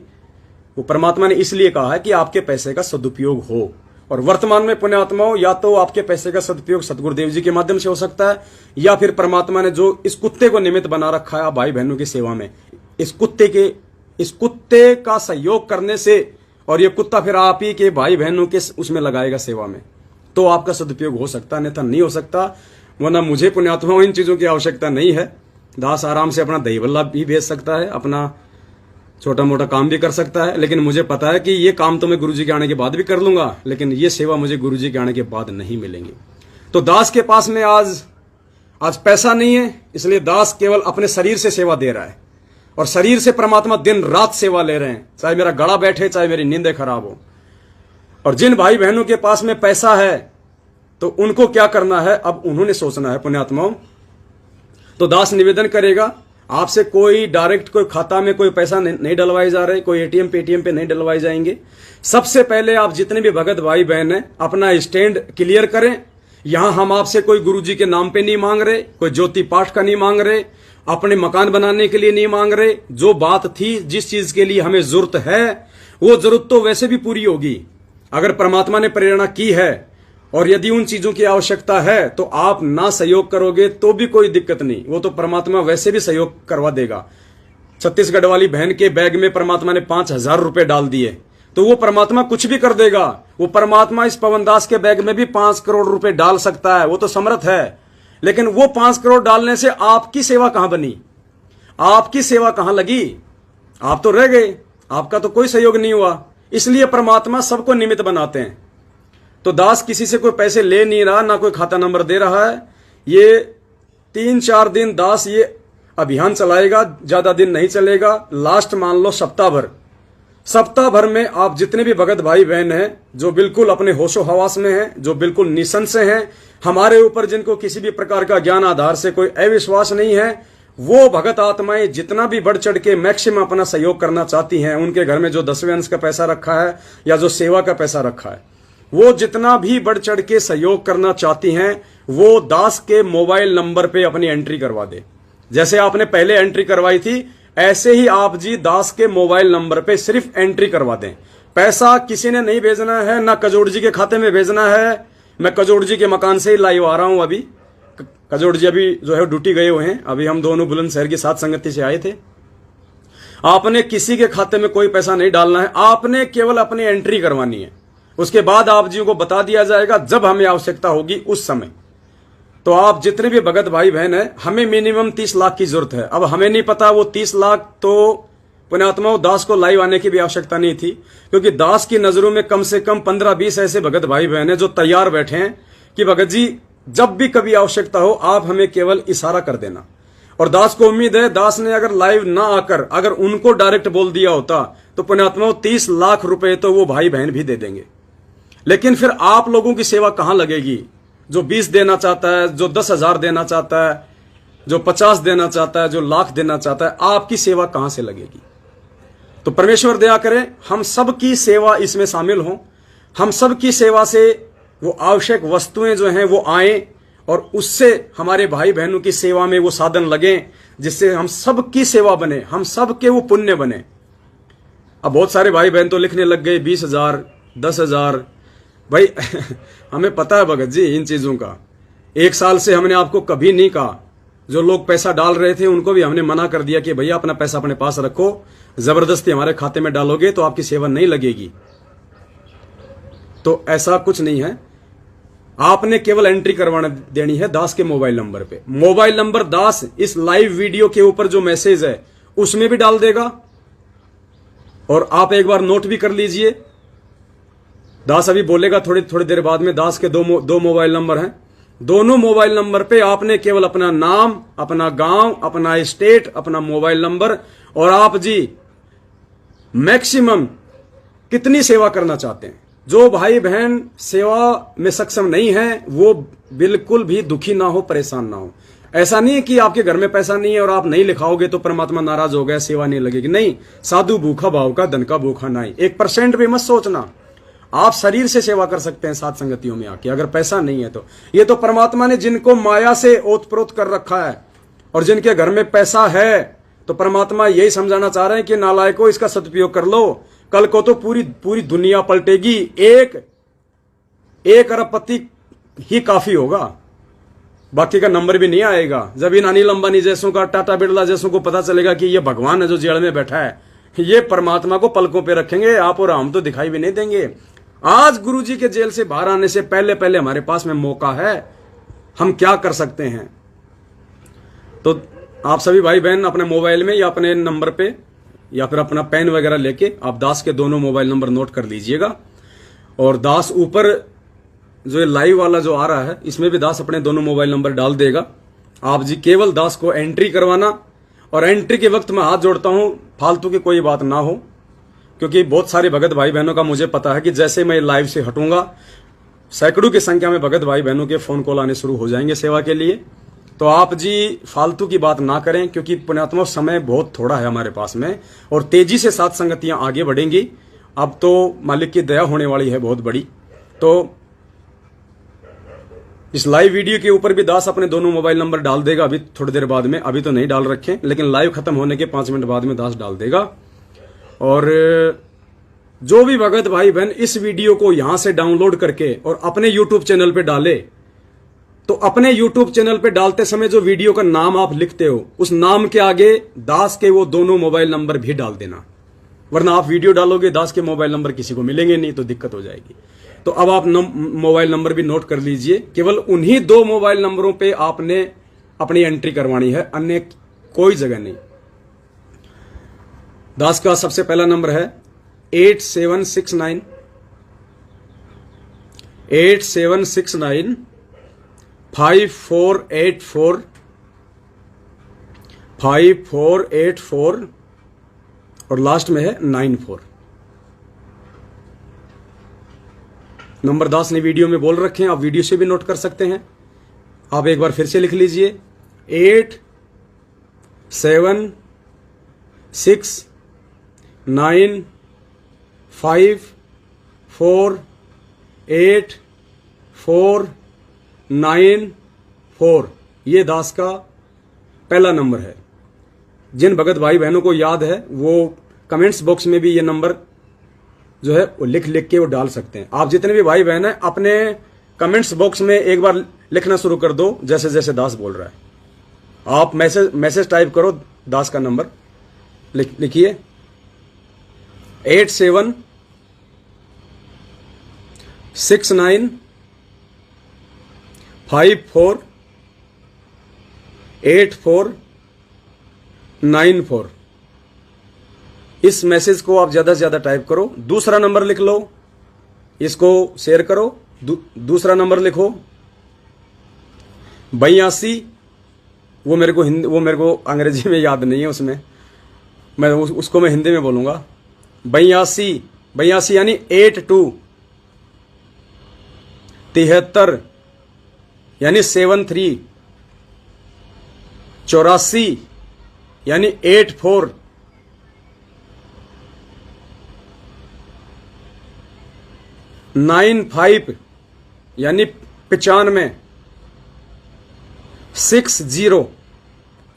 वो परमात्मा ने इसलिए कहा है कि आपके पैसे का सदुपयोग हो। और वर्तमान में पुण्यात्माओं, या तो आपके पैसे का सदुपयोग सतगुरुदेव जी के माध्यम से हो सकता है, या फिर परमात्मा ने जो इस कुत्ते को निमित्त बना रखा है भाई बहनों की सेवा में, इस कुत्ते का सहयोग करने से, और ये कुत्ता फिर आप ही के भाई बहनों के उसमें लगाएगा सेवा में, तो आपका सदुपयोग हो सकता है, अन्यथा नहीं हो सकता। वरना मुझे पुण्यात्माओं इन चीजों की आवश्यकता नहीं है। दास आराम से अपना दही बल्ला भी भेज सकता है, अपना छोटा मोटा काम भी कर सकता है, लेकिन मुझे पता है कि ये काम तो मैं गुरुजी के आने के बाद भी कर लूंगा, लेकिन ये सेवा मुझे गुरुजी के आने के बाद नहीं मिलेंगी। तो दास के पास में आज पैसा नहीं है, इसलिए दास केवल अपने शरीर से सेवा दे रहा है, और शरीर से परमात्मा दिन रात सेवा ले रहे हैं, चाहे मेरा गला बैठे, चाहे मेरी नींदें खराब हो। और जिन भाई बहनों के पास में पैसा है तो उनको क्या करना है, अब उन्होंने सोचना है पुण्यात्माओं। तो दास निवेदन करेगा, आपसे कोई डायरेक्ट कोई खाता में कोई पैसा नहीं डलवाए जा रहे, कोई एटीएम पेटीएम पे नहीं डलवाए जाएंगे। सबसे पहले आप जितने भी भगत भाई बहन हैं अपना स्टैंड क्लियर करें। यहां हम आपसे कोई गुरुजी के नाम पे नहीं मांग रहे, कोई ज्योति पाठ का नहीं मांग रहे, अपने मकान बनाने के लिए नहीं मांग रहे। जो बात थी, जिस चीज के लिए हमें जरूरत है, वो जरूरत तो वैसे भी पूरी होगी अगर परमात्मा ने प्रेरणा की है। और यदि उन चीजों की आवश्यकता है तो आप ना सहयोग करोगे तो भी कोई दिक्कत नहीं, वो तो परमात्मा वैसे भी सहयोग करवा देगा। छत्तीसगढ़ वाली बहन के बैग में परमात्मा ने 5,000 रुपए डाल दिए, तो वो परमात्मा कुछ भी कर देगा। वो परमात्मा इस पवनदास के बैग में भी 5 करोड़ रुपए डाल सकता है, वो तो समर्थ है। लेकिन वो 5 करोड़ डालने से आपकी सेवा कहां बनी, आपकी सेवा कहां लगी? आप तो रह गए, आपका तो कोई सहयोग नहीं हुआ। इसलिए परमात्मा सबको निमित्त बनाते हैं। तो दास किसी से कोई पैसे ले नहीं रहा, ना कोई खाता नंबर दे रहा है। ये 3-4 दिन दास ये अभियान चलाएगा, ज्यादा दिन नहीं चलेगा। लास्ट मान लो सप्ताह भर में आप जितने भी भगत भाई बहन हैं जो बिल्कुल अपने होशो हवास में हैं, जो बिल्कुल निसंशय हैं, हमारे ऊपर जिनको किसी भी प्रकार का ज्ञान आधार से कोई अविश्वास नहीं है, वो भगत आत्माएं जितना भी बढ़ चढ़ के मैक्सिमम अपना सहयोग करना चाहती हैं, उनके घर में जो 10वें अंश का पैसा रखा है या जो सेवा का पैसा रखा है, वो जितना भी बढ़ चढ़ के सहयोग करना चाहती हैं, वो दास के मोबाइल नंबर पे अपनी एंट्री करवा दे। जैसे आपने पहले एंट्री करवाई थी, ऐसे ही आप जी दास के मोबाइल नंबर पे सिर्फ एंट्री करवा दें। पैसा किसी ने नहीं भेजना है, ना कजोड़ जी के खाते में भेजना है। मैं कजोड़ जी के मकान से ही लाइव आ रहा हूं अभी। कजोड़ जी अभी जो है ड्यूटी गए हुए हैं, अभी हम दोनों बुलंदशहर की साथ संगति से आए थे। आपने किसी के खाते में कोई पैसा नहीं डालना है, आपने केवल अपनी एंट्री करवानी है। उसके बाद आप जी को बता दिया जाएगा जब हमें आवश्यकता होगी उस समय। तो आप जितने भी भगत भाई बहन है, हमें मिनिमम 30 लाख की जरूरत है। अब हमें नहीं पता वो 30 लाख तो पुण्यात्माओं दास को लाइव आने की भी आवश्यकता नहीं थी, क्योंकि दास की नजरों में कम से कम 15-20 ऐसे भगत भाई बहन है जो तैयार बैठे हैं कि भगत जी जब भी कभी आवश्यकता हो आप हमें केवल इशारा कर देना। और दास को उम्मीद है, दास ने अगर लाइव ना आकर अगर उनको डायरेक्ट बोल दिया होता तो पुण्यात्माओं 30 लाख रुपए तो वो भाई बहन भी दे देंगे। लेकिन फिर आप लोगों की सेवा कहां लगेगी? जो 20 देना चाहता है, जो 10,000 देना चाहता है, जो 50 देना चाहता है, जो लाख देना चाहता है, आपकी सेवा कहां से लगेगी? तो परमेश्वर दया करे हम सबकी सेवा इसमें शामिल हो, हम सबकी सेवा से वो आवश्यक वस्तुएं जो हैं वो आए और उससे हमारे भाई बहनों की सेवा में वो साधन लगे, जिससे हम सबकी सेवा बने, हम सबके वो पुण्य बने। अब बहुत सारे भाई बहन तो लिखने लग गए 20,000, 10,000। भाई हमें पता है भगत जी इन चीजों का। 1 साल से हमने आपको कभी नहीं कहा, जो लोग पैसा डाल रहे थे उनको भी हमने मना कर दिया कि भैया अपना पैसा अपने पास रखो, जबरदस्ती हमारे खाते में डालोगे तो आपकी सेवा नहीं लगेगी। तो ऐसा कुछ नहीं है, आपने केवल एंट्री करवाने देनी है दास के मोबाइल नंबर पे। मोबाइल नंबर दास इस लाइव वीडियो के ऊपर जो मैसेज है उसमें भी डाल देगा। और आप एक बार नोट भी कर लीजिए, दास अभी बोलेगा थोड़ी देर बाद में, दास के दो मोबाइल नंबर हैं। दोनों मोबाइल नंबर पे आपने केवल अपना नाम, अपना गांव, अपना स्टेट, अपना मोबाइल नंबर और आप जी मैक्सिमम कितनी सेवा करना चाहते हैं। जो भाई बहन सेवा में सक्षम नहीं है वो बिल्कुल भी दुखी ना हो, परेशान ना हो। ऐसा नहीं है कि आपके घर में पैसा नहीं है और आप नहीं लिखाओगे तो परमात्मा नाराज हो गया, सेवा नहीं लगेगी। नहीं, साधु भूखा भाव का धन का भूखा नहीं। 1% भी मत सोचना, आप शरीर से सेवा कर सकते हैं सात संगतियों में आके, अगर पैसा नहीं है तो। ये तो परमात्मा ने जिनको माया से ओतप्रोत कर रखा है और जिनके घर में पैसा है, तो परमात्मा यही समझाना चाह रहे हैं कि नालायकों इसका सदुपयोग कर लो, कल को तो पूरी दुनिया पलटेगी। एक अरबपति ही काफी होगा, बाकी का नंबर भी नहीं आएगा। जब इन अनिल अंबानी जैसों का, टाटा बिरला जैसों को पता चलेगा कि ये भगवान है जो जेल में बैठा है, ये परमात्मा को पलकों पे रखेंगे, आप और हम तो दिखाई भी नहीं देंगे। आज गुरुजी के जेल से बाहर आने से पहले हमारे पास में मौका है, हम क्या कर सकते हैं। तो आप सभी भाई बहन अपने मोबाइल में या अपने नंबर पे या फिर अपना पेन वगैरह लेके आप दास के दोनों मोबाइल नंबर नोट कर लीजिएगा। और दास ऊपर जो ये लाइव वाला जो आ रहा है इसमें भी दास अपने दोनों मोबाइल नंबर डाल देगा। आप जी केवल दास को एंट्री करवाना, और एंट्री के वक्त मैं हाथ जोड़ता हूं फालतू की कोई बात ना हो, क्योंकि बहुत सारे भगत भाई बहनों का मुझे पता है कि जैसे मैं लाइव से हटूंगा सैकड़ों की संख्या में भगत भाई बहनों के फोन कॉल आने शुरू हो जाएंगे सेवा के लिए। तो आप जी फालतू की बात ना करें, क्योंकि पुण्यात्मा समय बहुत थोड़ा है हमारे पास में और तेजी से सात संगतियां आगे बढ़ेंगी। अब तो मालिक की दया होने वाली है बहुत बड़ी। तो इस लाइव वीडियो के ऊपर भी दास अपने दोनों मोबाइल नंबर डाल देगा अभी थोड़ी देर बाद में, अभी तो नहीं डाल रखे, लेकिन लाइव खत्म होने के 5 मिनट बाद में दास डाल देगा। और जो भी भगत भाई बहन इस वीडियो को यहां से डाउनलोड करके और अपने यूट्यूब चैनल पे डाले, तो अपने यूट्यूब चैनल पे डालते समय जो वीडियो का नाम आप लिखते हो उस नाम के आगे दास के वो दोनों मोबाइल नंबर भी डाल देना, वरना आप वीडियो डालोगे दास के मोबाइल नंबर किसी को मिलेंगे नहीं तो दिक्कत हो जाएगी। तो अब आप मोबाइल नंबर भी नोट कर लीजिए, केवल उन्हीं 2 मोबाइल नंबरों पे आपने अपनी एंट्री करवानी है, अन्य कोई जगह नहीं। दास का सबसे पहला नंबर है 8769 5484 और लास्ट में है 94। नंबर दास ने वीडियो में बोल रखे हैं, आप वीडियो से भी नोट कर सकते हैं। आप एक बार फिर से लिख लीजिए 8769548494। ये दास का पहला नंबर है। जिन भगत भाई बहनों को याद है वो कमेंट्स बॉक्स में भी ये नंबर जो है वो लिख के वो डाल सकते हैं। आप जितने भी भाई बहन हैं अपने कमेंट्स बॉक्स में एक बार लिखना शुरू कर दो, जैसे जैसे दास बोल रहा है। आप मैसेज टाइप करो, दास का नंबर लिखिए 8769548494। इस मैसेज को आप ज्यादा से ज्यादा टाइप करो। दूसरा नंबर लिख लो, इसको शेयर करो। दूसरा नंबर लिखो 82, वो मेरे को अंग्रेजी में याद नहीं है, उसमें मैं उसको मैं हिंदी में बोलूंगा। 82 यानी 82, 73 यानी 73, 84 यानी 84, 95 यानी 95, 60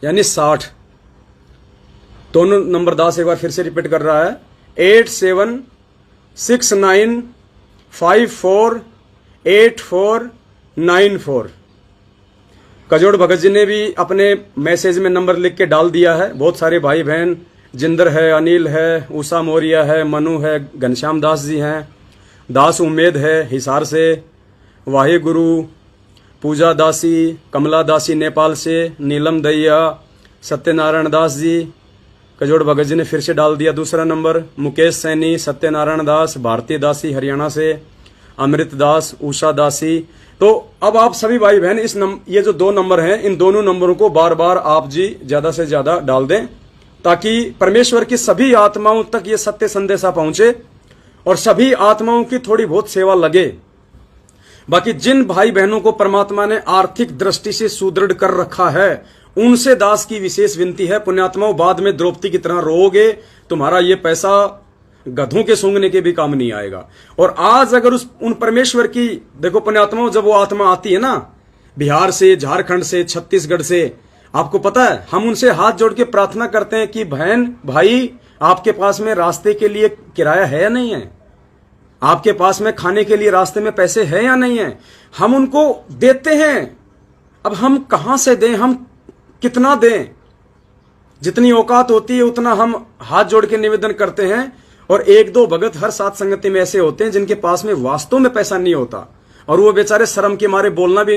यानी 60। दोनों नंबर दास एक बार फिर से रिपीट कर रहा है 8769548494। कजोड़ भगत जी ने भी अपने मैसेज में नंबर लिख के डाल दिया है। बहुत सारे भाई बहन, जिंदर है, अनिल है, उषा मौर्य है, मनु है, घनश्याम दास जी हैं, दास उम्मेद है हिसार से, वाहे गुरु पूजा दासी, कमला दासी नेपाल से, नीलम दैया, सत्यनारायण दास जी, कजोड़ भगत जी ने फिर से डाल दिया दूसरा नंबर, मुकेश सैनी, सत्यनारायण दास, भारती दासी हरियाणा से, अमृत दास, उषा दासी। तो अब आप सभी भाई बहन ये जो 2 नंबर हैं, इन दोनों नंबरों को बार बार आप जी ज्यादा से ज्यादा डाल दें, ताकि परमेश्वर की सभी आत्माओं तक ये सत्य संदेशा पहुंचे और सभी आत्माओं की थोड़ी बहुत सेवा लगे। बाकी जिन भाई बहनों को परमात्मा ने आर्थिक दृष्टि से सुदृढ़ कर रखा है, उनसे दास की विशेष विनती है, पुण्यात्माओं बाद में द्रौपदी की तरह रोओगे, तुम्हारा ये पैसा गधों के सूंघने के भी काम नहीं आएगा। और आज अगर उन परमेश्वर की, देखो पुण्यात्माओं, जब वो आत्मा आती है ना बिहार से, झारखंड से, छत्तीसगढ़ से, आपको पता है हम उनसे हाथ जोड़ के प्रार्थना करते हैं कि बहन भाई आपके पास में रास्ते के लिए किराया है या नहीं है, आपके पास में खाने के लिए रास्ते में पैसे है या नहीं है, हम उनको देते हैं। अब हम कहां से दें, हम कितना दें, जितनी औकात होती है उतना हम हाथ जोड़ के निवेदन करते हैं। और 1-2 भगत हर साथ संगति में ऐसे होते हैं जिनके पास में वास्तव में पैसा नहीं होता और वो बेचारे शर्म के मारे बोलना भी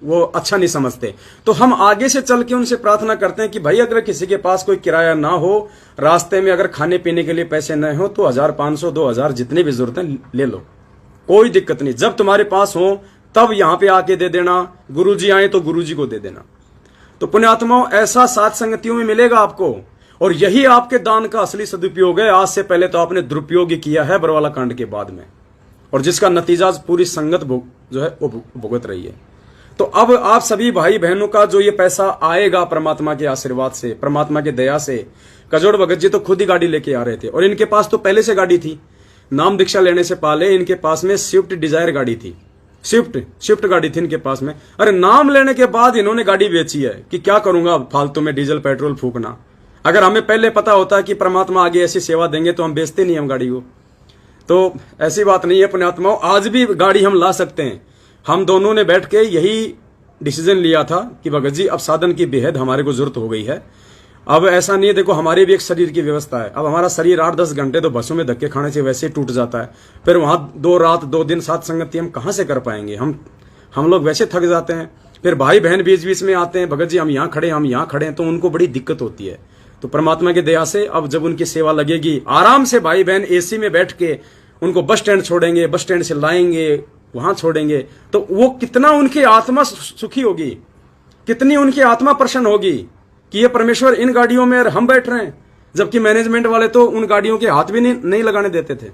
वो अच्छा नहीं समझते। तो हम आगे से चल के उनसे प्रार्थना करते हैं कि भाई अगर किसी के पास कोई किराया ना हो, रास्ते में अगर खाने पीने के लिए पैसे न हो, तो 1500 2000 जितनी भी जरूरत है ले लो, कोई दिक्कत नहीं। जब तुम्हारे पास हो तब यहां पे आके दे देना, गुरुजी आए तो गुरुजी को दे देना। तो पुण्यात्माओं, ऐसा साथ संगतियों में मिलेगा आपको, और यही आपके दान का असली सदुपयोग है। आज से पहले तो आपने दुरुपयोग किया है बरवाला कांड के बाद में, और जिसका नतीजा पूरी संगत जो है वो भुगत रही है। तो अब आप सभी भाई बहनों का जो ये पैसा आएगा परमात्मा के आशीर्वाद से, परमात्मा की दया से, कजोड़ भगत जी तो खुद ही गाड़ी लेके आ रहे थे, और इनके पास तो पहले से गाड़ी थी। नाम दीक्षा लेने से पहले इनके पास में स्विफ्ट डिजायर गाड़ी थी, स्विफ्ट गाड़ी थी इनके पास में। अरे नाम लेने के बाद इन्होंने गाड़ी बेची है कि क्या करूंगा फालतू में डीजल पेट्रोल फूकना। अगर हमें पहले पता होता कि परमात्मा आगे ऐसी सेवा देंगे तो हम बेचते नहीं हम गाड़ी को। तो ऐसी बात नहीं है पुण्यात्माओं, आज भी गाड़ी हम ला सकते हैं। हम दोनों ने बैठ के यही डिसीजन लिया था कि भगत जी अब साधन की बेहद हमारे को जरूरत हो गई है। अब ऐसा नहीं है, देखो हमारी भी एक शरीर की व्यवस्था है। अब हमारा शरीर 8-10 घंटे तो बसों में धक्के खाने से वैसे ही टूट जाता है, फिर वहां 2 रात 2 दिन साथ संगति हम कहां से कर पाएंगे। हम लोग वैसे थक जाते हैं, फिर भाई बहन बीच बीच में आते हैं, भगत जी हम यहाँ खड़े हैं, तो उनको बड़ी दिक्कत होती है। तो परमात्मा की दया से अब जब उनकी सेवा लगेगी, आराम से भाई बहन एसी में बैठ के उनको बस स्टैंड छोड़ेंगे, बस स्टैंड से लाएंगे, वहां छोड़ेंगे, तो वो कितना उनकी आत्मा सुखी होगी, कितनी उनकी आत्मा प्रसन्न होगी कि ये परमेश्वर इन गाड़ियों में हम बैठ रहे हैं, जबकि मैनेजमेंट वाले तो उन गाड़ियों के हाथ भी नहीं लगाने देते थे।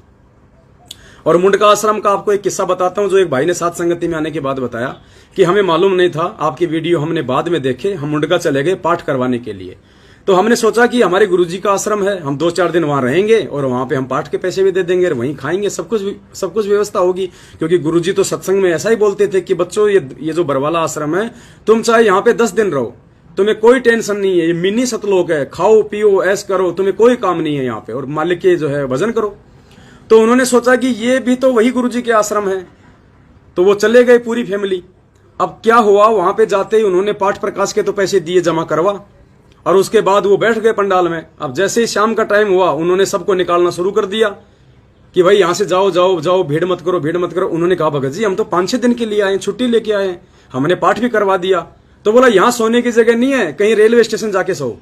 और मुंडका आश्रम का आपको एक किस्सा बताता हूं, जो एक भाई ने साथ संगति में आने के बाद बताया कि हमें मालूम नहीं था, आपकी वीडियो हमने बाद में देखे, हम मुंडका चले गए पाठ करवाने के लिए। तो हमने सोचा कि हमारे गुरुजी का आश्रम है, हम 2-4 दिन वहां रहेंगे और वहां पे हम पाठ के पैसे भी दे देंगे और वहीं खाएंगे, सब कुछ व्यवस्था होगी। क्योंकि गुरुजी तो सत्संग में ऐसा ही बोलते थे कि बच्चों ये जो बरवाला आश्रम है, तुम चाहे यहाँ पे 10 दिन रहो, तुम्हें कोई टेंशन नहीं है, ये मिनी सतलोक है, खाओ पियो ऐश करो, तुम्हें कोई काम नहीं है यहाँ पे, और मालिक के जो है भजन करो। तो उन्होंने सोचा कि ये भी तो वही गुरुजी के आश्रम है, तो वो चले गए पूरी फैमिली। अब क्या हुआ, वहां पे जाते ही उन्होंने पाठ प्रकाश के तो पैसे दिए जमा करवा, और उसके बाद वो बैठ गए पंडाल में। अब जैसे ही शाम का टाइम हुआ, उन्होंने सबको निकालना शुरू कर दिया कि भाई यहां से जाओ जाओ जाओ, भीड़ मत करो। उन्होंने कहा भगत जी हम तो 5-6 दिन के लिए आए, छुट्टी लेके आए, हमने पाठ भी करवा दिया। तो बोला यहां सोने की जगह नहीं है, कहीं रेलवे स्टेशन जाके सो,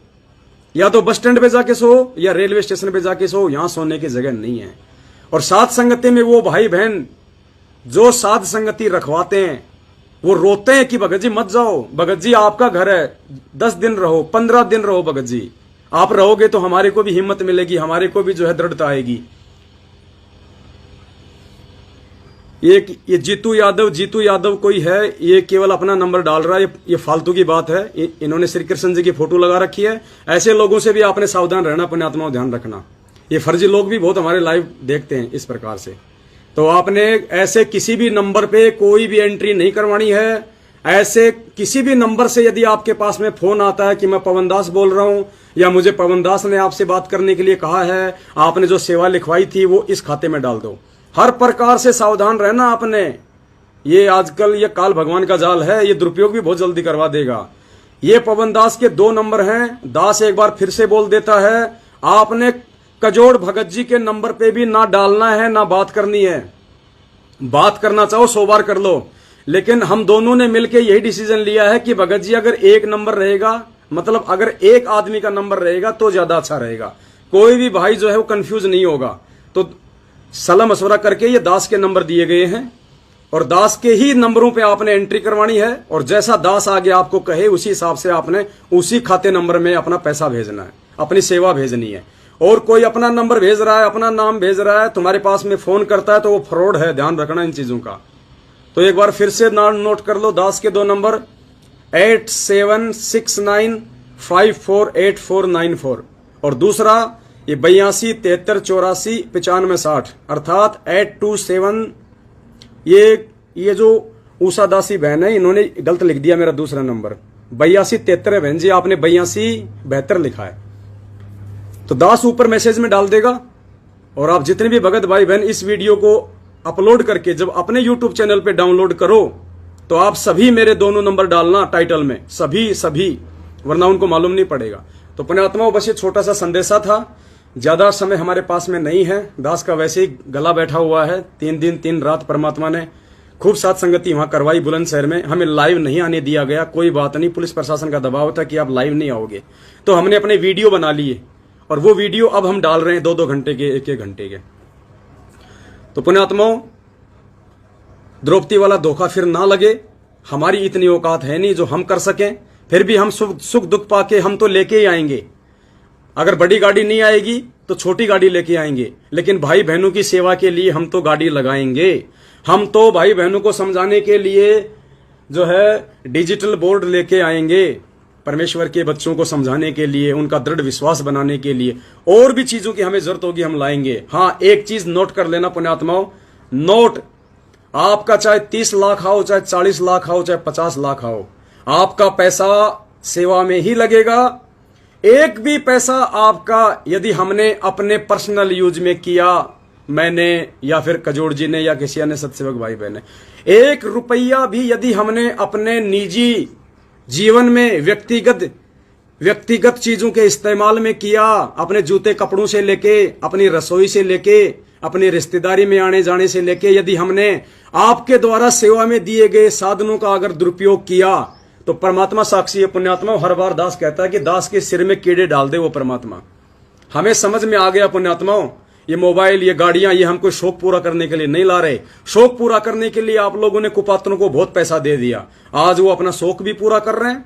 या तो बस स्टैंड पे जाके सो या रेलवे स्टेशन पे जाके सो, यहां सोने की जगह नहीं है। और साथ संगति में वो भाई बहन जो साध संगति रखवाते हैं, वो रोते हैं कि भगत जी मत जाओ, भगत जी आपका घर है, 10 दिन रहो, 15 दिन रहो, भगत जी आप रहोगे तो हमारे को भी हिम्मत मिलेगी, हमारे को भी जो है दृढ़ता आएगी। ये जीतू यादव कोई है, ये केवल अपना नंबर डाल रहा है, ये फालतू की बात है। इन्होंने श्री कृष्ण जी की फोटो लगा रखी है। ऐसे लोगों से भी आपने सावधान रहना, पुण्यात्माओं ध्यान रखना। ये फर्जी लोग भी बहुत हमारे लाइव देखते हैं इस प्रकार से। तो आपने ऐसे किसी भी नंबर पे कोई भी एंट्री नहीं करवानी है। ऐसे किसी भी नंबर से यदि आपके पास में फोन आता है कि मैं पवन दास बोल रहा हूं, या मुझे पवन दास ने आपसे बात करने के लिए कहा है, आपने जो सेवा लिखवाई थी वो इस खाते में डाल दो। हर प्रकार से सावधान रहना आपने। ये आजकल ये काल भगवान का जाल है, ये दुरुपयोग भी बहुत जल्दी करवा देगा। ये पवन दास के 2 नंबर हैं। दास एक बार फिर से बोल देता है, आपने कजोड़ भगत जी के नंबर पे भी ना डालना है ना बात करनी है। बात करना चाहो 100 बार कर लो, लेकिन हम दोनों ने मिलकर यही डिसीजन लिया है कि भगत जी अगर एक नंबर रहेगा, मतलब अगर एक आदमी का नंबर रहेगा तो ज्यादा अच्छा रहेगा, कोई भी भाई जो है वो कंफ्यूज नहीं होगा। तो सलाह मशवरा करके ये दास के नंबर दिए गए हैं और दास के ही नंबरों पे आपने एंट्री करवानी है और जैसा दास आगे आपको कहे उसी हिसाब से आपने उसी खाते नंबर में अपना पैसा भेजना है, अपनी सेवा भेजनी है। और कोई अपना नंबर भेज रहा है, अपना नाम भेज रहा है, तुम्हारे पास में फोन करता है तो वो फ्रॉड है, ध्यान रखना इन चीजों का। तो एक बार फिर से नाम नोट कर लो, दास के 2 नंबर 8769548494 और दूसरा ये 82 73 84 95 60 अर्थात 827। ये जो उषा दासी बहन है इन्होंने गलत लिख दिया मेरा दूसरा नंबर 82 73 है बहन जी, आपने 82 72 लिखा है। तो दास ऊपर मैसेज में डाल देगा और आप जितने भी भगत भाई बहन इस वीडियो को अपलोड करके जब अपने YouTube चैनल पे डाउनलोड करो तो आप सभी मेरे दोनों नंबर डालना टाइटल में, सभी, वरना उनको मालूम नहीं पड़ेगा। तो पुण्यात्माओं, बस ये छोटा सा संदेशा था, ज्यादा समय हमारे पास में नहीं है। दास का वैसे ही गला बैठा हुआ है, 3 दिन 3 रात परमात्मा ने खूब साथ संगति वहां करवाई बुलंदशहर में। हमें लाइव नहीं आने दिया गया, कोई बात नहीं, पुलिस प्रशासन का दबाव था कि आप लाइव नहीं आओगे, तो हमने अपने वीडियो बना लिए और वो वीडियो अब हम डाल रहे हैं 2-2 घंटे के, 1-1 घंटे के। तो पुण्यात्माओं, द्रौपदी वाला धोखा फिर ना लगे, हमारी इतनी औकात है नहीं जो हम कर सकें, फिर भी हम सुख दुख पाके हम तो लेके ही आएंगे। अगर बड़ी गाड़ी नहीं आएगी तो छोटी गाड़ी लेके आएंगे, लेकिन भाई बहनों की सेवा के लिए हम तो गाड़ी लगाएंगे। हम तो भाई बहनों को समझाने के लिए जो है डिजिटल बोर्ड लेके आएंगे, परमेश्वर के बच्चों को समझाने के लिए, उनका दृढ़ विश्वास बनाने के लिए, और भी चीजों की हमें जरूरत होगी हम लाएंगे। हाँ, एक चीज नोट कर लेना पुण्यात्माओं, नोट आपका चाहे 30 लाख आओ, चाहे 40 लाख आओ, चाहे 50 लाख आओ, आपका पैसा सेवा में ही लगेगा। एक भी पैसा आपका यदि हमने अपने पर्सनल यूज में किया, मैंने या फिर कजोड़ जी ने या किसी अन्य सत्सेवक भाई बहन ने, 1 रुपया भी यदि हमने अपने निजी जीवन में व्यक्तिगत चीजों के इस्तेमाल में किया, अपने जूते कपड़ों से लेके, अपनी रसोई से लेके, अपनी रिश्तेदारी में आने जाने से लेके, यदि हमने आपके द्वारा सेवा में दिए गए साधनों का अगर दुरुपयोग किया तो परमात्मा साक्षी है पुण्यात्मा। हर बार दास कहता है कि दास के सिर में कीड़े डाल दे वो परमात्मा। हमें समझ में आ गया पुण्यात्माओं, ये मोबाइल, ये गाड़ियां, ये हमको शौक पूरा करने के लिए नहीं ला रहे। शौक पूरा करने के लिए आप लोगों ने कुपात्रों को बहुत पैसा दे दिया, आज वो अपना शौक भी पूरा कर रहे हैं।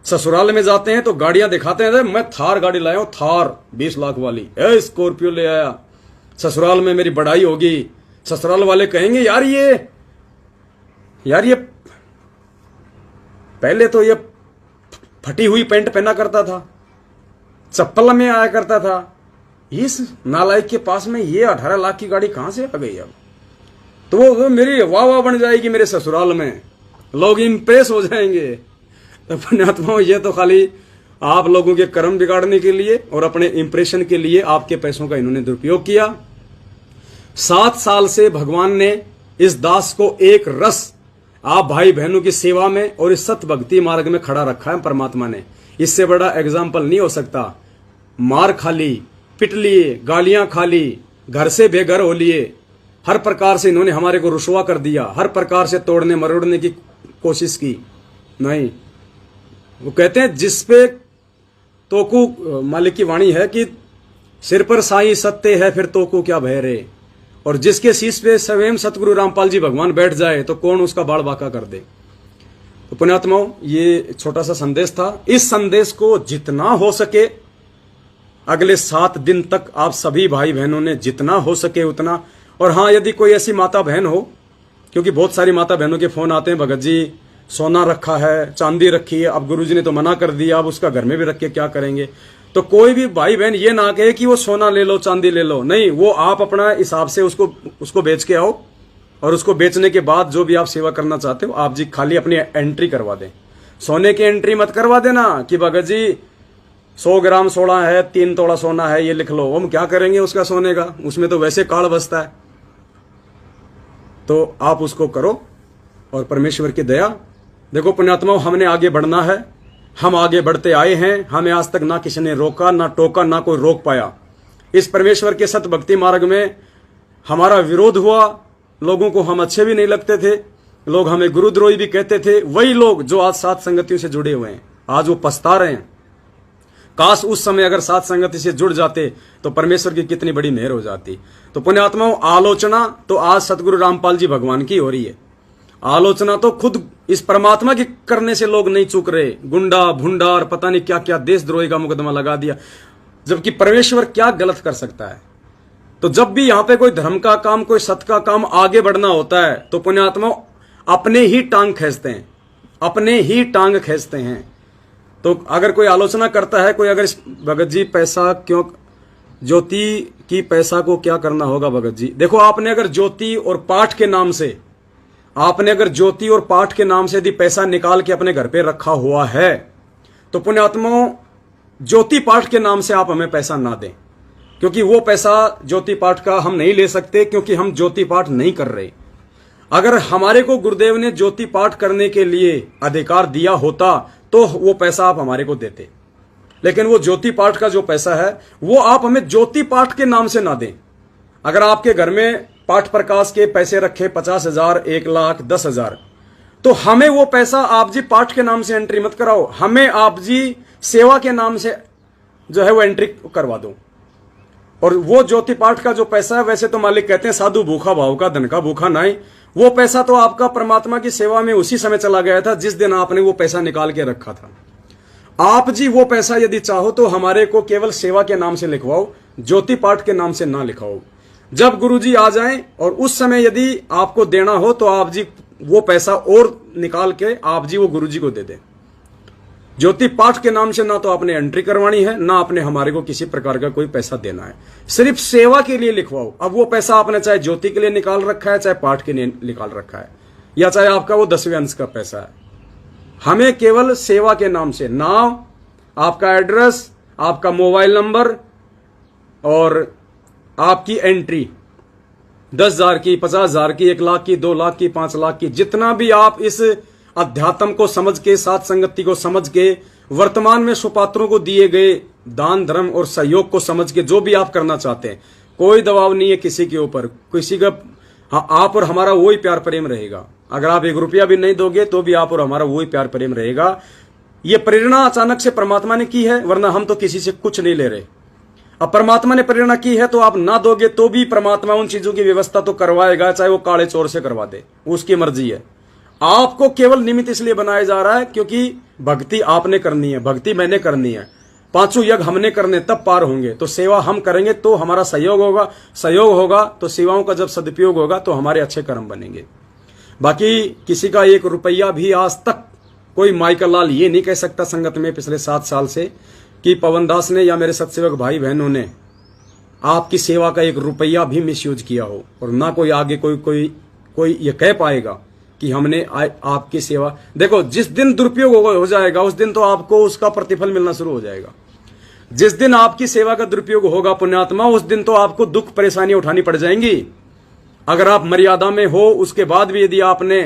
ससुराल में जाते हैं तो गाड़ियां दिखाते हैं, मैं थार गाड़ी लाया हूं, थार 20 लाख वाली, स्कॉर्पियो ले आया, ससुराल में मेरी बढ़ाई होगी। ससुराल वाले कहेंगे यार ये पहले तो ये फटी हुई पैंट पहना करता था, चप्पल में आया करता था, इस नालायक के पास में ये 18 लाख की गाड़ी कहां से आ गई। अब तो वो मेरी वाह बन जाएगी, मेरे ससुराल में लोग इंप्रेस हो जाएंगे। तो पुण्यात्माओं, ये तो खाली आप लोगों के कर्म बिगाड़ने के लिए और अपने इंप्रेशन के लिए आपके पैसों का इन्होंने दुरुपयोग किया। 7 साल से भगवान ने इस दास को एक रस आप भाई बहनों की सेवा में और इस सत भक्ति मार्ग में खड़ा रखा है परमात्मा ने। इससे बड़ा एग्जाम्पल नहीं हो सकता। मार खा ली, पिट लिए, गालियां खा ली, घर से बेघर हो लिए, हर प्रकार से इन्होंने हमारे को रुसवा कर दिया, हर प्रकार से तोड़ने मरोड़ने की कोशिश की। नहीं, वो कहते हैं जिसपे तोकू मालिक की वाणी है कि सिर पर साईं सत्य है फिर तोकू क्या भय रे, और जिसके शीश पे स्वयं सतगुरु रामपाल जी भगवान बैठ जाए तो कौन उसका बाल बांका कर दे। तो पुण्यात्माओं, ये छोटा सा संदेश था। इस संदेश को जितना हो सके अगले 7 दिन तक आप सभी भाई बहनों ने जितना हो सके उतना, और हाँ, यदि कोई ऐसी माता बहन हो, क्योंकि बहुत सारी माता बहनों के फोन आते हैं, भगत जी सोना रखा है, चांदी रखी है, अब गुरुजी ने तो मना कर दिया, अब उसका घर में भी रख के क्या करेंगे। तो कोई भी भाई बहन ये ना कहे कि वो सोना ले लो, चांदी ले लो, नहीं, वो आप अपना हिसाब से उसको बेच के आओ, और उसको बेचने के बाद जो भी आप सेवा करना चाहते हो आप जी खाली अपनी एंट्री करवा दें। सोने की एंट्री मत करवा देना कि भगत जी 100 ग्राम सोना है, 3 तोला सोना है, ये लिख लो। हम क्या करेंगे उसका सोने का, उसमें तो वैसे काल बसता है। तो आप उसको करो और परमेश्वर की दया। देखो पुण्यात्माओं, हमने आगे बढ़ना है, हम आगे बढ़ते आए हैं, हमें आज तक ना किसी ने रोका, ना टोका, ना कोई रोक पाया। इस परमेश्वर के सत भक्ति मार्ग में हमारा विरोध हुआ, लोगों को हम अच्छे भी नहीं लगते थे, लोग हमें गुरुद्रोही भी कहते थे, वही लोग जो आज सात संगतियों से जुड़े हुए हैं आज वो पछता रहे हैं। काश उस समय अगर सात संगति से जुड़ जाते तो परमेश्वर की कितनी बड़ी मेहर हो जाती। तो पुण्यात्माओं, आलोचना तो आज सतगुरु रामपाल जी भगवान की हो रही है। आलोचना तो खुद इस परमात्मा की करने से लोग नहीं चूक रहे। गुंडा भुंडा और पता नहीं क्या क्या देशद्रोही का मुकदमा लगा दिया, जबकि परमेश्वर क्या गलत कर सकता है। तो जब भी यहां पे कोई धर्म का काम, कोई सत्य का काम आगे बढ़ना होता है तो पुण्यात्मा अपने ही टांग खींचते हैं, अपने ही टांग खींचते हैं। तो अगर कोई आलोचना करता है, कोई अगर भगत जी पैसा क्यों, ज्योति की पैसा को क्या करना होगा भगत जी? देखो, आपने अगर ज्योति और पाठ के नाम से, आपने अगर ज्योति और पाठ के नाम से यदि पैसा निकाल के अपने घर पे रखा हुआ है तो पुण्यात्माओं, ज्योति पाठ के नाम से आप हमें पैसा ना दें, क्योंकि वो पैसा ज्योति पाठ का हम नहीं ले सकते, क्योंकि हम ज्योति पाठ नहीं कर रहे। अगर हमारे को गुरुदेव ने ज्योति पाठ करने के लिए अधिकार दिया होता तो वो पैसा आप हमारे को देते, लेकिन वो ज्योति पाठ का जो पैसा है वो आप हमें ज्योति पाठ के नाम से ना दें। अगर आपके घर में पाठ प्रकाश के पैसे रखे 50,000, 1,00,000, 10,000, तो हमें वो पैसा आप जी पाठ के नाम से एंट्री मत कराओ, हमें आप जी सेवा के नाम से जो है वो एंट्री करवा दो। और वो ज्योति पाठ का जो पैसा है, वैसे तो मालिक कहते हैं साधु भूखा भाव का धन का भूखा नहीं, वो पैसा तो आपका परमात्मा की सेवा में उसी समय चला गया था जिस दिन आपने वो पैसा निकाल के रखा था। आप जी वो पैसा यदि चाहो तो हमारे को केवल सेवा के नाम से लिखवाओ, ज्योति पाठ के नाम से ना लिखवाओ। जब गुरुजी आ जाएं और उस समय यदि आपको देना हो तो आप जी वो पैसा और निकाल के आप जी वो गुरुजी को दे दें। ज्योति पाठ के नाम से ना तो आपने एंट्री करवानी है, ना आपने हमारे को किसी प्रकार का कोई पैसा देना है, सिर्फ सेवा के लिए लिखवाओ। अब वो पैसा आपने चाहे ज्योति के लिए निकाल रखा है, चाहे पाठ के लिए निकाल रखा है, या चाहे आपका वो 10वें अंश का पैसा है, हमें केवल सेवा के नाम से नाम, आपका एड्रेस, आपका मोबाइल नंबर और आपकी एंट्री 10,000 की, 50,000 की, 1,00,000 की, 2,00,000 की, 5,00,000 की, जितना भी आप इस अध्यात्म को समझ के, साथ संगति को समझ के, वर्तमान में सुपात्रों को दिए गए दान धर्म और सहयोग को समझ के जो भी आप करना चाहते हैं, कोई दबाव नहीं है किसी के ऊपर, किसी का, हाँ, आप और हमारा वही प्यार प्रेम रहेगा। अगर आप 1 रुपया भी नहीं दोगे तो भी आप और हमारा वही प्यार प्रेम रहेगा। ये प्रेरणा अचानक से परमात्मा ने की है, वरना हम तो किसी से कुछ नहीं ले रहे। अब परमात्मा ने प्रेरणा की है तो आप ना दोगे तो भी परमात्मा उन चीजों की व्यवस्था तो करवाएगा, चाहे वो काले चोर से करवा दे, उसकी मर्जी है। आपको केवल निमित्त इसलिए बनाया जा रहा है क्योंकि भक्ति आपने करनी है, भक्ति मैंने करनी है, 5 यज्ञ हमने करने, तब पार होंगे। तो सेवा हम करेंगे तो हमारा सहयोग होगा, सहयोग होगा तो सेवाओं का जब सदुपयोग होगा तो हमारे अच्छे कर्म बनेंगे। बाकी किसी का 1 रुपया भी आज तक कोई माइकल लाल ये नहीं कह सकता संगत में पिछले 7 साल से कि पवन दास ने या मेरे सत्सेवक भाई बहनों ने आपकी सेवा का 1 रुपया भी मिसयूज किया हो, और ना कोई आगे कोई ये कह पाएगा कि हमने आपकी सेवा। देखो, जिस दिन दुरुपयोग हो जाएगा उस दिन तो आपको उसका प्रतिफल मिलना शुरू हो जाएगा। जिस दिन आपकी सेवा का दुरुपयोग होगा पुण्यात्मा, उस दिन तो आपको दुख परेशानियां उठानी पड़ जाएंगी। अगर आप मर्यादा में हो, उसके बाद भी यदि आपने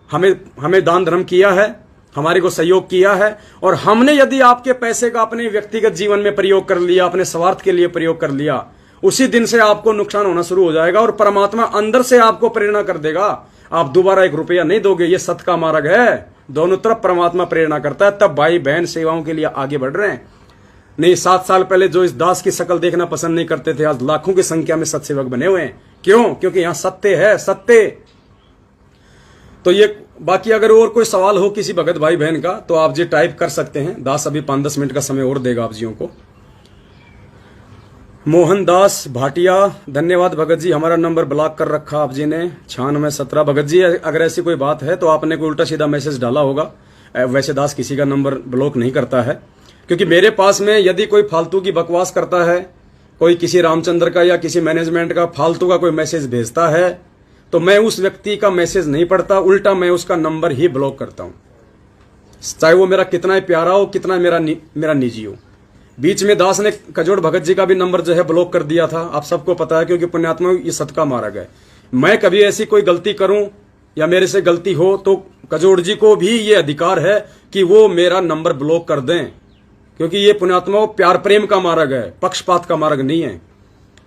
हमें दान धर्म किया है, हमारे को सहयोग किया है, और हमने यदि आपके पैसे का अपने व्यक्तिगत जीवन में प्रयोग कर लिया, अपने स्वार्थ के लिए प्रयोग कर लिया, उसी दिन से आपको नुकसान होना शुरू हो जाएगा और परमात्मा अंदर से आपको प्रेरणा कर देगा। आप दोबारा 1 रुपया नहीं दोगे। ये सत्य का मार्ग है, दोनों तरफ परमात्मा प्रेरणा करता है, तब भाई बहन सेवाओं के लिए आगे बढ़ रहे हैं। नहीं, 7 साल पहले जो इस दास की शक्ल देखना पसंद नहीं करते थे, आज लाखों की संख्या में सत्सेवक बने हुए हैं। क्यों? क्योंकि यहां सत्य है, सत्य। तो ये बाकी अगर और कोई सवाल हो किसी भगत भाई बहन का तो आप जी टाइप कर सकते हैं। दास अभी 5-10 मिनट का समय और देगा आप जियों को। मोहन दास भाटिया, धन्यवाद भगत जी, हमारा नंबर ब्लॉक कर रखा आप जी ने 9617। भगत जी अगर ऐसी कोई बात है तो आपने कोई उल्टा सीधा मैसेज डाला होगा। वैसे दास किसी का नंबर ब्लॉक नहीं करता है, क्योंकि मेरे पास में यदि कोई फालतू की बकवास करता है, कोई किसी रामचंद्र का या किसी मैनेजमेंट का फालतू का कोई मैसेज भेजता है, तो मैं उस व्यक्ति का मैसेज नहीं पढ़ता, उल्टा मैं उसका नंबर ही ब्लॉक करता हूं, चाहे वो मेरा कितना ही प्यारा हो, कितना मेरा निजी हो। बीच में दास ने कजोड़ भगत जी का भी नंबर जो है ब्लॉक कर दिया था, आप सबको पता है, क्योंकि पुण्यात्मा ये सत्य का मार्ग है। मैं कभी ऐसी कोई गलती करूं या मेरे से गलती हो तो कजोड़ जी को भी ये अधिकार है कि वो मेरा नंबर ब्लॉक कर दें, क्योंकि ये पुण्यात्मा प्यार प्रेम का मार्ग है, पक्षपात का मार्ग नहीं है।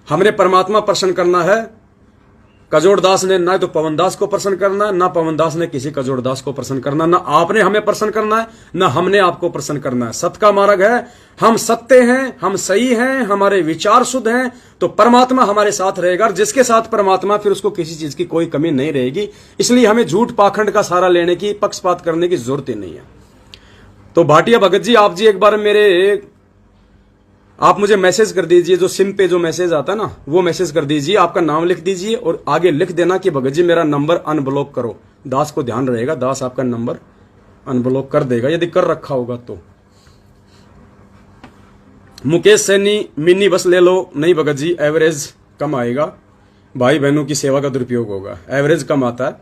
हमने परमात्मा प्रसन्न करना है, कजोड़ दास ने ना तो पवन दास को प्रसन्न करना है, ना पवन दास ने किसी कजोड़ दास को प्रसन्न करना, ना आपने हमें प्रसन्न करना है, ना हमने आपको प्रसन्न करना है। सत्य का मार्ग है, हम सत्य हैं, हम सही हैं, हमारे विचार शुद्ध हैं, तो परमात्मा हमारे साथ रहेगा। और जिसके साथ परमात्मा, फिर उसको किसी चीज की कोई कमी नहीं रहेगी। इसलिए हमें झूठ पाखंड का सहारा लेने की, पक्षपात करने की जरूरत ही नहीं है। तो भाटिया भगत जी, आप जी एक बार आप मुझे मैसेज कर दीजिए, जो सिम पे जो मैसेज आता है ना, वो मैसेज कर दीजिए, आपका नाम लिख दीजिए और आगे लिख देना कि भगत जी मेरा नंबर अनब्लॉक करो। दास को ध्यान रहेगा, दास आपका नंबर अनब्लॉक कर देगा यदि कर रखा होगा तो। मुकेश सैनी, मिनी बस ले लो। नहीं भगत जी, एवरेज कम आएगा, भाई बहनों की सेवा का दुरुपयोग होगा। एवरेज कम आता है,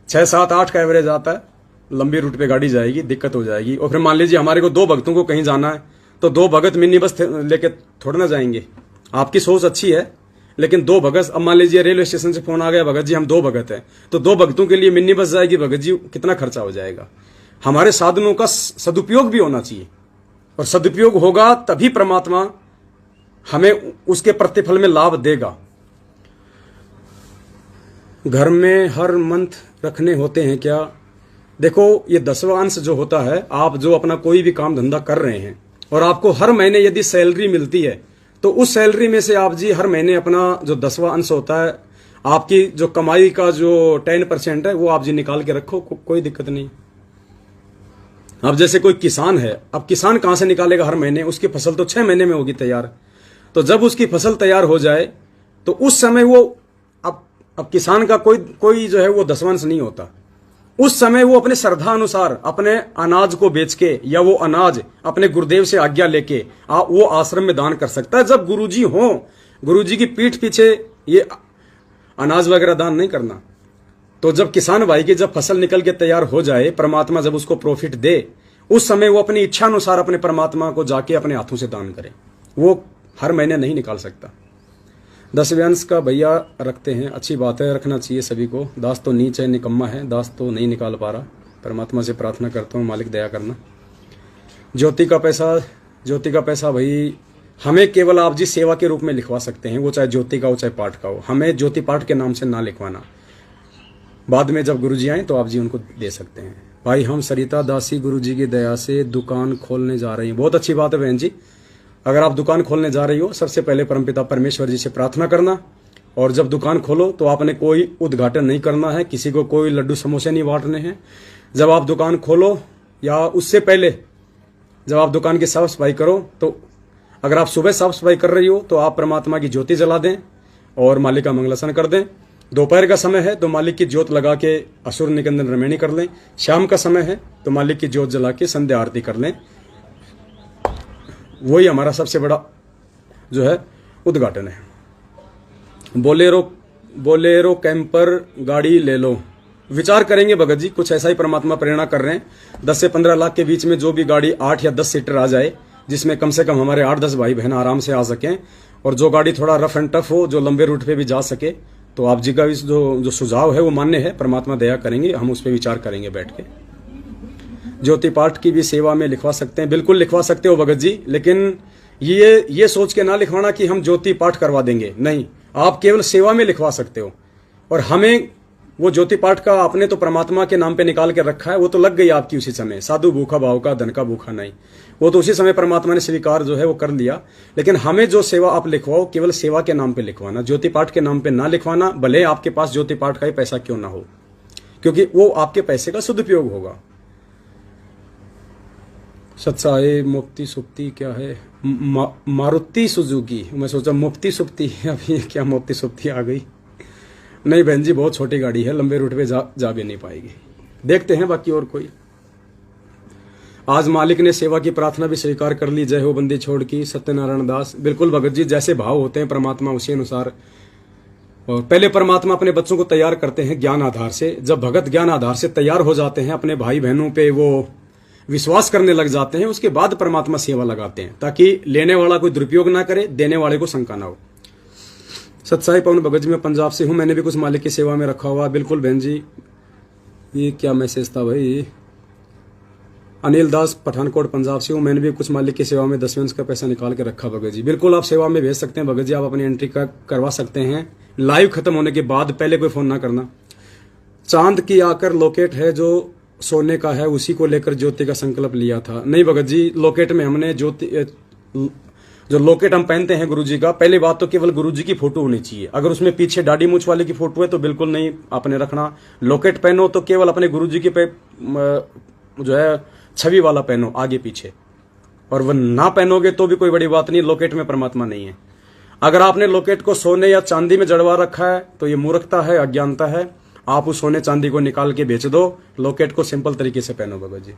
6, 7, 8 का एवरेज आता है। लंबी रूट पे गाड़ी जाएगी, दिक्कत हो जाएगी। और फिर मान लीजिए हमारे को 2 भक्तों को कहीं जाना है, तो 2 भगत मिनी बस लेके थोड़ा ना जाएंगे। आपकी सोच अच्छी है, लेकिन 2 भगत, अब मान लीजिए रेलवे स्टेशन से फोन आ गया, भगत जी हम 2 भगत हैं, तो 2 भक्तों के लिए मिनी बस जाएगी, भगत जी कितना खर्चा हो जाएगा। हमारे साधनों का सदुपयोग भी होना चाहिए, और सदुपयोग होगा तभी परमात्मा हमें उसके प्रतिफल में लाभ देगा। घर में हर मंथ रखने होते हैं क्या? देखो, ये 10वां अंश जो होता है, आप जो अपना कोई भी काम धंधा कर रहे हैं और आपको हर महीने यदि सैलरी मिलती है, तो उस सैलरी में से आप जी हर महीने अपना जो 10वां अंश होता है, आपकी जो कमाई का जो 10% है, वो आप जी निकाल के रखो, कोई दिक्कत नहीं। अब जैसे कोई किसान है, अब किसान कहां से निकालेगा हर महीने? उसकी फसल तो 6 महीने में होगी तैयार। तो जब उसकी फसल तैयार हो जाए, तो उस समय वो अब किसान का कोई जो है वो 10वां अंश नहीं होता। उस समय वो अपने श्रद्धा अनुसार अपने अनाज को बेच के, या वो अनाज अपने गुरुदेव से आज्ञा लेके वो आश्रम में दान कर सकता है। जब गुरुजी हो, गुरुजी की पीठ पीछे ये अनाज वगैरह दान नहीं करना। तो जब किसान भाई की जब फसल निकल के तैयार हो जाए, परमात्मा जब उसको प्रॉफिट दे, उस समय वो अपनी इच्छा अनुसार अपने परमात्मा को जाके अपने हाथों से दान करे। वो हर महीने नहीं निकाल सकता। 10वें अंश का भैया रखते हैं, अच्छी बात है, रखना चाहिए सभी को। दास तो नीच है, निकम्मा है, दास तो नहीं निकाल पा रहा। परमात्मा से प्रार्थना करता हूँ, मालिक दया करना। ज्योति का पैसा भाई हमें केवल आप जी सेवा के रूप में लिखवा सकते हैं, वो चाहे ज्योति का हो चाहे पाठ का हो। हमें ज्योति पाठ के नाम से ना लिखवाना, बाद में जब गुरुजी आए तो आप जी उनको दे सकते हैं। भाई हम सरिता दासी गुरुजी की दया से दुकान खोलने जा रही हैं। बहुत अच्छी बात है बहन जी। अगर आप दुकान खोलने जा रही हो, सबसे पहले परमपिता परमेश्वर जी से प्रार्थना करना, और जब दुकान खोलो तो आपने कोई उद्घाटन नहीं करना है, किसी को कोई लड्डू समोसे नहीं बांटने हैं। जब आप दुकान खोलो या उससे पहले जब आप दुकान की साफ सफाई करो, तो अगर आप सुबह साफ सफाई कर रही हो तो आप परमात्मा की ज्योति जला दें और मालिक का मंगलासन कर दें। दोपहर का समय है तो मालिक की ज्योत लगा के असुर निकंदन रमैनी कर लें। शाम का समय है तो मालिक की ज्योत जला के संध्या आरती कर लें। वही हमारा सबसे बड़ा जो है उद्घाटन है। बोलेरो कैंपर गाड़ी ले लो, विचार करेंगे भगत जी, कुछ ऐसा ही परमात्मा प्रेरणा कर रहे हैं। 10 से 15 लाख के बीच में जो भी गाड़ी 8 या 10 सीटर आ जाए, जिसमें कम से कम हमारे 8-10 भाई बहन आराम से आ सकें, और जो गाड़ी थोड़ा रफ एंड टफ हो, जो लंबे रूट पे भी जा सके, तो आप जी का जो सुझाव है वो मान्य है। परमात्मा दया करेंगे, हम उस पर विचार करेंगे बैठ के। ज्योति पाठ की भी सेवा में लिखवा सकते हैं, बिल्कुल लिखवा सकते हो भगत जी, लेकिन ये सोच के ना लिखवाना कि हम ज्योति पाठ करवा देंगे, नहीं। आप केवल सेवा में लिखवा सकते हो, और हमें वो ज्योति पाठ का आपने तो परमात्मा के नाम पे निकाल के रखा है, वो तो लग गई आपकी उसी समय। साधु भूखा भाव का, धन का भूखा नहीं, वो तो उसी समय परमात्मा ने स्वीकार जो है वो कर लिया। लेकिन हमें जो सेवा आप लिखवाओ, केवल सेवा के नाम पे लिखवाना, ज्योति पाठ के नाम पे ना लिखवाना, भले आपके पास ज्योति पाठ का ही पैसा क्यों ना हो, क्योंकि वो आपके पैसे का सदुपयोग होगा। सत्साए मुक्ति सुप्ति क्या है? मारुति सुजुकी। मैं सोचा मुफ्ती सुप्ति, अभी क्या मुफ्ती सुप्ति आ गई? नहीं बहन जी, बहुत छोटी गाड़ी है, लंबे रूट पे जा भी नहीं पाएगी। देखते हैं बाकी और कोई। आज मालिक ने सेवा की प्रार्थना भी स्वीकार कर ली। जय हो बंदी छोड़ की, सत्यनारायण दास। बिल्कुल भगत जी, जैसे भाव होते हैं परमात्मा उसी अनुसार। और पहले परमात्मा अपने बच्चों को तैयार करते हैं ज्ञान आधार से। जब भगत ज्ञान आधार से तैयार हो जाते हैं, अपने भाई बहनों पे वो विश्वास करने लग जाते हैं, उसके बाद परमात्मा सेवा लगाते हैं, ताकि लेने वाला कोई दुरुपयोग ना करे, देने वाले को शंका ना हो। सत्साई पवन भगत जी, मैं पंजाब से हूं, मैंने भी कुछ मालिक की सेवा में रखा हुआ। बिल्कुल बहन जी, ये क्या मैसेज था भाई? अनिल दास पठानकोट पंजाब से हूं, मैंने भी कुछ मालिक की सेवा में 10वें अंश का पैसा निकाल के रखा भगत जी। बिल्कुल आप सेवा में भेज सकते हैं भगत जी, आप अपनी एंट्री करवा सकते हैं। लाइव खत्म होने के बाद पहले कोई फोन ना करना। चांद की आकर लॉकेट है जो सोने का है, उसी को लेकर ज्योति का संकल्प लिया था। नहीं भगत जी, लॉकेट में हमने ज्योति जो लॉकेट हम पहनते हैं गुरुजी का, पहली बात तो केवल गुरुजी की फोटो होनी चाहिए। अगर उसमें पीछे दाढ़ी मूछ वाले की फोटो है तो बिल्कुल नहीं आपने रखना। लॉकेट पहनो तो केवल अपने गुरुजी की जो है छवि वाला पहनो आगे पीछे, और वह ना पहनोगे तो भी कोई बड़ी बात नहीं, लॉकेट में परमात्मा नहीं है। अगर आपने लॉकेट को सोने या चांदी में जड़वा रखा है तो ये मूर्खता है, अज्ञानता है। आप उस सोने चांदी को निकाल के बेच दो, लॉकेट को सिंपल तरीके से पहनो भगत जी।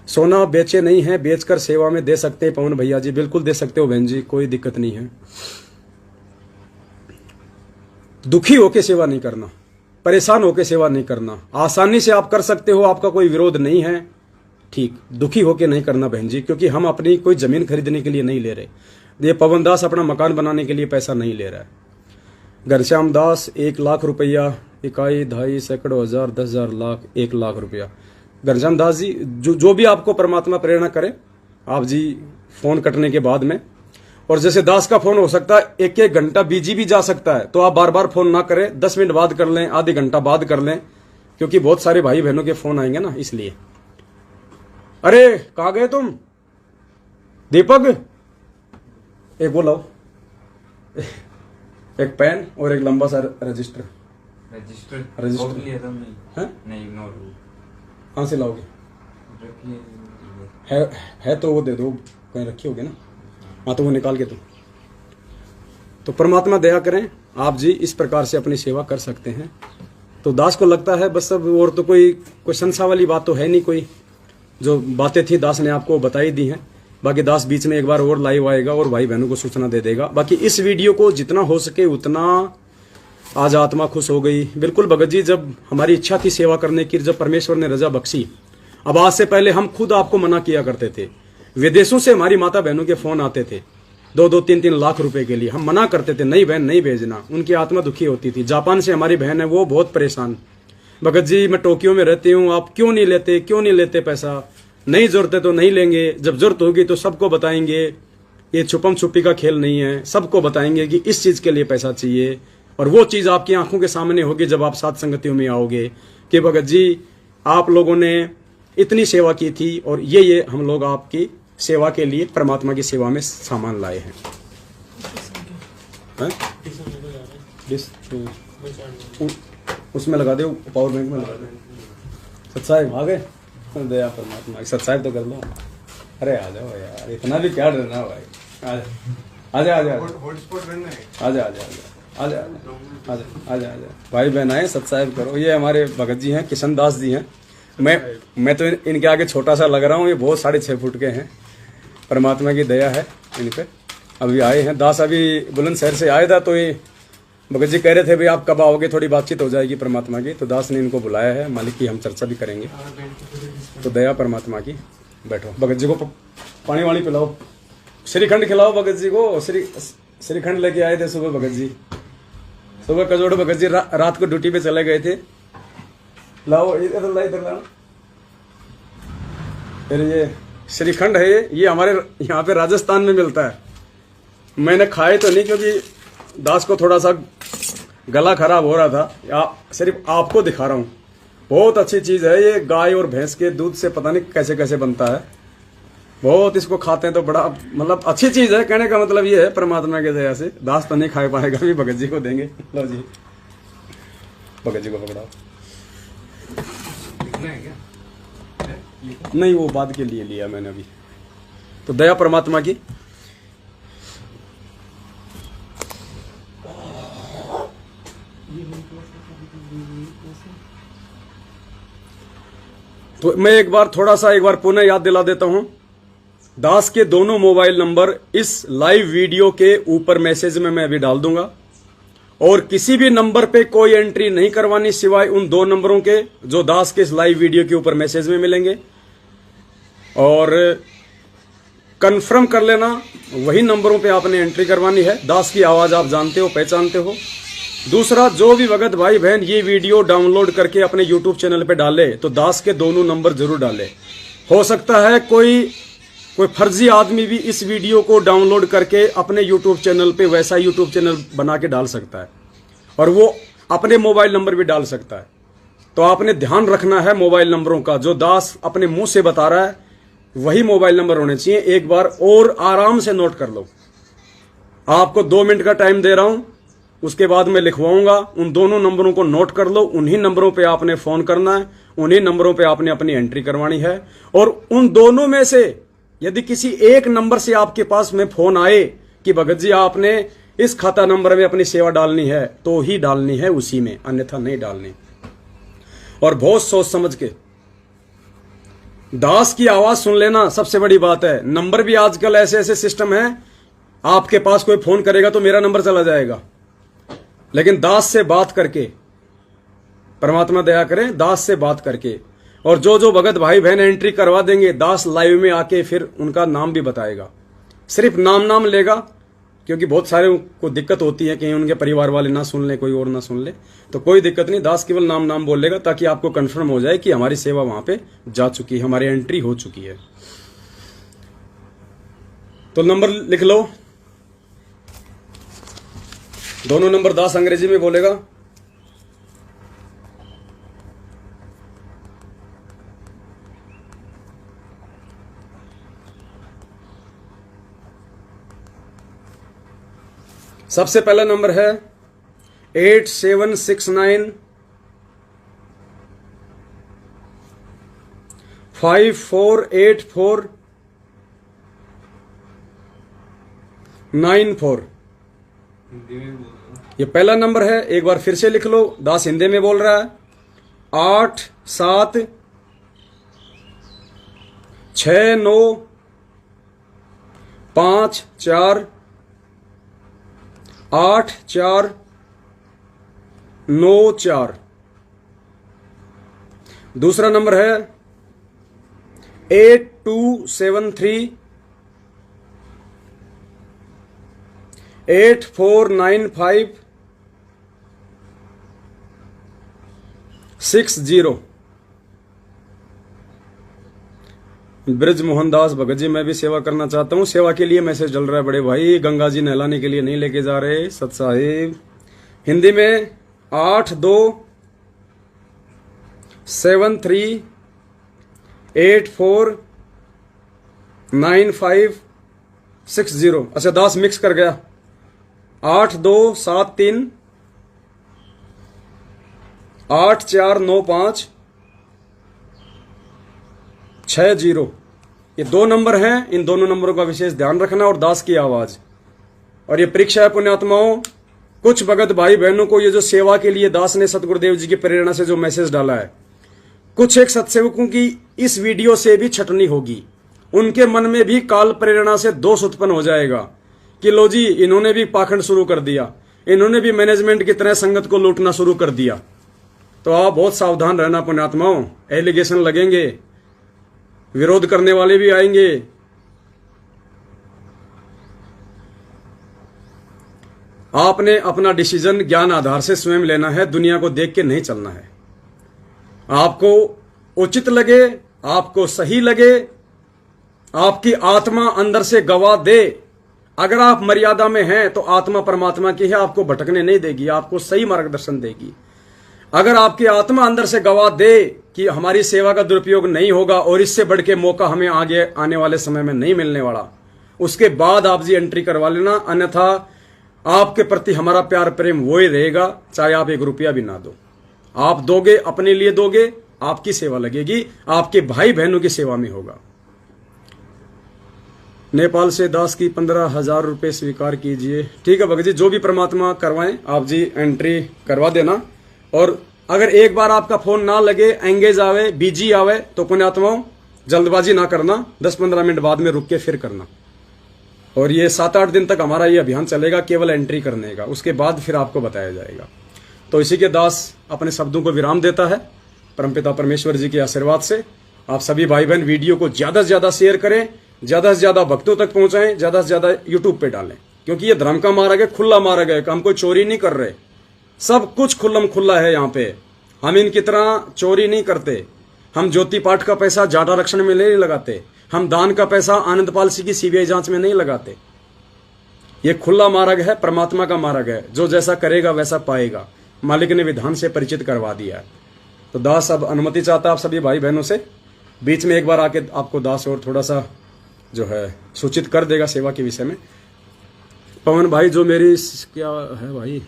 सोना बेचे नहीं है, बेचकर सेवा में दे सकते हैं पवन भैया जी। बिल्कुल दे सकते हो बहन जी, कोई दिक्कत नहीं है। दुखी होके सेवा नहीं करना, परेशान होके सेवा नहीं करना। आसानी से आप कर सकते हो, आपका कोई विरोध नहीं है, ठीक। दुखी होके नहीं करना बहन जी, क्योंकि हम अपनी कोई जमीन खरीदने के लिए नहीं ले रहे। ये पवन दास अपना मकान बनाने के लिए पैसा नहीं ले रहा है। घनश्याम दास 1 लाख रुपया, इकाई, 2.5 सैकड़ों हजार, 10,000 लाख, 1 लाख रुपया। घनश्याम दास जी, जो भी आपको परमात्मा प्रेरणा करे, आप जी फोन कटने के बाद में, और जैसे दास का फोन हो सकता है 1-1 घंटा बिजी भी जा सकता है, तो आप बार बार फोन ना करें, 10 मिनट बाद कर लें, आधे घंटा बाद कर लें, क्योंकि बहुत सारे भाई बहनों के फोन आएंगे ना, इसलिए। अरे कहाँ गए तुम दीपक? एक वो लाओ, एक पेन और एक लंबा सा रजिस्टर। नहीं, कहाँ से लाओगे? है तो वो दे दो, कहीं रखी होगी ना। हाँ तो वो निकाल के दो। तो परमात्मा दया करें, आप जी इस प्रकार से अपनी सेवा कर सकते हैं। तो दास को लगता है बस सब, और तो कोई संशय वाली बात तो है नहीं। कोई जो बातें थी दास ने आपको बताई दी हैं। बाकी दास बीच में एक बार और लाइव आएगा और भाई बहनों को सूचना दे देगा। बाकी इस वीडियो को जितना हो सके उतना, आज आत्मा खुश हो गई। बिल्कुल भगत जी, जब हमारी इच्छा थी सेवा करने की, जब परमेश्वर ने रजा बख्शी, अब आज से पहले हम खुद आपको मना किया करते थे। विदेशों से हमारी माता बहनों के फोन आते थे 2-2, 3-3 लाख रुपए के लिए, हम मना करते थे, नहीं बहन नहीं भेजना। उनकी आत्मा दुखी होती थी। जापान से हमारी बहन है, वो बहुत परेशान, भगत जी मैं टोक्यो में रहती हूँ, आप क्यों नहीं लेते पैसा? नहीं जरूरत है तो नहीं लेंगे, जब जरूरत होगी तो सबको बताएंगे। ये छुपम छुपी का खेल नहीं है, सबको बताएंगे कि इस चीज के लिए पैसा चाहिए, और वो चीज आपकी आंखों के सामने होगी जब आप साथ संगतियों में आओगे कि भगत जी आप लोगों ने इतनी सेवा की थी, और ये हम लोग आपकी सेवा के लिए परमात्मा की सेवा में सामान लाए हैं। उसमें लगा दो, पावर बैंक में लगा दो। सत्साहेब आ गए, दया परमात्मा की। सत्साहेब तो कर लो। अरे आ जाओ यार, इतना भी क्या डरना भाई। आजा भाई बहन आए, सत्साहेब करो। ये हमारे भगत जी हैं, किशन दास जी हैं। मैं तो इनके आगे छोटा सा लग रहा हूँ, ये बहुत 6.5 फुट के हैं। परमात्मा की दया है इन पे। अभी आए हैं दास, अभी बुलंदशहर से आया था, तो ये भगत जी कह रहे थे भाई आप कब आओगे, थोड़ी बातचीत हो जाएगी परमात्मा की। तो दास ने इनको बुलाया है, मालिक की हम चर्चा भी करेंगे। तो दया परमात्मा की। बैठो, भगत जी को पानी वाणी पिलाओ, श्रीखंड खिलाओ भगत जी को। श्रीखंड लेके आए थे सुबह भगत जी, सुबह कजोड़ भगत जी रात को ड्यूटी पे चले गए थे। लाओ इधर लाओ। फिर ये श्रीखंड है, ये हमारे यहाँ पे राजस्थान में मिलता है। मैंने खाए तो नहीं, क्योंकि दास को थोड़ा सा गला खराब हो रहा था। सिर्फ आपको दिखा रहा हूँ, बहुत अच्छी चीज है ये। गाय और भैंस के दूध से पता नहीं कैसे कैसे बनता है, बहुत इसको खाते हैं तो बड़ा मतलब अच्छी चीज है। कहने का मतलब ये है परमात्मा के दया से दास तो नहीं खा पाएगा, भी भगत जी को देंगे। लो जी, भगत जी को पकड़ाओ। नहीं, वो बाद के लिए लिया मैंने अभी। तो दया परमात्मा की। तो मैं एक बार पुनः याद दिला देता हूं। दास के दोनों मोबाइल नंबर इस लाइव वीडियो के ऊपर मैसेज में मैं अभी डाल दूंगा, और किसी भी नंबर पे कोई एंट्री नहीं करवानी सिवाय उन 2 नंबरों के जो दास के इस लाइव वीडियो के ऊपर मैसेज में मिलेंगे। और कंफर्म कर लेना, वही नंबरों पे आपने एंट्री करवानी है। दास की आवाज आप जानते हो, पहचानते हो। दूसरा, जो भी भगत भाई बहन ये वीडियो डाउनलोड करके अपने यूट्यूब चैनल पे डाले तो दास के दोनों नंबर जरूर डाले। हो सकता है कोई फर्जी आदमी भी इस वीडियो को डाउनलोड करके अपने यूट्यूब चैनल पे वैसा यूट्यूब चैनल बना के डाल सकता है। और वो अपने मोबाइल नंबर भी डाल सकता है। तो आपने ध्यान रखना है मोबाइल नंबरों का, जो दास अपने मुंह से बता रहा है वही मोबाइल नंबर होने चाहिए। एक बार और आराम से नोट कर लो। आपको 2 मिनट का टाइम दे रहा हूं, उसके बाद मैं लिखवाऊंगा। उन दोनों नंबरों को नोट कर लो। उन्हीं नंबरों पे आपने फोन करना है, उन्हीं नंबरों पे आपने अपनी एंट्री करवानी है। और उन दोनों में से यदि किसी एक नंबर से आपके पास में फोन आए कि भगत जी आपने इस खाता नंबर में अपनी सेवा डालनी है, तो ही डालनी है उसी में, अन्यथा नहीं डालनी। और बहुत सोच समझ के दास की आवाज सुन लेना सबसे बड़ी बात है। नंबर भी आजकल ऐसे ऐसे सिस्टम है, आपके पास कोई फोन करेगा तो मेरा नंबर चला जाएगा, लेकिन दास से बात करके, परमात्मा दया करें, दास से बात करके, और जो भगत भाई बहन एंट्री करवा देंगे, दास लाइव में आके फिर उनका नाम भी बताएगा। सिर्फ नाम लेगा, क्योंकि बहुत सारे को दिक्कत होती है, कहीं उनके परिवार वाले ना सुन ले, कोई और ना सुन ले, तो कोई दिक्कत नहीं। दास केवल नाम बोलेगा ताकि आपको कंफर्म हो जाए कि हमारी सेवा वहां पे जा चुकी है, हमारी एंट्री हो चुकी है। तो नंबर लिख लो, दोनों नंबर दास अंग्रेजी में बोलेगा। सबसे पहला नंबर है 8769 5484 94। ये पहला नंबर है। एक बार फिर से लिख लो, दास हिंदी में बोल रहा है। 8 7 6 9 5 4 8 4 9 4। दूसरा नंबर है 8273 8495 60। ब्रज मोहनदास भगत जी, मैं भी सेवा करना चाहता हूँ। सेवा के लिए मैसेज चल रहा है बड़े भाई, गंगा जी नहलाने के लिए नहीं लेके जा रहे सत साहिब। हिंदी में 8273849560। अच्छा, दास मिक्स कर गया। 8273 8495 60। ये 2 नंबर हैं। इन दोनों नंबरों का विशेष ध्यान रखना। और दास की आवाज। और ये परीक्षा है पुण्यात्माओं। कुछ भगत भाई बहनों को ये जो सेवा के लिए दास ने सतगुरुदेव जी की प्रेरणा से जो मैसेज डाला है, कुछ एक सत्सेवकों की इस वीडियो से भी छटनी होगी। उनके मन में भी काल प्रेरणा से दोष उत्पन्न हो जाएगा कि लो जी, इन्होंने भी पाखंड शुरू कर दिया, इन्होंने भी मैनेजमेंट की तरह संगत को लूटना शुरू कर दिया। तो आप बहुत सावधान रहना पुण्यात्माओं। एलिगेशन लगेंगे, विरोध करने वाले भी आएंगे। आपने अपना डिसीजन ज्ञान आधार से स्वयं लेना है, दुनिया को देख के नहीं चलना है। आपको उचित लगे, आपको सही लगे, आपकी आत्मा अंदर से गवाह दे। अगर आप मर्यादा में हैं तो आत्मा परमात्मा की है, आपको भटकने नहीं देगी, आपको सही मार्गदर्शन देगी। अगर आपकी आत्मा अंदर से गवाह दे कि हमारी सेवा का दुरुपयोग नहीं होगा और इससे बढ़ के मौका हमें आगे आने वाले समय में नहीं मिलने वाला, उसके बाद आप जी एंट्री करवा लेना। अन्यथा आपके प्रति हमारा प्यार प्रेम वो ही रहेगा, चाहे आप 1 रुपया भी ना दो। आप दोगे, अपने लिए दोगे, आपकी सेवा लगेगी, आपके भाई बहनों की सेवा में होगा। नेपाल से दास की 15,000 रुपए स्वीकार कीजिए। ठीक है भगत जी, जो भी परमात्मा करवाएं आप जी एंट्री करवा देना। और अगर एक बार आपका फोन ना लगे, एंगेज आवे, बिजी आवे, तो पुण्यात्माओं जल्दबाजी ना करना, 10-15 मिनट बाद में रुक के फिर करना। और ये 7-8 दिन तक हमारा ये अभियान चलेगा केवल एंट्री करने का, उसके बाद फिर आपको बताया जाएगा। तो इसी के दास अपने शब्दों को विराम देता है। परमपिता परमेश्वर जी के आशीर्वाद से आप सभी भाई बहन वीडियो को ज्यादा से ज्यादा शेयर करें, ज्यादा से ज्यादा भक्तों तक पहुंचाएं, ज्यादा से ज्यादा यूट्यूब पे डालें, क्योंकि ये धर्म का मार्ग है, खुला मार्ग है। हम कोई चोरी नहीं कर रहे, सब कुछ खुल्लम खुल्ला है यहाँ पे। हम इनकी तरह चोरी नहीं करते। हम ज्योति पाठ का पैसा जाट आरक्षण में नहीं लगाते। हम दान का पैसा आनंदपाल सिंह की सीबीआई जांच में नहीं लगाते। ये खुला मार्ग है, परमात्मा का मार्ग है, जो जैसा करेगा वैसा पाएगा। मालिक ने विधान से परिचित करवा दिया है। तो दास अब अनुमति चाहता है आप सभी भाई बहनों से, बीच में एक बार आके आपको दास और थोड़ा सा जो है सूचित कर देगा सेवा के विषय में। पवन भाई जो मेरी क्या है भाई,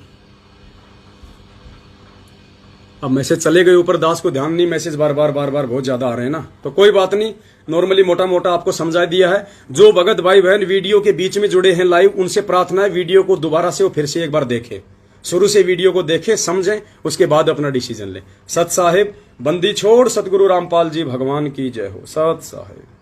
अब मैसेज चले गए ऊपर, दास को ध्यान नहीं, मैसेज बार बार बहुत ज्यादा आ रहे हैं ना, तो कोई बात नहीं, नॉर्मली मोटा मोटा आपको समझा दिया है। जो भगत भाई बहन वीडियो के बीच में जुड़े हैं लाइव, उनसे प्रार्थना है वीडियो को दोबारा से वो फिर से एक बार देखें, शुरू से वीडियो को देखें, समझें, उसके बाद अपना डिसीजन लें। सत साहिब, बंदी छोड़, सतगुरु रामपाल जी भगवान की जय हो। सत साहिब।